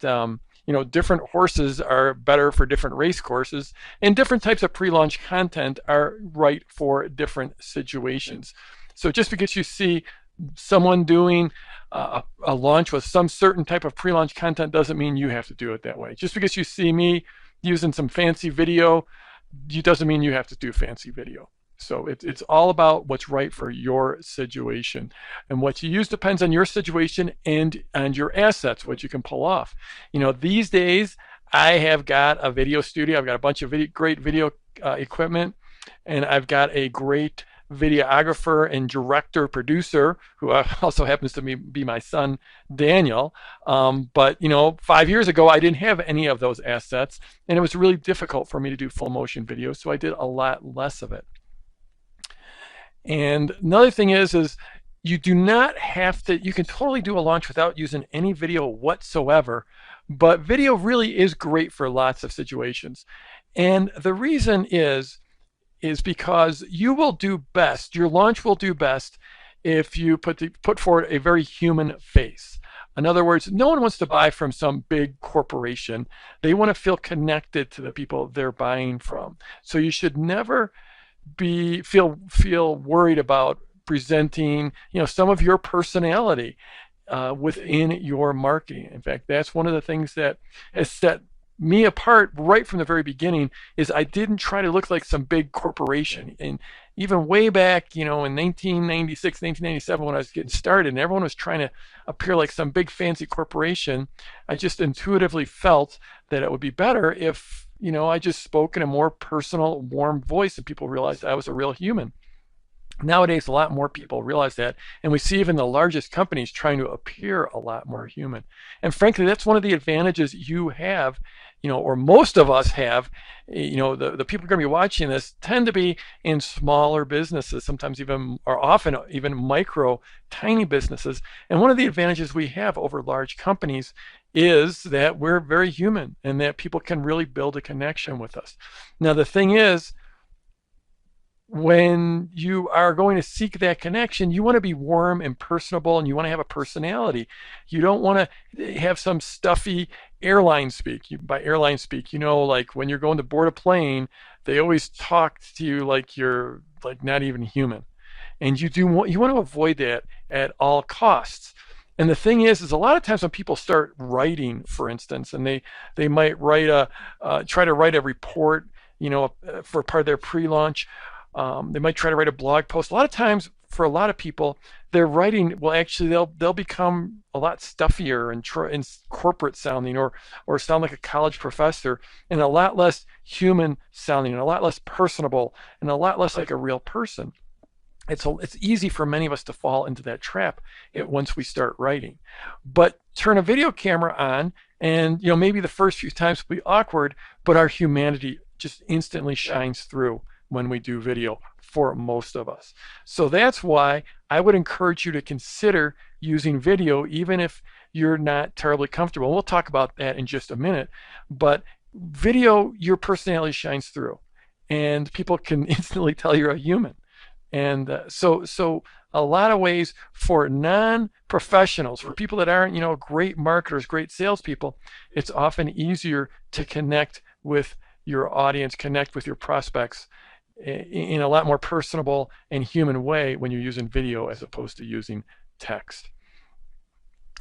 different horses are better for different race courses, and different types of pre-launch content are right for different situations. So just because you see someone doing a launch with some certain type of pre-launch content doesn't mean you have to do it that way. Just because you see me using some fancy video, doesn't mean you have to do fancy video. So it's all about what's right for your situation, and what you use depends on your situation and your assets, what you can pull off. These days I have got a video studio. I've got a bunch of great video equipment, and I've got a great videographer and director producer who also happens to be my son Daniel. But 5 years ago I didn't have any of those assets, and it was really difficult for me to do full motion videos, so I did a lot less of it. And another thing is you do not have to, you can totally do a launch without using any video whatsoever, but video really is great for lots of situations. And the reason is because you will do best, your launch will do best if you put forward a very human face. In other words, no one wants to buy from some big corporation. They want to feel connected to the people they're buying from. So you should never feel worried about presenting some of your personality within your marketing. In fact, that's one of the things that has set me apart right from the very beginning, is I didn't try to look like some big corporation. And even way back, in 1996, 1997, when I was getting started and everyone was trying to appear like some big fancy corporation, I just intuitively felt that it would be better if I just spoke in a more personal, warm voice, and people realized I was a real human. Nowadays, a lot more people realize that, and we see even the largest companies trying to appear a lot more human. And frankly, that's one of the advantages you have, or most of us have. The people who are going to be watching this tend to be in smaller businesses, sometimes often even micro, tiny businesses. And one of the advantages we have over large companies is that we're very human, and that people can really build a connection with us. Now, the thing is, when you are going to seek that connection, you want to be warm and personable, and you want to have a personality. You don't want to have some stuffy airline speak. By airline speak, like when you're going to board a plane, they always talk to you like you're not even human. And you want to avoid that at all costs. And the thing is a lot of times when people start writing, for instance, and they might try to write a report, for part of their pre-launch. They might try to write a blog post. A lot of times, for a lot of people, their writing will actually they'll become a lot stuffier and corporate sounding, or sound like a college professor, and a lot less human sounding, and a lot less personable, and a lot less like a real person. it's easy for many of us to fall into that trap once we start writing. But turn a video camera on, and maybe the first few times will be awkward, but our humanity just instantly shines through when we do video for most of us. So that's why I would encourage you to consider using video, even if you're not terribly comfortable. We'll talk about that in just a minute, but video, your personality shines through, and people can instantly tell you're a human. And so a lot of ways for non-professionals, for people that aren't great marketers, great salespeople, it's often easier to connect with your audience, connect with your prospects in a lot more personable and human way when you're using video as opposed to using text.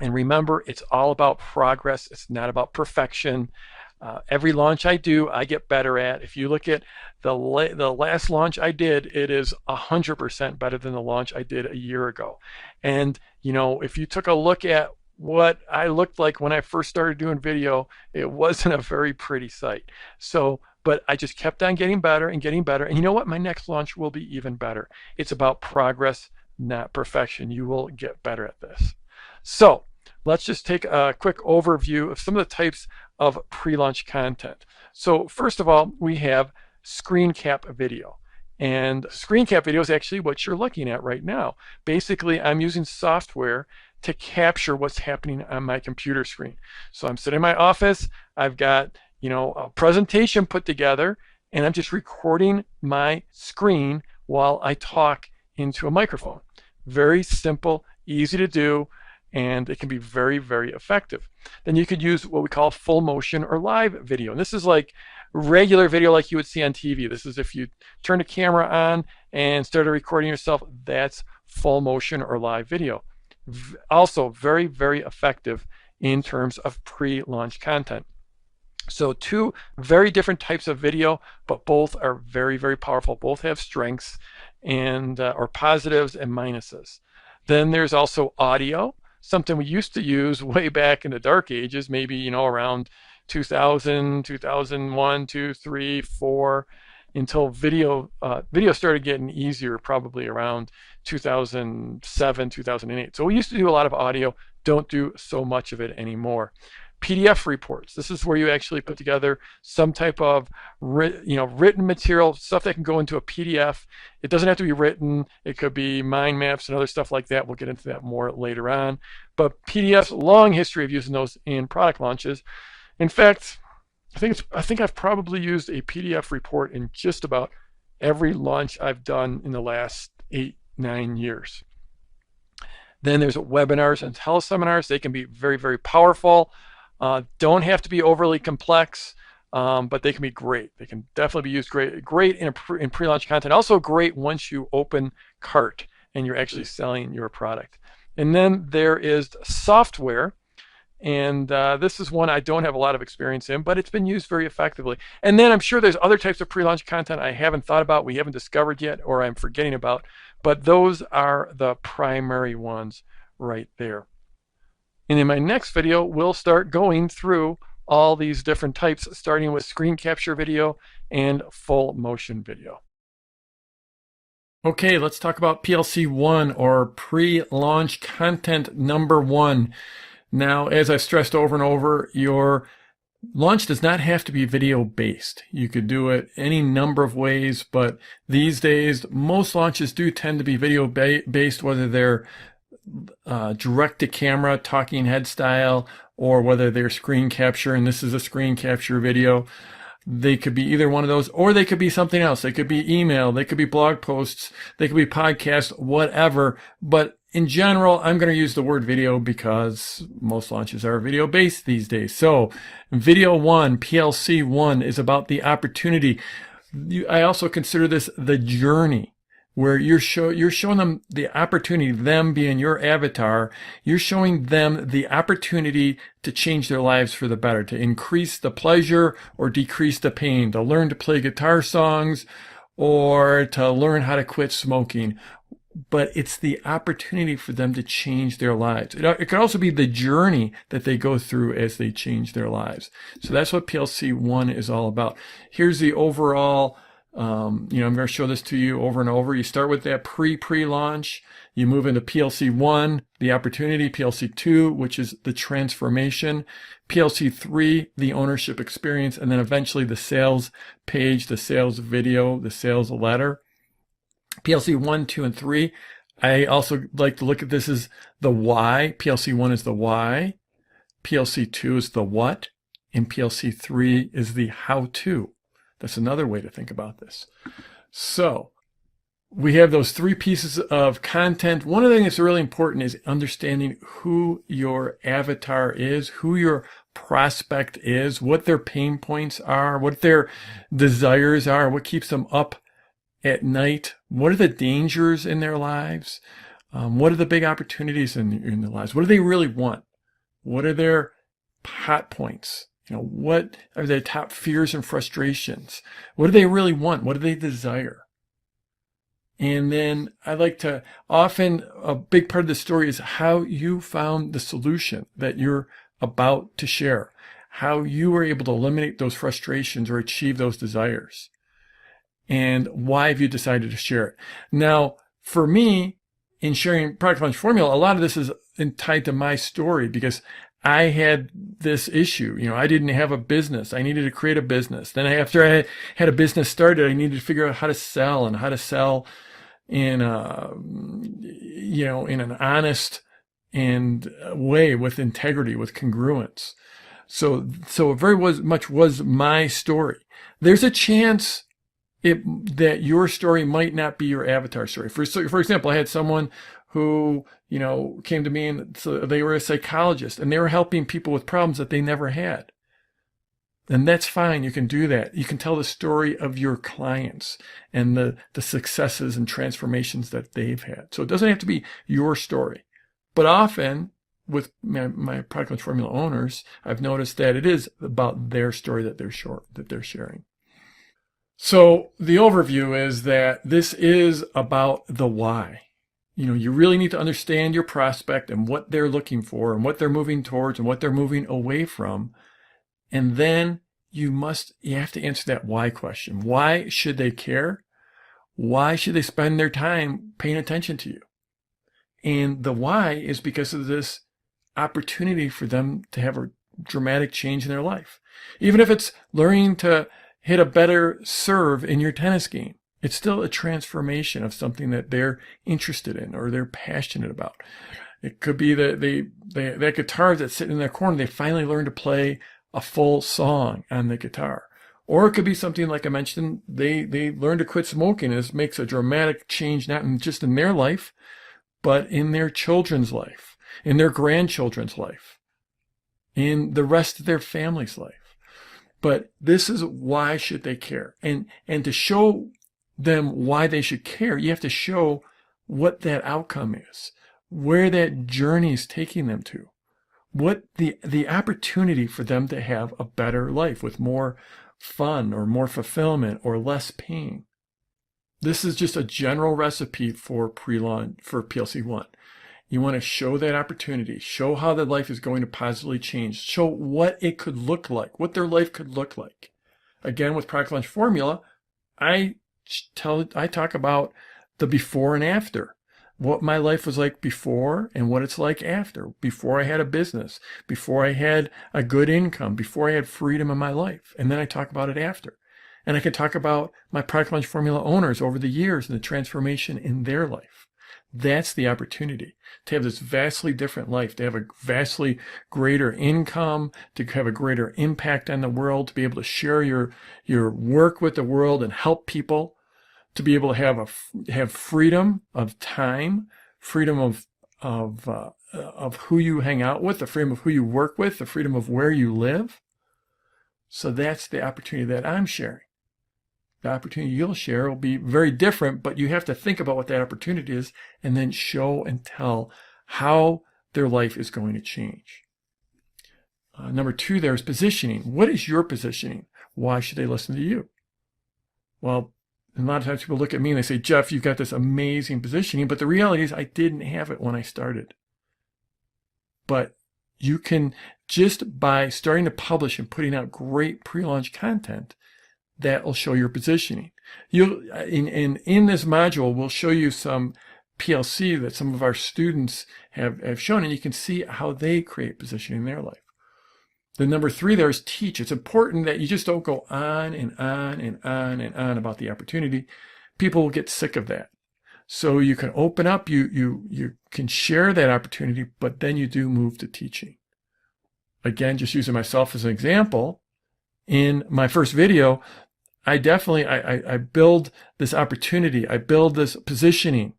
And remember, it's all about progress. It's not about perfection. Every launch I do, I get better at. If you look at the last launch I did, it is 100% better than the launch I did a year ago. And if you took a look at what I looked like when I first started doing video, it wasn't a very pretty sight. But I just kept on getting better and getting better. And you know what? My next launch will be even better. It's about progress, not perfection. You will get better at this. So let's just take a quick overview of some of the types of pre-launch content. So first of all, we have screen cap video. And screen cap video is actually what you're looking at right now. Basically, I'm using software to capture what's happening on my computer screen. So I'm sitting in my office, I've got a presentation put together, and I'm just recording my screen while I talk into a microphone. Very simple, easy to do, and it can be very, very effective. Then you could use what we call full motion or live video. And this is like regular video like you would see on TV. This is if you turn a camera on and started recording yourself, that's full motion or live video. Also very, very effective in terms of pre-launch content. So two very different types of video, but both are very, very powerful. Both have strengths and or positives and minuses. Then there's also audio, something we used to use way back in the dark ages, maybe around 2000, 2001, 2, 3, 4, until video started getting easier, probably around 2007, 2008. So we used to do a lot of audio, don't do so much of it anymore. PDF reports. This is where you actually put together some type of written material, stuff that can go into a PDF. It doesn't have to be written. It could be mind maps and other stuff like that. We'll get into that more later on. But PDFs, long history of using those in product launches. In fact, I think I've probably used a PDF report in just about every launch I've done in the last 8, 9 years. Then there's webinars and teleseminars. They can be very, very powerful. Don't have to be overly complex, but they can be great. They can definitely be used great in pre-launch content. Also great once you open cart and you're actually selling your product. And then there is software. And this is one I don't have a lot of experience in, but it's been used very effectively. And then I'm sure there's other types of pre-launch content I haven't thought about, we haven't discovered yet, or I'm forgetting about. But those are the primary ones right there. And in my next video, we'll start going through all these different types, starting with screen capture video and full motion video. Okay, let's talk about PLC 1, or pre-launch content number 1. Now, as I've stressed over and over, your launch does not have to be video based. You could do it any number of ways, but these days, most launches do tend to be video based, whether they're direct to camera, talking head style, or whether they're screen capture, and this is a screen capture video. They could be either one of those, or they could be something else. They could be email, they could be blog posts, they could be podcasts, whatever. But in general, I'm going to use the word video because most launches are video based these days. So video 1, PLC 1, is about the opportunity. I also consider this the journey, where you're showing them the opportunity, them being your avatar, you're showing them the opportunity to change their lives for the better, to increase the pleasure or decrease the pain, to learn to play guitar songs or to learn how to quit smoking. But it's the opportunity for them to change their lives. It could also be the journey that they go through as they change their lives. So that's what PLC 1 is all about. Here's the overall I'm going to show this to you over and over. You start with that pre-launch. You move into PLC 1, the opportunity, PLC 2, which is the transformation, PLC 3, the ownership experience, and then eventually the sales page, the sales video, the sales letter. PLC 1, 2, and 3. I also like to look at this as the why. PLC 1 is the why. PLC 2 is the what. And PLC 3 is the how-to. That's another way to think about this. So we have those 3 pieces of content. One of the things that's really important is understanding who your avatar is, who your prospect is, what their pain points are, what their desires are, what keeps them up at night, what are the dangers in their lives, what are the big opportunities in their lives, what do they really want, what are their hot points, what are their top fears and frustrations, what do they really want, what do they desire. And then I like to, often a big part of the story is how you found the solution that you're about to share, how you were able to eliminate those frustrations or achieve those desires. And why have you decided to share it? Now, for me, in sharing Product Launch Formula, a lot of this is tied to my story because I had this issue. I didn't have a business. I needed to create a business. Then after I had a business started, I needed to figure out how to sell and how to sell in in an honest and way with integrity, with congruence. So it very much was my story. There's a chance that your story might not be your avatar story. For example, I had someone who, came to me and so they were a psychologist and they were helping people with problems that they never had. And that's fine. You can do that. You can tell the story of your clients and the successes and transformations that they've had. So it doesn't have to be your story. But often with my Product Launch Formula owners, I've noticed that it is about their story that they're sharing. So the overview is that this is about the why. You really need to understand your prospect and what they're looking for and what they're moving towards and what they're moving away from. And then you have to answer that why question. Why should they care? Why should they spend their time paying attention to you? And the why is because of this opportunity for them to have a dramatic change in their life. Even if it's learning to hit a better serve in your tennis game, it's still a transformation of something that they're interested in or they're passionate about. It could be that that guitar that's sitting in their corner, they finally learn to play a full song on the guitar. Or it could be something like I mentioned, they learn to quit smoking, and this makes a dramatic change not just in their life, but in their children's life, in their grandchildren's life, in the rest of their family's life. But this is why should they care. And to show them why they should care, you have to show what that outcome is, where that journey is taking them to, what the opportunity for them to have a better life with more fun or more fulfillment or less pain. This is just a general recipe for pre-launch, for PLC 1. You want to show that opportunity, show how their life is going to positively change, show what it could look like, what their life could look like. Again, with Product Launch Formula, I talk about the before and after, what my life was like before and what it's like after, before I had a business, before I had a good income, before I had freedom in my life. And then I talk about it after. And I can talk about my Product Launch Formula owners over the years and the transformation in their life. That's the opportunity, to have this vastly different life, to have a vastly greater income, to have a greater impact on the world, to be able to share your work with the world and help people, to be able to have freedom of time, freedom of who you hang out with, the freedom of who you work with, the freedom of where you live. So that's the opportunity that I'm sharing. The opportunity you'll share will be very different, but you have to think about what that opportunity is and then show and tell how their life is going to change. Number 2 there is positioning. What is your positioning? Why should they listen to you? Well, a lot of times people look at me and they say, Jeff, you've got this amazing positioning, but the reality is I didn't have it when I started. But you can, just by starting to publish and putting out great pre-launch content, that will show your positioning. In this module, we'll show you some PLC that some of our students have shown, and you can see how they create positioning in their life. The number 3 there is teach. It's important that you just don't go on and on and on and on about the opportunity. People will get sick of that. So you can open up, you can share that opportunity, but then you do move to teaching. Again, just using myself as an example, in my first video, I build this opportunity, I build this positioning,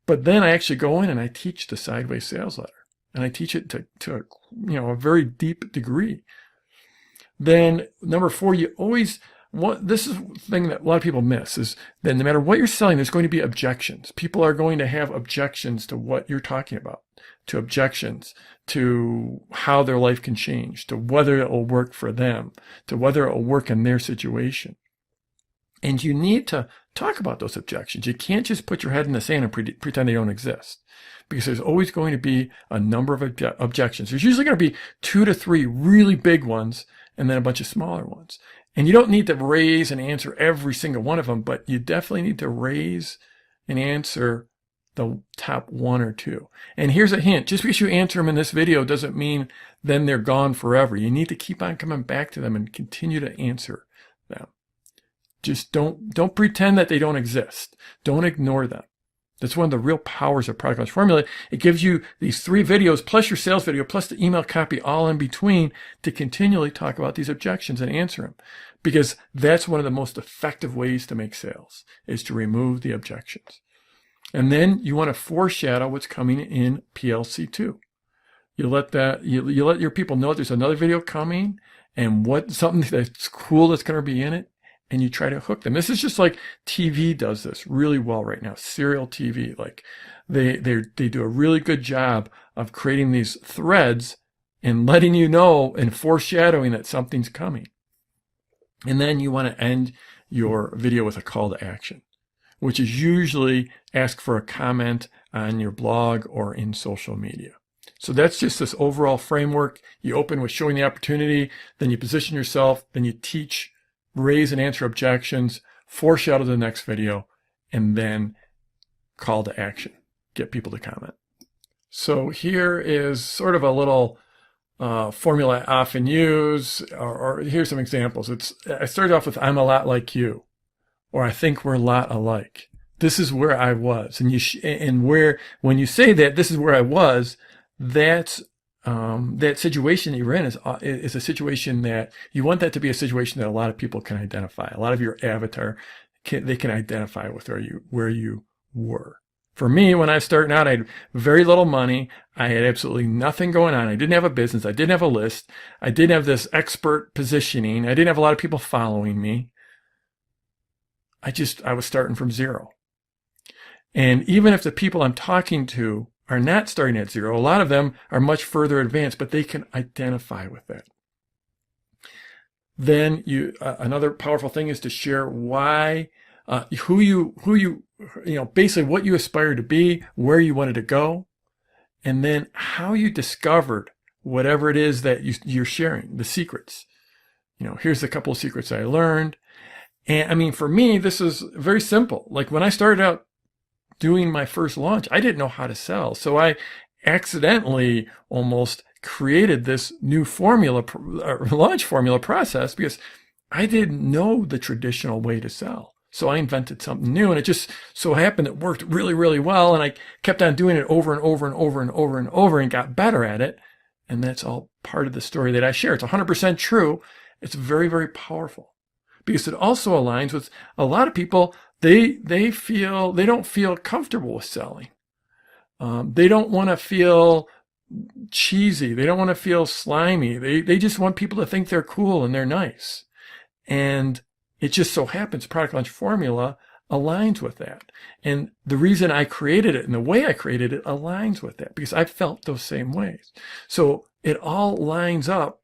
but then I actually go in and I teach the sideways sales letter, and I teach it to a very deep degree. Then number 4, this is the thing that a lot of people miss, is that no matter what you're selling, there's going to be objections. People are going to have objections to what you're talking about, to objections to how their life can change, to whether it will work for them, to whether it will work in their situation. And you need to talk about those objections. You can't just put your head in the sand and pretend they don't exist, because there's always going to be a number of objections. There's usually going to be 2 to 3 really big ones and then a bunch of smaller ones. And you don't need to raise and answer every single one of them, but you definitely need to raise and answer the top 1 or 2. And here's a hint. Just because you answer them in this video doesn't mean then they're gone forever. You need to keep on coming back to them and continue to answer them. Just don't pretend that they don't exist. Don't ignore them. That's one of the real powers of Product Launch Formula. It gives you these 3 videos plus your sales video plus the email copy all in between to continually talk about these objections and answer them. Because that's one of the most effective ways to make sales, is to remove the objections. And then you want to foreshadow what's coming in PLC2. You let your people know there's another video coming and something that's cool that's going to be in it, and you try to hook them. This is just like TV does this really well right now. Serial TV, like they do a really good job of creating these threads and letting you know and foreshadowing that something's coming. And then you want to end your video with a call to action, which is usually ask for a comment on your blog or in social media. So that's just this overall framework. You open with showing the opportunity, then you position yourself, then you teach, raise and answer objections, foreshadow the next video, and then call to action. Get people to comment. So here is sort of a little formula I often use, or here's some examples. I started off with, I'm a lot like you, or I think we're a lot alike. This is where I was. When you say that, this is where I was, that situation that you're in is a situation that you want that to be a situation that a lot of people can identify. A lot of your avatar they can identify with where you were. For me, when I was starting out, I had very little money. I had absolutely nothing going on. I didn't have a business. I didn't have a list. I didn't have this expert positioning. I didn't have a lot of people following me. I was starting from zero. And even if the people I'm talking to are not starting at zero, a lot of them are much further advanced, but they can identify with that. Then another powerful thing is to share why, basically what you aspire to be, where you wanted to go, and then how you discovered whatever it is that you're sharing, the secrets. Here's a couple of secrets I learned. And for me, this is very simple. Like when I started out doing my first launch, I didn't know how to sell. So I accidentally almost created this new launch formula process because I didn't know the traditional way to sell. So I invented something new, and it just so happened it worked really, really well. And I kept on doing it over and over and over and over and over and got better at it. And that's all part of the story that I share. It's 100% true. It's very, very powerful because it also aligns with a lot of people. They don't feel comfortable with selling. They don't want to feel cheesy. They don't want to feel slimy. They just want people to think they're cool and they're nice. And it just so happens Product Launch Formula aligns with that. And the reason I created it and the way I created it aligns with that because I felt those same ways. So it all lines up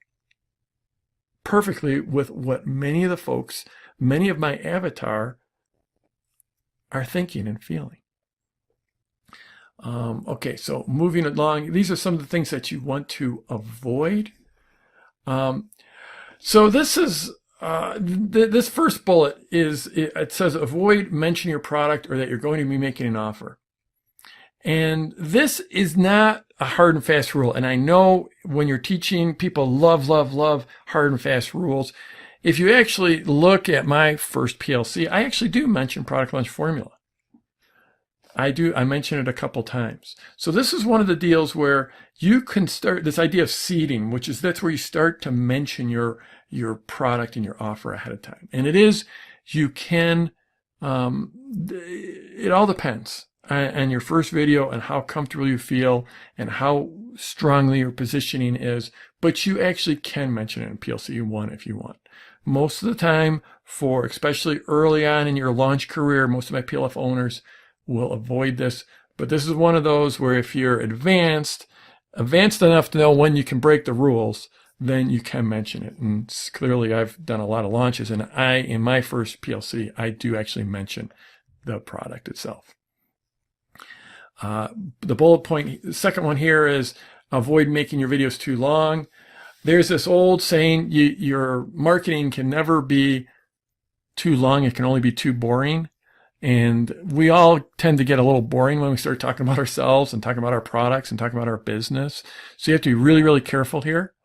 perfectly with what many of my avatar are thinking and feeling. Okay, so moving along, these are some of the things that you want to avoid. So this is this first bullet it says avoid mentioning your product or that you're going to be making an offer. And this is not a hard and fast rule. And I know when you're teaching, people love hard and fast rules. If you actually look at my first PLC, I actually do mention product launch formula. I mention it a couple times. So this is one of the deals where you can start this idea of seeding, that's where you start to mention your product and your offer ahead of time. And you can, it all depends on your first video and how comfortable you feel and how strongly your positioning is, but you actually can mention it in PLC 1 if you want. Most of the time, especially early on in your launch career, most of my PLF owners will avoid this, but this is one of those where if you're advanced enough to know when you can break the rules, then you can mention it. And clearly I've done a lot of launches, and in my first PLC, I do actually mention the product itself. The bullet point, the second one here is avoid making your videos too long. There's this old saying, your marketing can never be too long. It can only be too boring. And we all tend to get a little boring when we start talking about ourselves and talking about our products and talking about our business. So you have to be really, really careful here.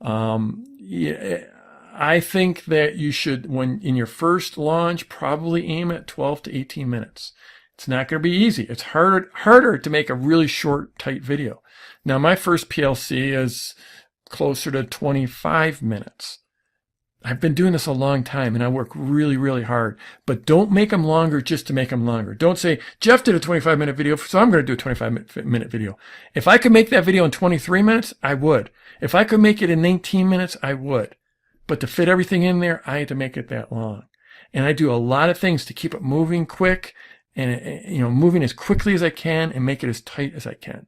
I think that you should, when in your first launch, probably aim at 12 to 18 minutes. It's not going to be easy. It's harder to make a really short, tight video. Now, my first PLC is closer to 25 minutes. I've been doing this a long time, and I work really, really hard. But don't make them longer just to make them longer. Don't say, Jeff did a 25-minute video, so I'm going to do a 25-minute video. If I could make that video in 23 minutes, I would. If I could make it in 19 minutes, I would. But to fit everything in there, I had to make it that long. And I do a lot of things to keep it moving quick and moving as quickly as I can and make it as tight as I can.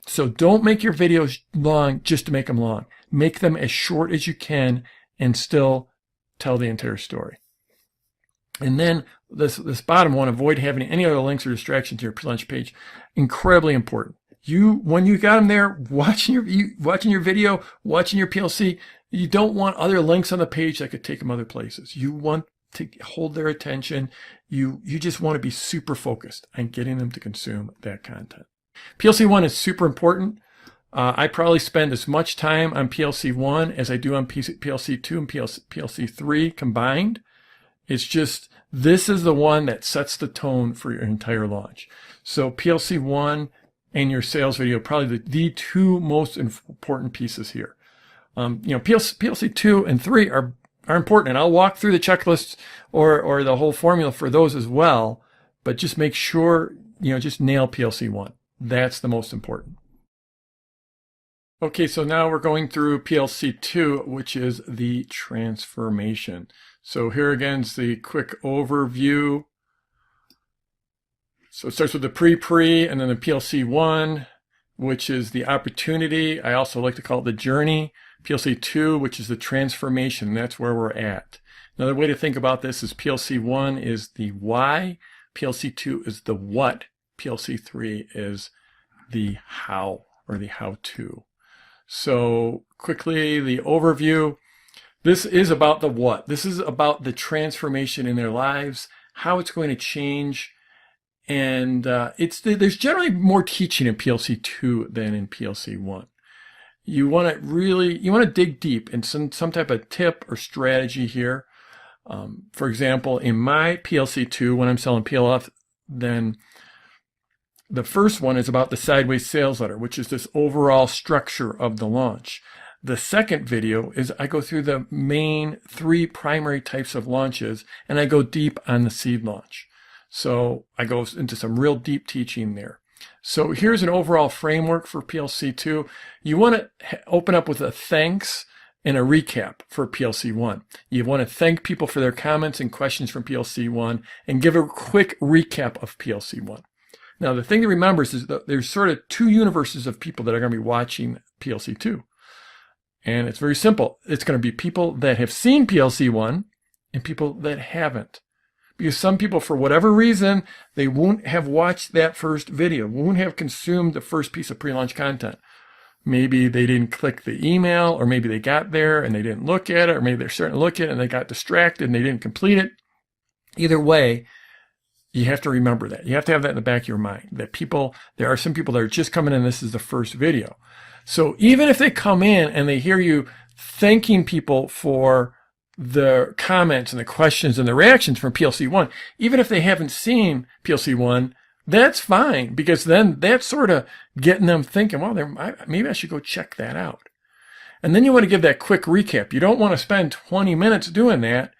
So don't make your videos long just to make them long. Make them as short as you can and still tell the entire story. And then this bottom one, avoid having any other links or distractions to your launch page. Incredibly important. When you got them there, watching your video, watching your PLC, you don't want other links on the page that could take them other places. You want to hold their attention. You just want to be super focused on getting them to consume that content. PLC 1 is super important. I probably spend as much time on PLC 1 as I do on PLC 2 and PLC 3 combined. It's just, this is the one that sets the tone for your entire launch. So PLC 1 and your sales video, probably the two most important pieces here. PLC 2 and 3 are important, and I'll walk through the checklists or the whole formula for those as well, but just make sure, just nail PLC 1. That's the most important. Okay, so now we're going through PLC 2, which is the transformation. So here again is the quick overview. So it starts with the pre, and then the PLC 1, which is the opportunity. I also like to call it the journey. PLC 2, which is the transformation. That's where we're at. Another way to think about this is PLC 1 is the why. PLC 2 is the what. PLC 3 is the how, or the how-to. So quickly, the overview. This is about the what. This is about the transformation in their lives, how it's going to change. And there's generally more teaching in PLC 2 than in PLC 1. You want to dig deep in some type of tip or strategy here. For example, in my PLC 2, when I'm selling PLF, then the first one is about the sideways sales letter, which is this overall structure of the launch. The second video is I go through the main 3 primary types of launches, and I go deep on the seed launch. So I go into some real deep teaching there. So here's an overall framework for PLC 2. You want to open up with a thanks and a recap for PLC 1. You want to thank people for their comments and questions from PLC 1 and give a quick recap of PLC 1. Now, the thing to remember is that there's sort of 2 universes of people that are going to be watching PLC 2. And it's very simple. It's going to be people that have seen PLC 1 and people that haven't. Because some people, for whatever reason, they won't have watched that first video, won't have consumed the first piece of pre-launch content. Maybe they didn't click the email, or maybe they got there and they didn't look at it, or maybe they're starting to look at it and they got distracted and they didn't complete it. Either way, you have to remember that. You have to have that in the back of your mind, that there are some people that are just coming in. This is the first video. So even if they come in and they hear you thanking people for the comments and the questions and the reactions from PLC1, even if they haven't seen PLC1, that's fine, because then that's sort of getting them thinking, well, maybe I should go check that out. And then you want to give that quick recap. You don't want to spend 20 minutes doing that.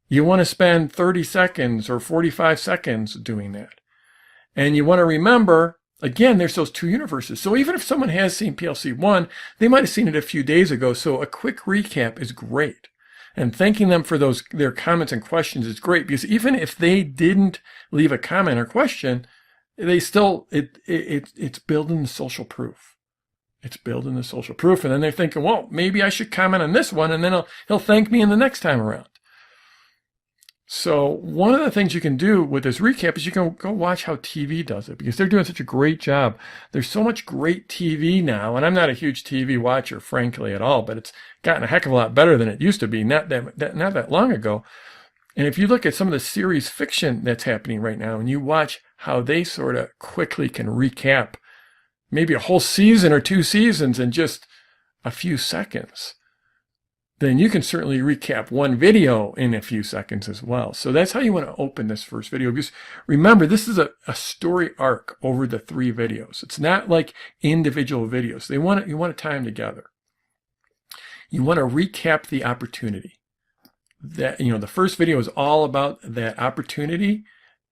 You want to spend 30 seconds or 45 seconds doing that. And you want to remember, again, there's those two universes. So even if someone has seen PLC1, they might have seen it a few days ago. So a quick recap is great. And thanking them for their comments and questions is great, because even if they didn't leave a comment or question, they still, it's building the social proof. It's building the social proof. And then they're thinking, well, maybe I should comment on this one, and then he'll thank me in the next time around. So one of the things you can do with this recap is you can go watch how TV does it, because they're doing such a great job. There's so much great TV now, and I'm not a huge TV watcher, frankly, at all, but it's gotten a heck of a lot better than it used to be not that long ago. And if you look at some of the series fiction that's happening right now, and you watch how they sort of quickly can recap maybe a whole season or 2 seasons in just a few seconds, then you can certainly recap one video in a few seconds as well. So that's how you want to open this first video. Because remember, this is a story arc over the 3 videos. It's not like individual videos. You want to tie them together. You want to recap the opportunity. That, the first video is all about that opportunity,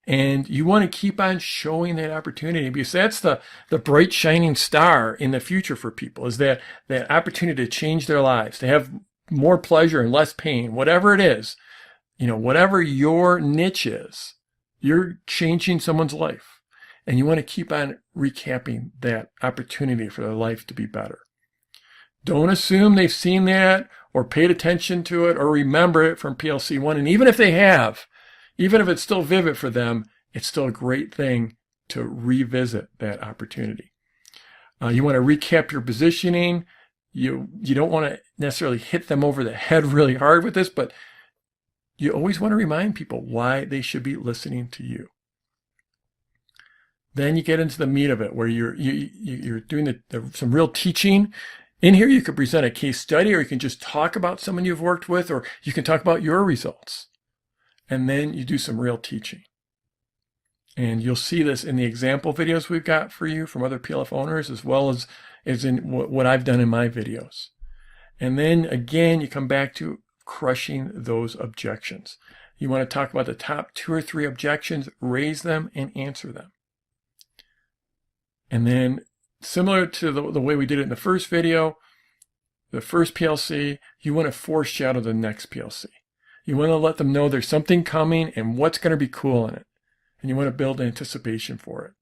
and you want to keep on showing that opportunity, because that's the bright shining star in the future for people, is that opportunity to change their lives, to have more pleasure and less pain, whatever it is, whatever your niche is, you're changing someone's life, and you want to keep on recapping that opportunity for their life to be better. Don't assume they've seen that or paid attention to it or remember it from PLC1. And even if they have, even if it's still vivid for them, it's still a great thing to revisit that opportunity. You want to recap your positioning. You don't want to necessarily hit them over the head really hard with this, but you always want to remind people why they should be listening to you. Then you get into the meat of it, where you're doing some real teaching. In here, you could present a case study, or you can just talk about someone you've worked with, or you can talk about your results. And then you do some real teaching. And you'll see this in the example videos we've got for you from other PLF owners, as well as in what I've done in my videos. And then again, you come back to crushing those objections. You want to talk about the top 2 or 3 objections, raise them, and answer them. And then, similar to the way we did it in the first video, the first PLC, you want to foreshadow the next PLC. You want to let them know there's something coming and what's going to be cool in it. And you want to build anticipation for it.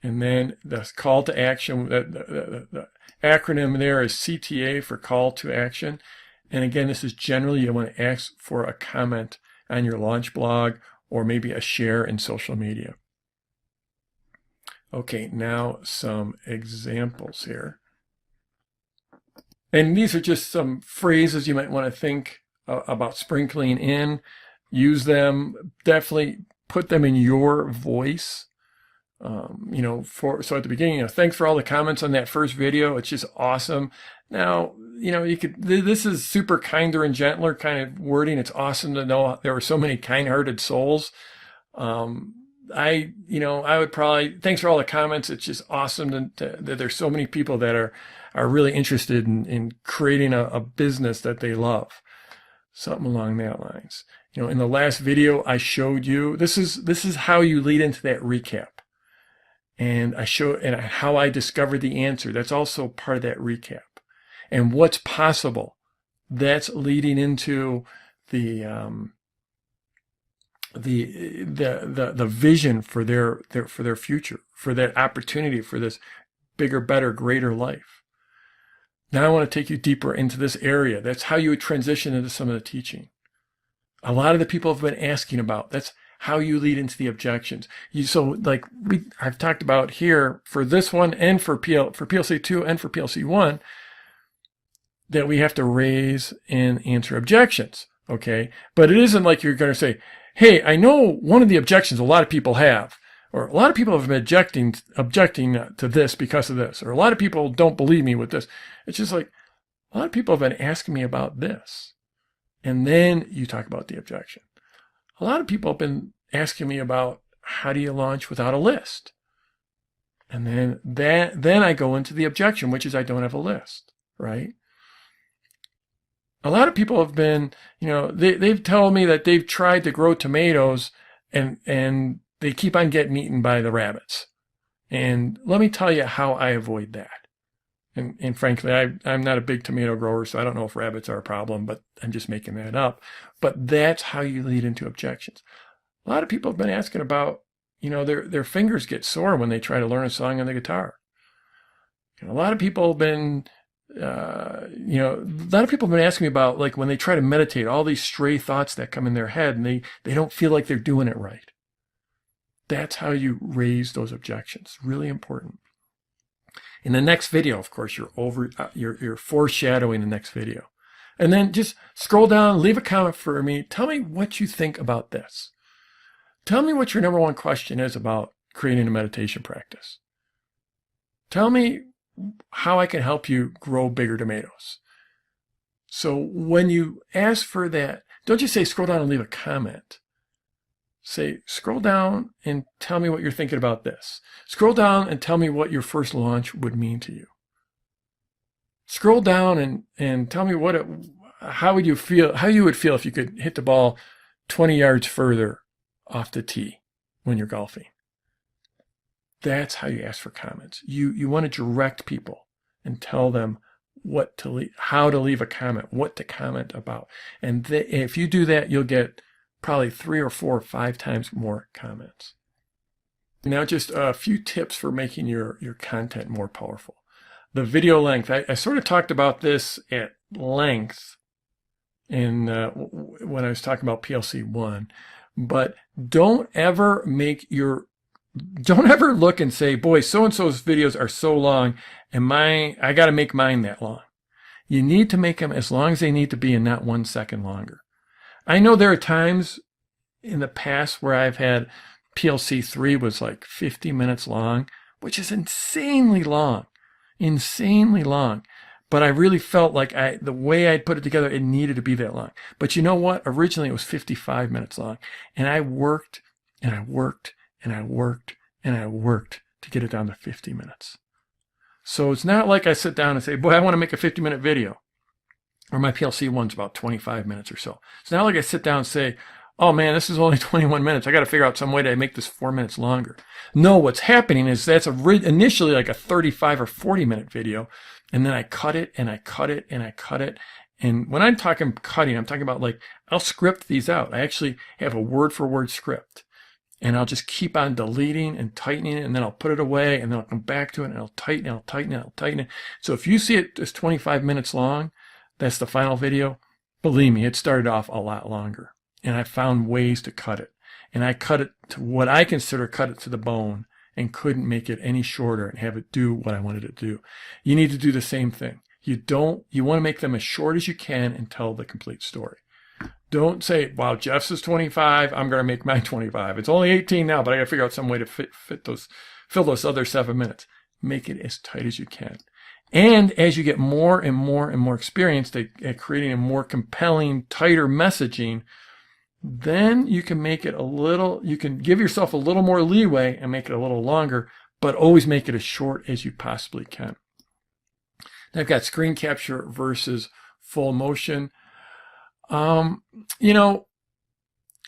And then the call to action, the acronym there is CTA for call to action. And again, this is generally you want to ask for a comment on your launch blog, or maybe a share in social media. Okay, now some examples here. And these are just some phrases you might want to think about sprinkling in. Use them. Definitely put them in your voice. So at the beginning, thanks for all the comments on that first video. It's just awesome. Now, this is super kinder and gentler kind of wording. It's awesome to know there were so many kind-hearted souls. I would probably, thanks for all the comments. It's just awesome that there's so many people that are really interested in creating a business that they love. Something along that lines. In the last video I showed you, this is how you lead into that recap. And I show and how I discovered the answer. That's also part of that recap. And what's possible. That's leading into the vision for their future, for that opportunity, for this bigger, better, greater life. Now I want to take you deeper into this area. That's how you would transition into some of the teaching. A lot of the people have been asking about, that's how you lead into the objections. So like I've talked about here for this one and for PLC2 and for PLC1, that we have to raise and answer objections. Okay. But it isn't like you're going to say, hey, I know one of the objections a lot of people have, or a lot of people have been objecting to this because of this, or a lot of people don't believe me with this. It's just like, a lot of people have been asking me about this. And then you talk about the objection. A lot of people have been asking me about how do you launch without a list? And then I go into the objection, which is I don't have a list, right? A lot of people have been, they've told me that they've tried to grow tomatoes and they keep on getting eaten by the rabbits. And let me tell you how I avoid that. And frankly, I'm not a big tomato grower, so I don't know if rabbits are a problem, but I'm just making that up. But that's how you lead into objections. A lot of people have been asking about, their fingers get sore when they try to learn a song on the guitar. A lot of people have been, a lot of people have been asking me about, like, when they try to meditate, all these stray thoughts that come in their head and they don't feel like they're doing it right. That's how you raise those objections. Really important. In the next video, of course, you're foreshadowing the next video. And then just scroll down, leave a comment for me. Tell me what you think about this. Tell me what your number one question is about creating a meditation practice. Tell me how I can help you grow bigger tomatoes. So when you ask for that, don't just say scroll down and leave a comment. Say, scroll down and tell me what you're thinking about this. Scroll down and tell me what your first launch would mean to you. Scroll down and tell me how you would feel if you could hit the ball 20 yards further off the tee when you're golfing. That's how you ask for comments. You want to direct people and tell them how to leave a comment, what to comment about. And if you do that, you'll get probably 3 or 4 or 5 times more comments. Now, just a few tips for making your content more powerful. The video length. I sort of talked about this at length when I was talking about PLC1, but don't ever look and say, boy, so-and-so's videos are so long and I got to make mine that long. You need to make them as long as they need to be and not 1 second longer. I know there are times in the past where I've had PLC3 was like 50 minutes long, which is insanely long. But I really felt like the way I'd put it together, it needed to be that long. But you know what? Originally it was 55 minutes long. And I worked and I worked and I worked and I worked to get it down to 50 minutes. So it's not like I sit down and say, boy, I want to make a 50-minute video. Or my PLC one's about 25 minutes or so. It's not like I sit down and say, oh man, this is only 21 minutes. I got to figure out some way to make this 4 minutes longer. No, what's happening is that's initially like a 35 or 40-minute video. And then I cut it and I cut it and I cut it. And when I'm talking cutting, I'm talking about like, I'll script these out. I actually have a word-for-word script. And I'll just keep on deleting and tightening it, and then I'll put it away, and then I'll come back to it, and I'll tighten it, I'll tighten it, I'll tighten it. So if you see it as 25 minutes long, that's the final video. Believe me, it started off a lot longer. And I found ways to cut it. And I cut it to what I consider cut it to the bone and couldn't make it any shorter and have it do what I wanted it to do. You need to do the same thing. You want to make them as short as you can and tell the complete story. Don't say, wow, Jeff's is 25, I'm going to make mine 25. It's only 18 now, but I got to figure out some way to fill those other 7 minutes. Make it as tight as you can. And as you get more and more and more experienced at creating a more compelling, tighter messaging, then you can you can give yourself a little more leeway and make it a little longer, but always make it as short as you possibly can. Now I've got screen capture versus full motion. A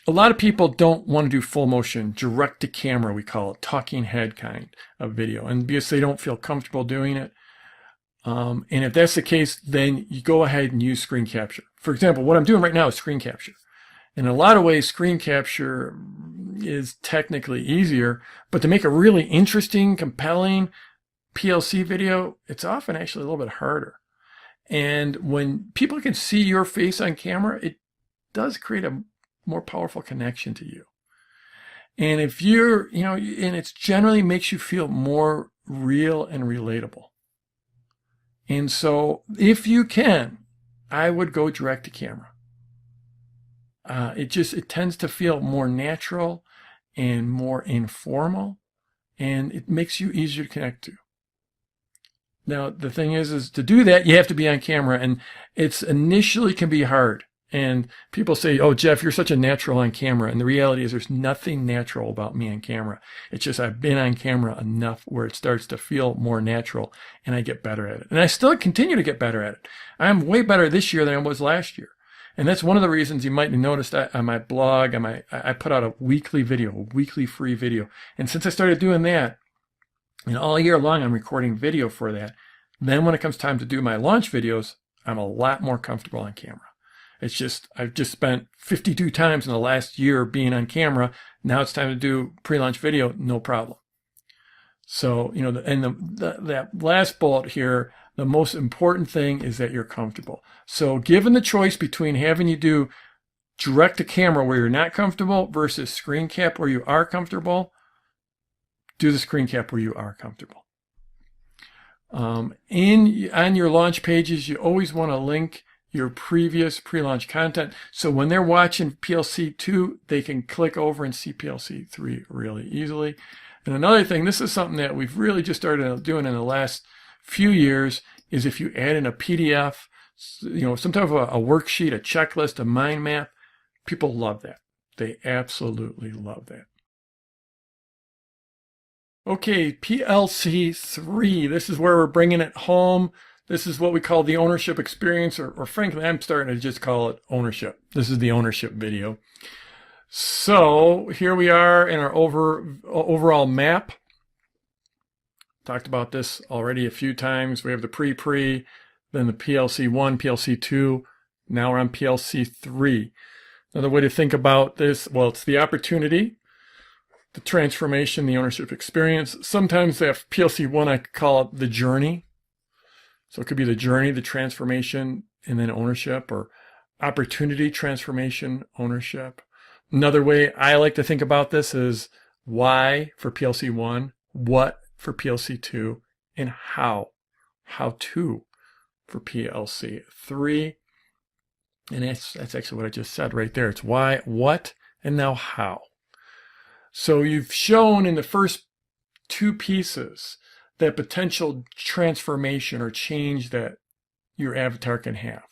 lot of people don't want to do full motion, direct to camera, we call it, talking head kind of video. And because they don't feel comfortable doing it. And if that's the case, then you go ahead and use screen capture. For example, what I'm doing right now is screen capture. In a lot of ways, screen capture is technically easier, but to make a really interesting, compelling PLC video, it's often actually a little bit harder. And when people can see your face on camera, it does create a more powerful connection to you. And if you're, and it's generally makes you feel more real and relatable. And so if you can, I would go direct to camera. It tends to feel more natural and more informal, and it makes you easier to connect to. Now, the thing is to do that, you have to be on camera, and it's initially can be hard. And people say, oh, Jeff, you're such a natural on camera. And the reality is there's nothing natural about me on camera. It's just I've been on camera enough where it starts to feel more natural, and I get better at it. And I still continue to get better at it. I'm way better this year than I was last year. And that's one of the reasons you might have noticed on my blog, I put out a weekly video, a weekly free video. And since I started doing that, and all year long I'm recording video for that, then when it comes time to do my launch videos, I'm a lot more comfortable on camera. It's just, I've just spent 52 times in the last year being on camera. Now it's time to do pre-launch video, no problem. So, that last bullet here, the most important thing is that you're comfortable. So given the choice between having you do direct to camera where you're not comfortable versus screen cap where you are comfortable, do the screen cap where you are comfortable. On your launch pages, you always want to link your previous pre-launch content. So when they're watching PLC 2, they can click over and see PLC 3 really easily. And another thing, this is something that we've really just started doing in the last few years, is if you add in a PDF, some type of a worksheet, a checklist, a mind map, people love that. They absolutely love that. Okay, PLC 3. This is where we're bringing it home. This is what we call the ownership experience, or frankly, I'm starting to just call it ownership. This is the ownership video. So here we are in our overall map. Talked about this already a few times. We have the pre, then the PLC 1, PLC 2. Now we're on PLC 3. Another way to think about this, well, it's the opportunity, the transformation, the ownership experience. Sometimes they have PLC 1, I call it the journey. So it could be the journey, the transformation, and then ownership, or opportunity, transformation, ownership. Another way I like to think about this is why for PLC 1, what for PLC 2, and how to for PLC 3. And that's actually what I just said right there. It's why, what, and now how. So you've shown in the first two pieces that potential transformation or change that your avatar can have.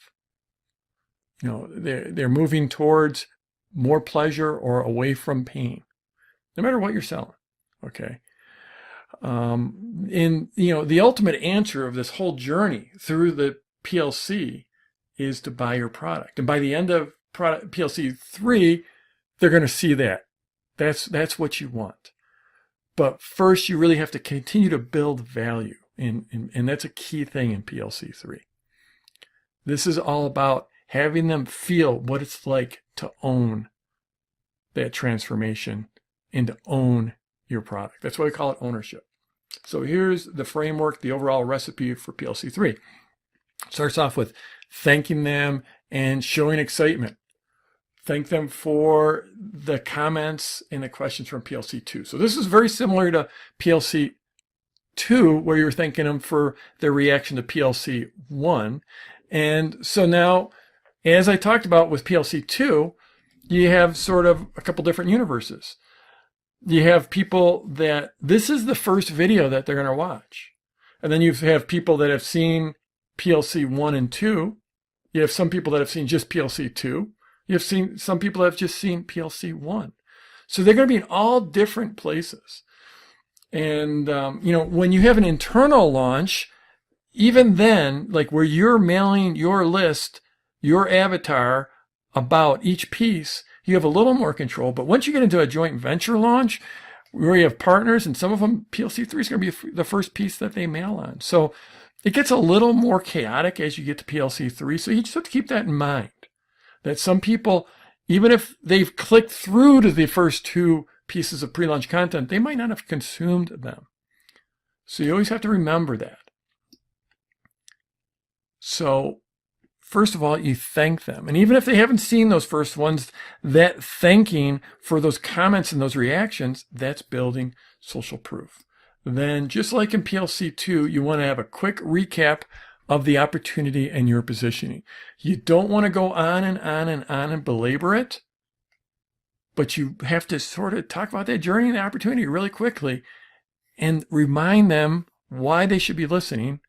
They're moving towards more pleasure or away from pain, no matter what you're selling. Okay. The ultimate answer of this whole journey through the PLC is to buy your product. And by the end of PLC 3, they're going to see that. That's what you want. But first, you really have to continue to build value. And that's a key thing in PLC 3. This is all about having them feel what it's like to own that transformation and to own your product. That's why we call it ownership. So here's the framework, the overall recipe for PLC 3. Starts off with thanking them and showing excitement. Thank them for the comments and the questions from PLC 2. So this is very similar to PLC 2, where you're thanking them for their reaction to PLC 1. And so now, as I talked about with PLC 2, you have sort of a couple different universes. You have people that this is the first video that they're going to watch. And then you have people that have seen PLC 1 and 2. You have some people that have seen just PLC 2. You have seen some people that have just seen PLC 1. So they're going to be in all different places. And, when you have an internal launch, even then, like where you're mailing your list, your avatar about each piece, you have a little more control. But once you get into a joint venture launch where you have partners, and some of them, PLC 3 is going to be the first piece that they mail on. So it gets a little more chaotic as you get to PLC 3. So you just have to keep that in mind. That some people, even if they've clicked through to the first two pieces of pre-launch content, they might not have consumed them. So you always have to remember that. So first of all, you thank them. And even if they haven't seen those first ones, that thanking for those comments and those reactions, that's building social proof. Then, just like in PLC2, you want to have a quick recap of the opportunity and your positioning. You don't want to go on and on and on and belabor it, but you have to sort of talk about that journey and the opportunity really quickly and remind them why they should be listening.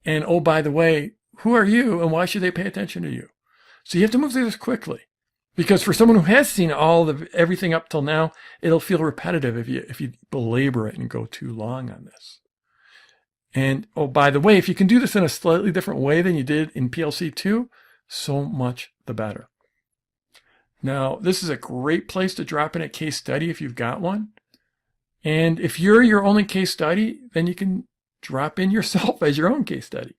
And oh, by the way, who are you and why should they pay attention to you? So you have to move through this quickly, because for someone who has seen everything up till now, it'll feel repetitive if you belabor it and go too long on this. And oh, by the way, if you can do this in a slightly different way than you did in PLC2, so much the better. Now, this is a great place to drop in a case study if you've got one. And if you're your only case study, then you can drop in yourself as your own case study.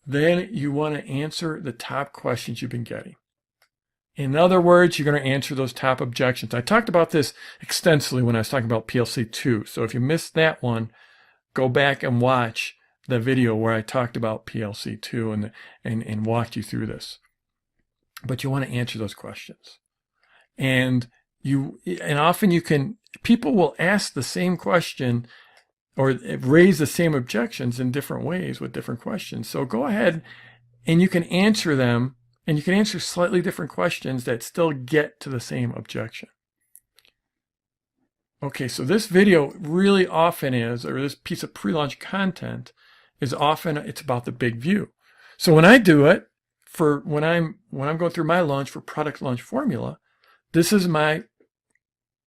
Then you want to answer the top questions you've been getting. In other words, you're going to answer those top objections. I talked about this extensively when I was talking about PLC2. So if you missed that one, go back and watch the video where I talked about PLC2 and walked you through this. But you want to answer those questions. And often people will ask the same question or raise the same objections in different ways with different questions. So go ahead and you can answer them, and you can answer slightly different questions that still get to the same objection. Okay, so this video really often is, or this piece of pre-launch content is often, it's about the big view. So when I do it, when I'm going through my launch for product launch formula, this is my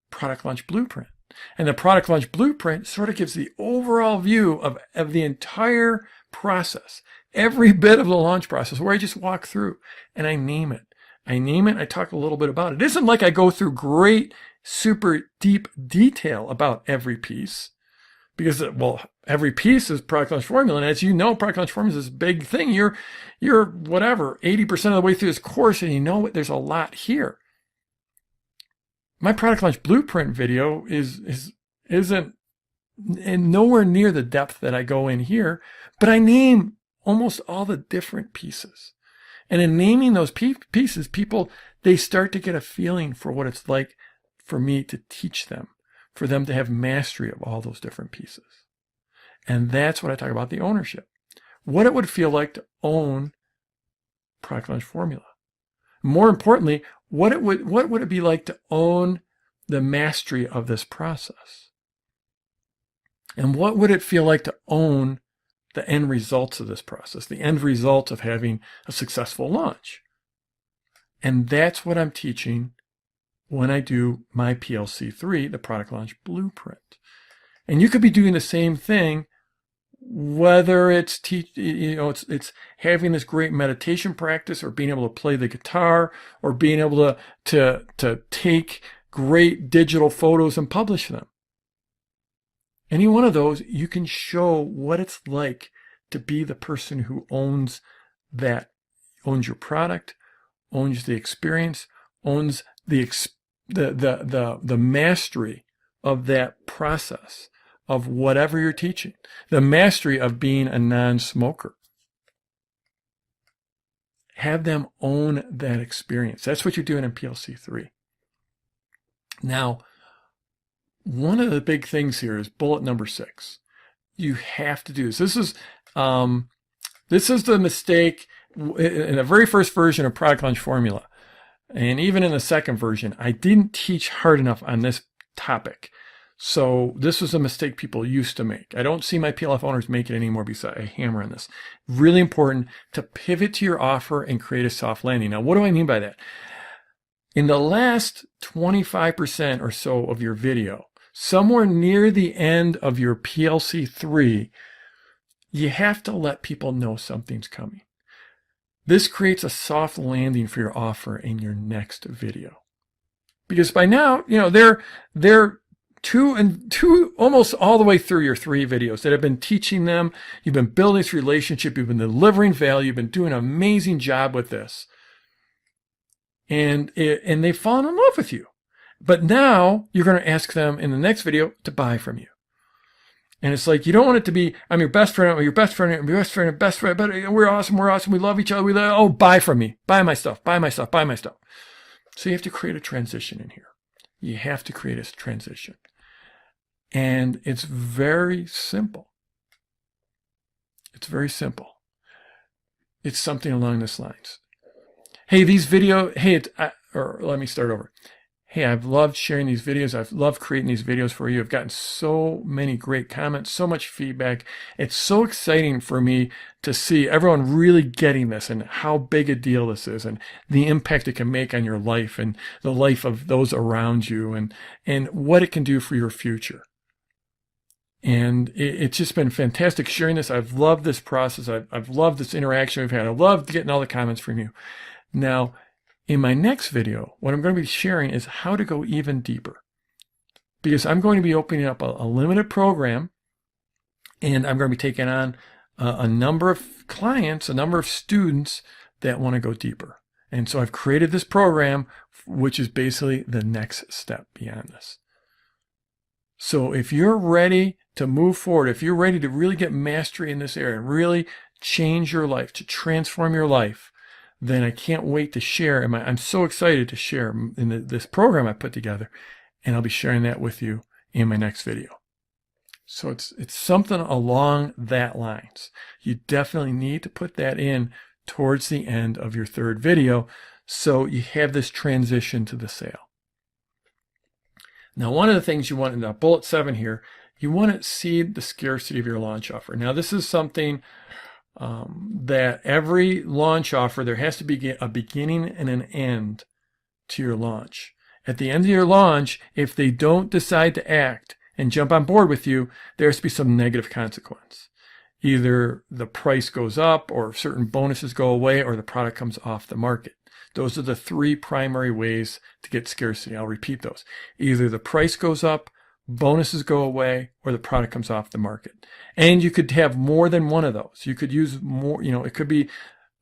product launch blueprint. And the product launch blueprint sort of gives the overall view of the entire process, every bit of the launch process, where I just walk through and I name it. I talk a little bit about it. It isn't like I go through great, super deep detail about every piece, because, well, every piece is product launch formula. And as you know, product launch formula is this big thing. You're whatever, 80% of the way through this course, and you know there's a lot here. My product launch blueprint video isn't nowhere near the depth that I go in here, but I name almost all the different pieces. And in naming those pieces, people, they start to get a feeling for what it's like for me to teach them, for them to have mastery of all those different pieces. And that's what I talk about, the ownership. What it would feel like to own product launch formula. More importantly, what would it be like to own the mastery of this process? And what would it feel like to own the end results of this process, the end result of having a successful launch? And that's what I'm teaching when I do my PLC3, the product launch blueprint. And you could be doing the same thing, whether it's it's having this great meditation practice, or being able to play the guitar, or being able to take great digital photos and publish them. Any one of those, you can show what it's like to be the person who owns your product, owns the experience, owns the mastery of that process of whatever you're teaching, the mastery of being a non-smoker. Have them own that experience. That's what you're doing in PLC3. Now, one of the big things here is bullet number 6. You have to do this. This is the mistake in the very first version of Product Launch Formula. And even in the second version, I didn't teach hard enough on this topic. So this was a mistake people used to make. I don't see my PLF owners make it anymore because I hammer on this. Really important to pivot to your offer and create a soft landing. Now, what do I mean by that? In the last 25% or so of your video, somewhere near the end of your PLC3, you have to let people know something's coming. This creates a soft landing for your offer in your next video. Because by now, they're two almost all the way through your 3 videos that have been teaching them. You've been building this relationship. You've been delivering value. You've been doing an amazing job with this. And they've fallen in love with you. But now you're going to ask them in the next video to buy from you. And it's like, you don't want it to be, I'm your best friend, I'm your best friend, I'm your best friend, best friend, but we're awesome, we love each other, buy from me, buy my stuff, buy my stuff, buy my stuff. So you have to create a transition in here. You have to create a transition. And it's very simple. It's very simple. It's something along this lines. Hey, let me start over. Hey, I've loved sharing these videos. I've loved creating these videos for you. I've gotten so many great comments, so much feedback. It's so exciting for me to see everyone really getting this and how big a deal this is and the impact it can make on your life and the life of those around you and what it can do for your future. And it's just been fantastic sharing this. I've loved this process. I've loved this interaction we've had. I loved getting all the comments from you. Now, in my next video, what I'm going to be sharing is how to go even deeper. Because I'm going to be opening up a limited program, and I'm going to be taking on a number of clients, a number of students that want to go deeper. And so I've created this program, which is basically the next step beyond this. So if you're ready to move forward, if you're ready to really get mastery in this area, really change your life, to transform your life, then I can't wait to share. I'm so excited to share in this program I put together, and I'll be sharing that with you in my next video. So it's something along that lines. You definitely need to put that in towards the end of your third video so you have this transition to the sale. Now, one of the things you want in bullet 7 here, you want to seed the scarcity of your launch offer. Now, this is something that every launch offer, there has to be a beginning and an end to your launch. At the end of your launch, if they don't decide to act and jump on board with you, there has to be some negative consequence. Either the price goes up, or certain bonuses go away, or the product comes off the market. Those are the 3 primary ways to get scarcity. I'll repeat those. Either the price goes up, bonuses go away, or the product comes off the market. And you could have more than one of those. You could use more, it could be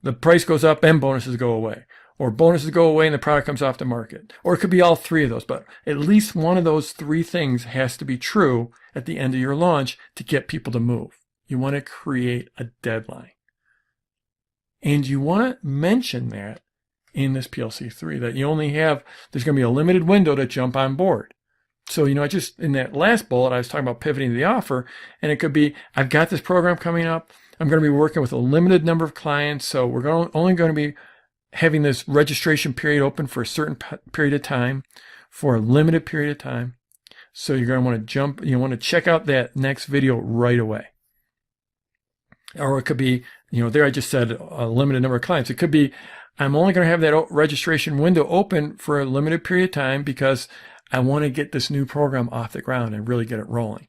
the price goes up and bonuses go away, or bonuses go away and the product comes off the market. Or it could be all 3 of those, but at least one of those 3 things has to be true at the end of your launch to get people to move. You want to create a deadline. And you want to mention that in this PLC3, that you only have, there's going to be a limited window to jump on board. So, I just, in that last bullet, I was talking about pivoting to the offer, and it could be, I've got this program coming up. I'm going to be working with a limited number of clients. So we're only going to be having this registration period open for a certain period of time, for a limited period of time. So you're going to want to jump, you want to check out that next video right away. Or it could be, there I just said a limited number of clients. It could be, I'm only going to have that registration window open for a limited period of time because I want to get this new program off the ground and really get it rolling.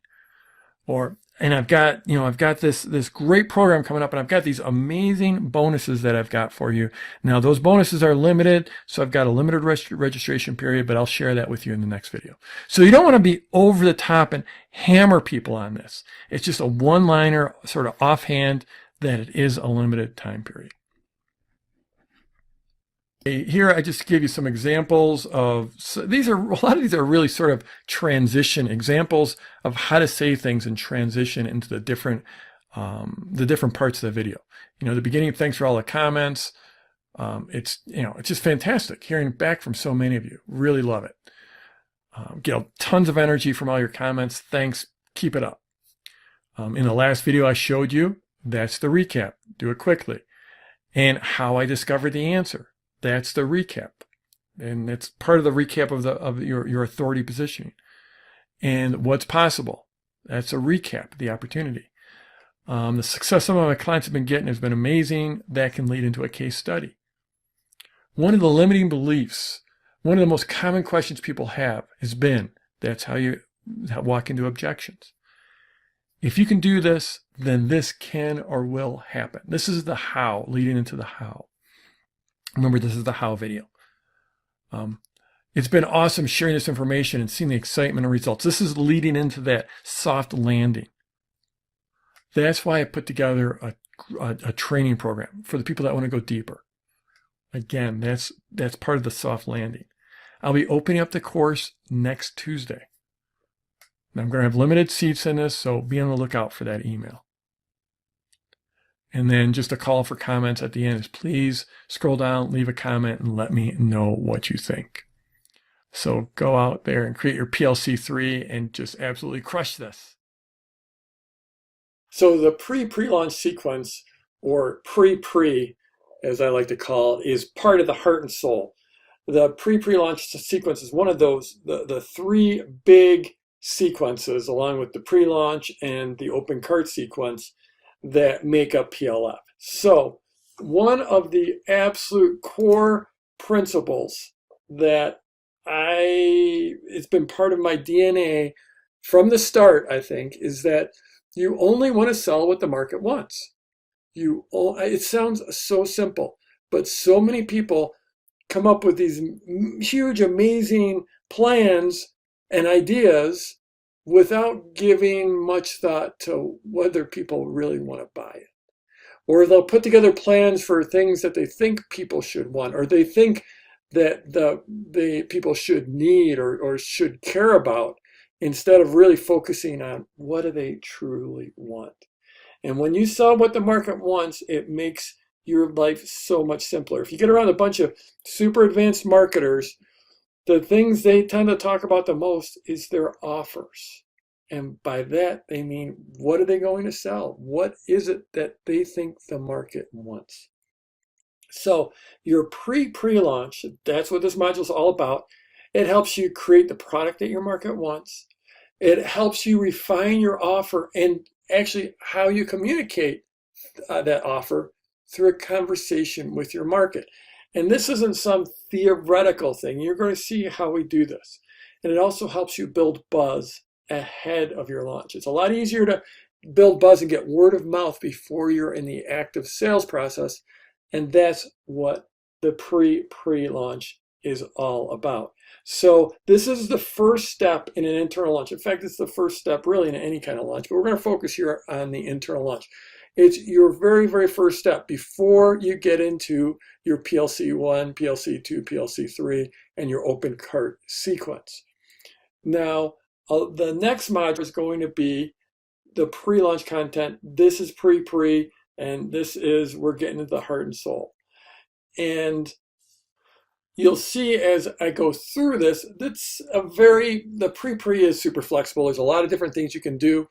And I've got this great program coming up, and I've got these amazing bonuses that I've got for you. Now, those bonuses are limited, so I've got a limited registration period, but I'll share that with you in the next video. So you don't want to be over the top and hammer people on this. It's just a one-liner, sort of offhand, that it is a limited time period. Here, I just give you some examples of, a lot of these are really sort of transition examples of how to say things and transition into the different parts of the video. The beginning, thanks for all the comments. It's just fantastic hearing back from so many of you. Really love it. Tons of energy from all your comments. Thanks. Keep it up. In the last video I showed you, that's the recap. Do it quickly. And how I discovered the answer. That's the recap, and it's part of the recap of your authority positioning. And what's possible, that's a recap, the opportunity. The success some of my clients have been getting has been amazing. That can lead into a case study. One of the limiting beliefs, one of the most common questions people have has been, that's how you walk into objections. If you can do this, then this can or will happen. This is the how, leading into the how. Remember, this is the how video. It's been awesome sharing this information and seeing the excitement and results. This is leading into that soft landing. That's why I put together a training program for the people that want to go deeper. Again, that's part of the soft landing. I'll be opening up the course next Tuesday. And I'm going to have limited seats in this, so be on the lookout for that email. And then just a call for comments at the end is please scroll down, leave a comment, and let me know what you think. So go out there and create your PLC3 and just absolutely crush this. So the pre-launch sequence, or pre-pre, as I like to call it, is part of the heart and soul. The pre-launch sequence is one of those, the three big sequences, along with the pre-launch and the open cart sequence, that make up PLF. So one of the absolute core principles that it's been part of my DNA from the start, I think, is that you only want to sell what the market wants. It sounds so simple, but so many people come up with these huge, amazing plans and ideas without giving much thought to whether people really want to buy it. Or they'll put together plans for things that they think people should want, or they think that the people should need or should care about, instead of really focusing on what do they truly want. And when you sell what the market wants, it makes your life so much simpler. If you get around a bunch of super advanced marketers, the things they tend to talk about the most is their offers. And by that, they mean, what are they going to sell? What is it that they think the market wants? So your pre-launch, that's what this module is all about. It helps you create the product that your market wants. It helps you refine your offer and actually how you communicate that offer through a conversation with your market. And this isn't some theoretical thing. You're going to see how we do this. And it also helps you build buzz ahead of your launch. It's a lot easier to build buzz and get word of mouth before you're in the active sales process. And that's what the pre-launch is all about. So this is the first step in an internal launch. In fact, it's the first step really in any kind of launch, but we're going to focus here on the internal launch. It's your very, very first step before you get into your PLC1, PLC2, PLC3, and your open cart sequence. Now, the next module is going to be the pre-launch content. This is pre, and this is, we're getting into the heart and soul. And you'll see as I go through this, the pre is super flexible. There's a lot of different things you can do.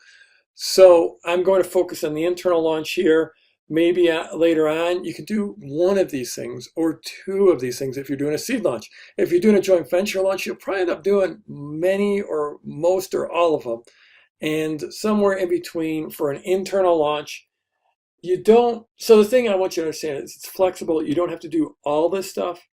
So I'm going to focus on the internal launch here. Maybe later on, you can do one of these things or two of these things if you're doing a seed launch. If you're doing a joint venture launch, you'll probably end up doing many or most or all of them. And somewhere in between for an internal launch, so the thing I want you to understand is it's flexible. You don't have to do all this stuff.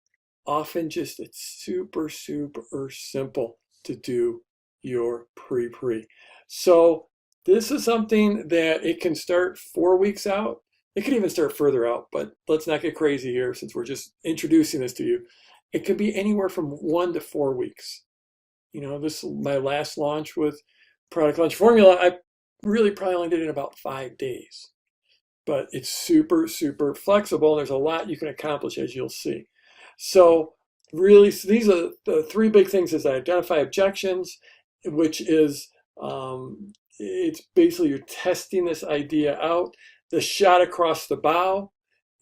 Often it's super, super simple to do your pre. So this is something that it can start 4 weeks out. It could even start further out, but let's not get crazy here since we're just introducing this to you. It could be anywhere from 1 to 4 weeks. This is my last launch with Product Launch Formula. I really probably only did it in about 5 days, but it's super, super flexible. And there's a lot you can accomplish, as you'll see. So really, these are the three big things: is identify objections, which is it's basically you're testing this idea out, the shot across the bow,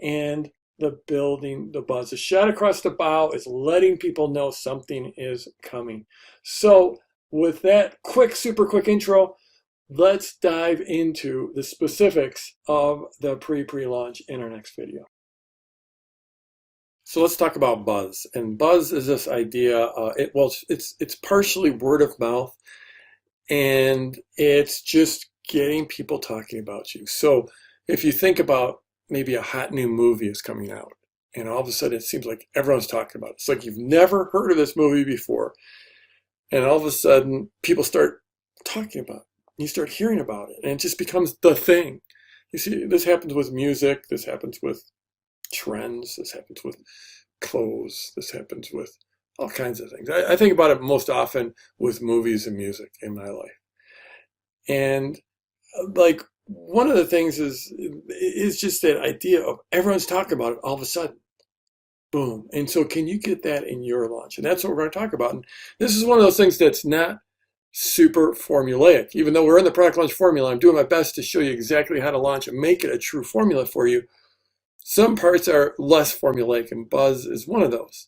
and the building the buzz. The shot across the bow is letting people know something is coming. So with that super quick intro, let's dive into the specifics of the pre-launch in our next video. So let's talk about buzz. And buzz is this idea, it's partially word of mouth, and it's just getting people talking about you. So if you think about maybe a hot new movie is coming out, and all of a sudden it seems like everyone's talking about it. It's like you've never heard of this movie before. And all of a sudden people start talking about it. You start hearing about it, and it just becomes the thing. You see, this happens with music, this happens with trends, this happens with clothes, this happens with all kinds of things. I think about it most often with movies and music in my life. And like one of the things is just that idea of everyone's talking about it all of a sudden. Boom. And so can you get that in your launch? And that's what we're going to talk about. And this is one of those things that's not super formulaic. Even though we're in the product launch formula, I'm doing my best to show you exactly how to launch and make it a true formula for you. Some parts are less formulaic, and buzz is one of those.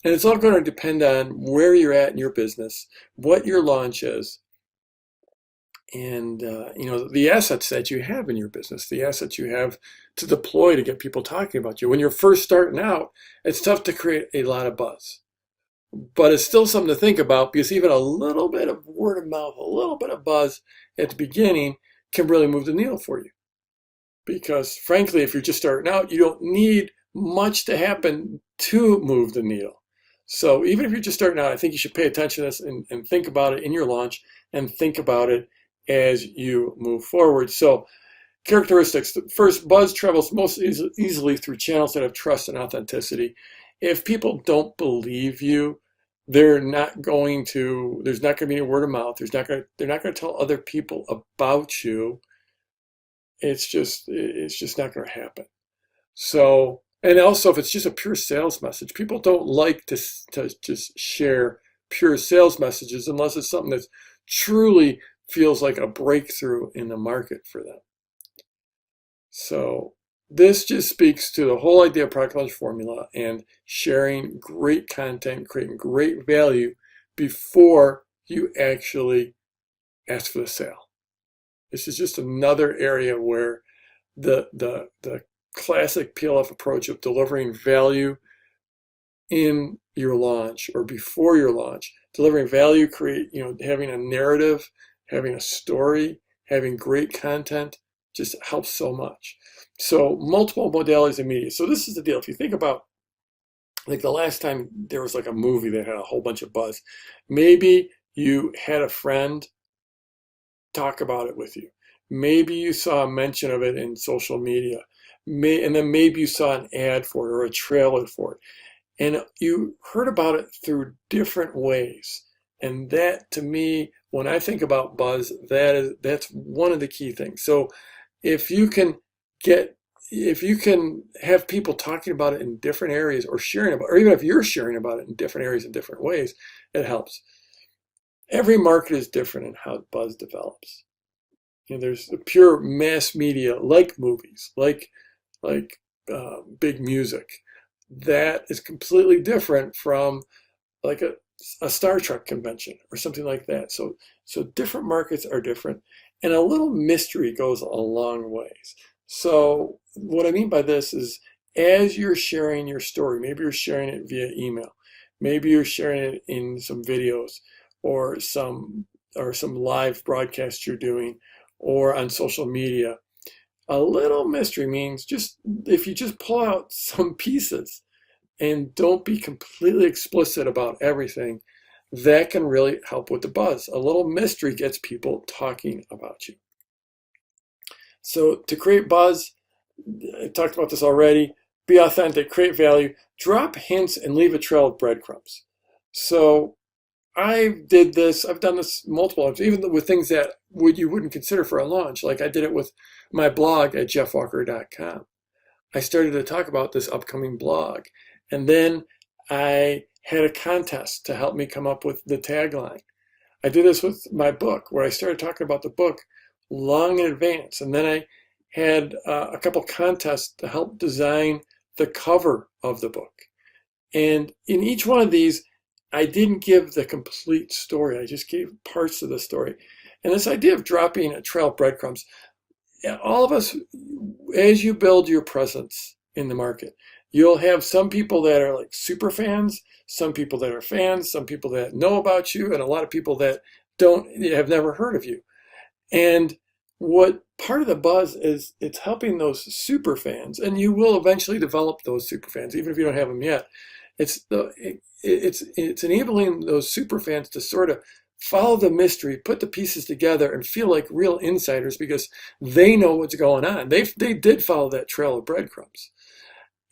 And it's all going to depend on where you're at in your business, what your launch is, and the assets that you have in your business, the assets you have to deploy to get people talking about you. When you're first starting out, it's tough to create a lot of buzz. But it's still something to think about, because even a little bit of word of mouth, a little bit of buzz at the beginning can really move the needle for you. Because frankly, if you're just starting out, you don't need much to happen to move the needle. So even if you're just starting out, I think you should pay attention to this and think about it in your launch, and think about it as you move forward. So characteristics. First, buzz travels most easily through channels that have trust and authenticity. If people don't believe you, there's not going to be any word of mouth. They're not going to tell other people about you. It's just not going to happen. So, and also, if it's just a pure sales message, people don't like to just share pure sales messages unless it's something that truly feels like a breakthrough in the market for them. So this just speaks to the whole idea of product launch formula and sharing great content, creating great value before you actually ask for the sale. This is just another area where the classic PLF approach of delivering value in your launch or before your launch, delivering value, having a narrative, having a story, having great content just helps so much. So multiple modalities of media. So this is the deal. If you think about, like, the last time there was like a movie that had a whole bunch of buzz, maybe you had a friend talk about it with you. Maybe you saw a mention of it in social media. And then maybe you saw an ad for it or a trailer for it. And you heard about it through different ways. And that, to me, when I think about buzz, that's one of the key things. So if you can have people talking about it in different areas, or sharing about, or even if you're sharing about it in different areas in different ways, it helps. Every market is different in how buzz develops. There's the pure mass media, like movies, like big music. That is completely different from like a Star Trek convention or something like that. So different markets are different, and a little mystery goes a long ways. So what I mean by this is, as you're sharing your story, maybe you're sharing it via email, maybe you're sharing it in some videos or some live broadcast you're doing, or on social media. A little mystery means just if you just pull out some pieces and don't be completely explicit about everything, that can really help with the buzz. A little mystery gets people talking about you. So to create buzz, I talked about this already, be authentic, create value, drop hints, and leave a trail of breadcrumbs. So I've done this multiple times, even with things that you wouldn't consider for a launch. Like I did it with my blog at jeffwalker.com. I started to talk about this upcoming blog, and then I had a contest to help me come up with the tagline. I did this with my book, where I started talking about the book long in advance, and then I had a couple contests to help design the cover of the book. And in each one of these, I didn't give the complete story. I just gave parts of the story. And this idea of dropping a trail of breadcrumbs, all of us, as you build your presence in the market, you'll have some people that are like super fans, some people that are fans, some people that know about you, and a lot of people that have never heard of you. And what part of the buzz is, it's helping those super fans, and you will eventually develop those super fans, even if you don't have them yet. It's enabling those super fans to sort of follow the mystery, put the pieces together, and feel like real insiders because they know what's going on. They did follow that trail of breadcrumbs,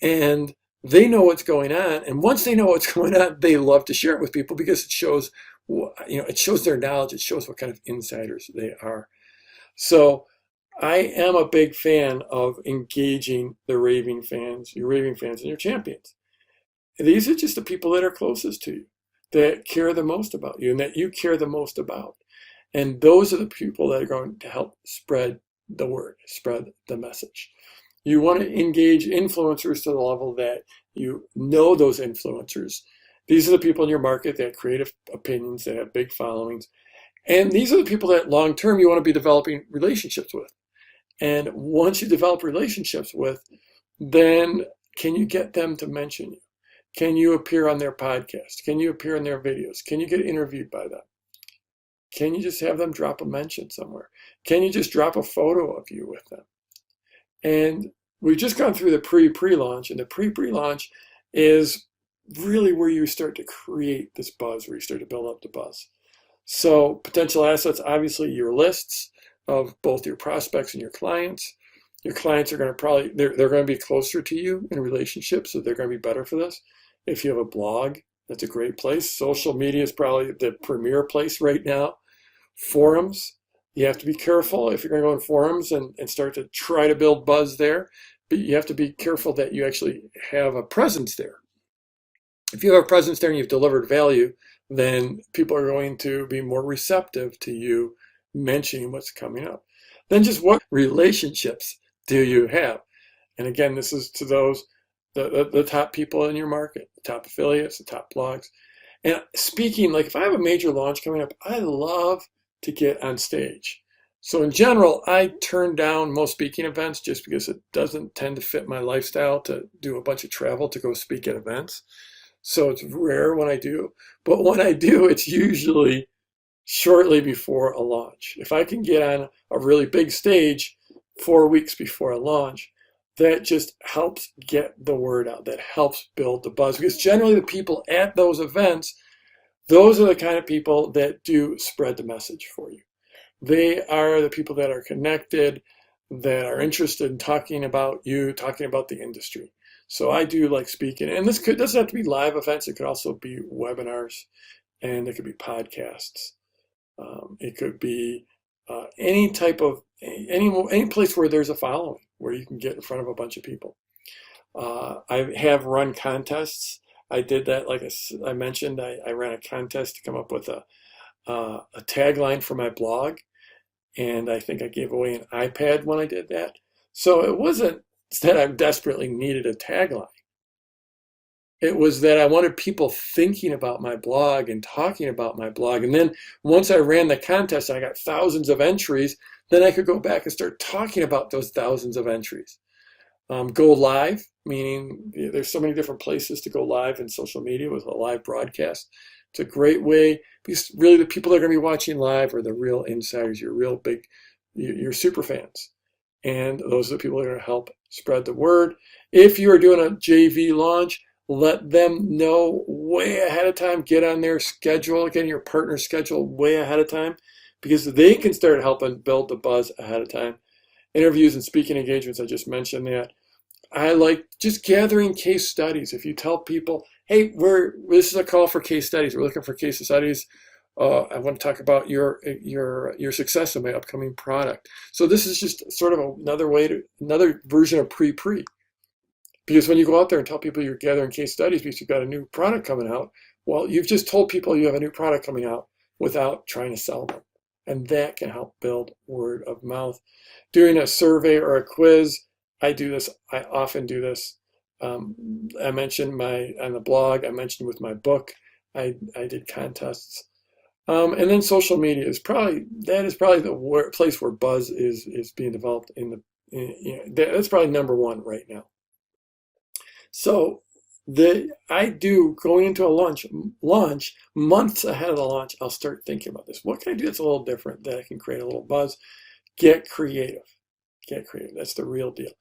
and they know what's going on. And once they know what's going on, they love to share it with people because it shows their knowledge. It shows what kind of insiders they are. So I am a big fan of engaging the raving fans, your raving fans, and your champions. These are just the people that are closest to you, that care the most about you, and that you care the most about. And those are the people that are going to help spread the word, spread the message. You want to engage influencers to the level that you know those influencers. These are the people in your market that have creative opinions, that have big followings. And these are the people that long term you want to be developing relationships with. And once you develop relationships with, then can you get them to mention you? Can you appear on their podcast? Can you appear in their videos? Can you get interviewed by them? Can you just have them drop a mention somewhere? Can you just drop a photo of you with them? And we've just gone through the pre-launch, and the pre-launch is really where you start to create this buzz, where you start to build up the buzz. So potential assets, obviously your lists of both your prospects and your clients. Your clients are going to they're going to be closer to you in a relationship, so they're going to be better for this. If you have a blog, that's a great place. Social media is probably the premier place right now. Forums, you have to be careful if you're going to go in forums and start to try to build buzz there, but you have to be careful that you actually have a presence there. If you have a presence there and you've delivered value, then people are going to be more receptive to you mentioning what's coming up. Then just what relationships do you have? And again, this is to those, the top people in your market, the top affiliates, the top blogs. And speaking, like if I have a major launch coming up, I love to get on stage. So in general, I turn down most speaking events just because it doesn't tend to fit my lifestyle to do a bunch of travel to go speak at events. So it's rare when I do. But when I do, it's usually shortly before a launch. If I can get on a really big stage 4 weeks before a launch, that just helps get the word out. That helps build the buzz. Because generally the people at those events, those are the kind of people that do spread the message for you. They are the people that are connected, that are interested in talking about you, talking about the industry. So I do like speaking. And this doesn't have to be live events. It could also be webinars, and it could be podcasts. It could be any type of, any place where there's a following, where you can get in front of a bunch of people. I have run contests. I did that, like I mentioned, I ran a contest to come up with a tagline for my blog, and I think I gave away an iPad when I did that. So it wasn't that I desperately needed a tagline. It was that I wanted people thinking about my blog and talking about my blog. And then once I ran the contest and I got thousands of entries, then I could go back and start talking about those thousands of entries. Go live, meaning there's so many different places to go live in social media with a live broadcast. It's a great way, because really the people that are going to be watching live are the real insiders, your super fans. And those are the people that are going to help spread the word. If you are doing a JV launch, let them know way ahead of time. Get on their schedule, get your partner's schedule way ahead of time, because they can start helping build the buzz ahead of time. Interviews and speaking engagements, I just mentioned that. I like just gathering case studies. If you tell people, hey, this is a call for case studies. We're looking for case studies. I want to talk about your success in my upcoming product. So this is just sort of another version of pre-pre. Because when you go out there and tell people you're gathering case studies because you've got a new product coming out, well, you've just told people you have a new product coming out without trying to sell them. And that can help build word of mouth. Doing a survey or a quiz, I often do this. I mentioned on the blog, I mentioned with my book, I did contests. And then social media is probably the place where buzz is being developed that's probably number one right now. So going into a launch months ahead of the launch, I'll start thinking about this. What can I do that's a little different, that I can create a little buzz? Get creative. That's the real deal.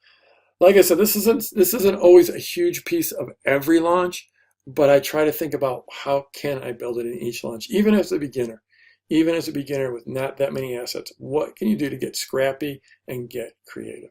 Like I said, this isn't always a huge piece of every launch, but I try to think about how can I build it in each launch, even as a beginner with not that many assets. What can you do to get scrappy and get creative?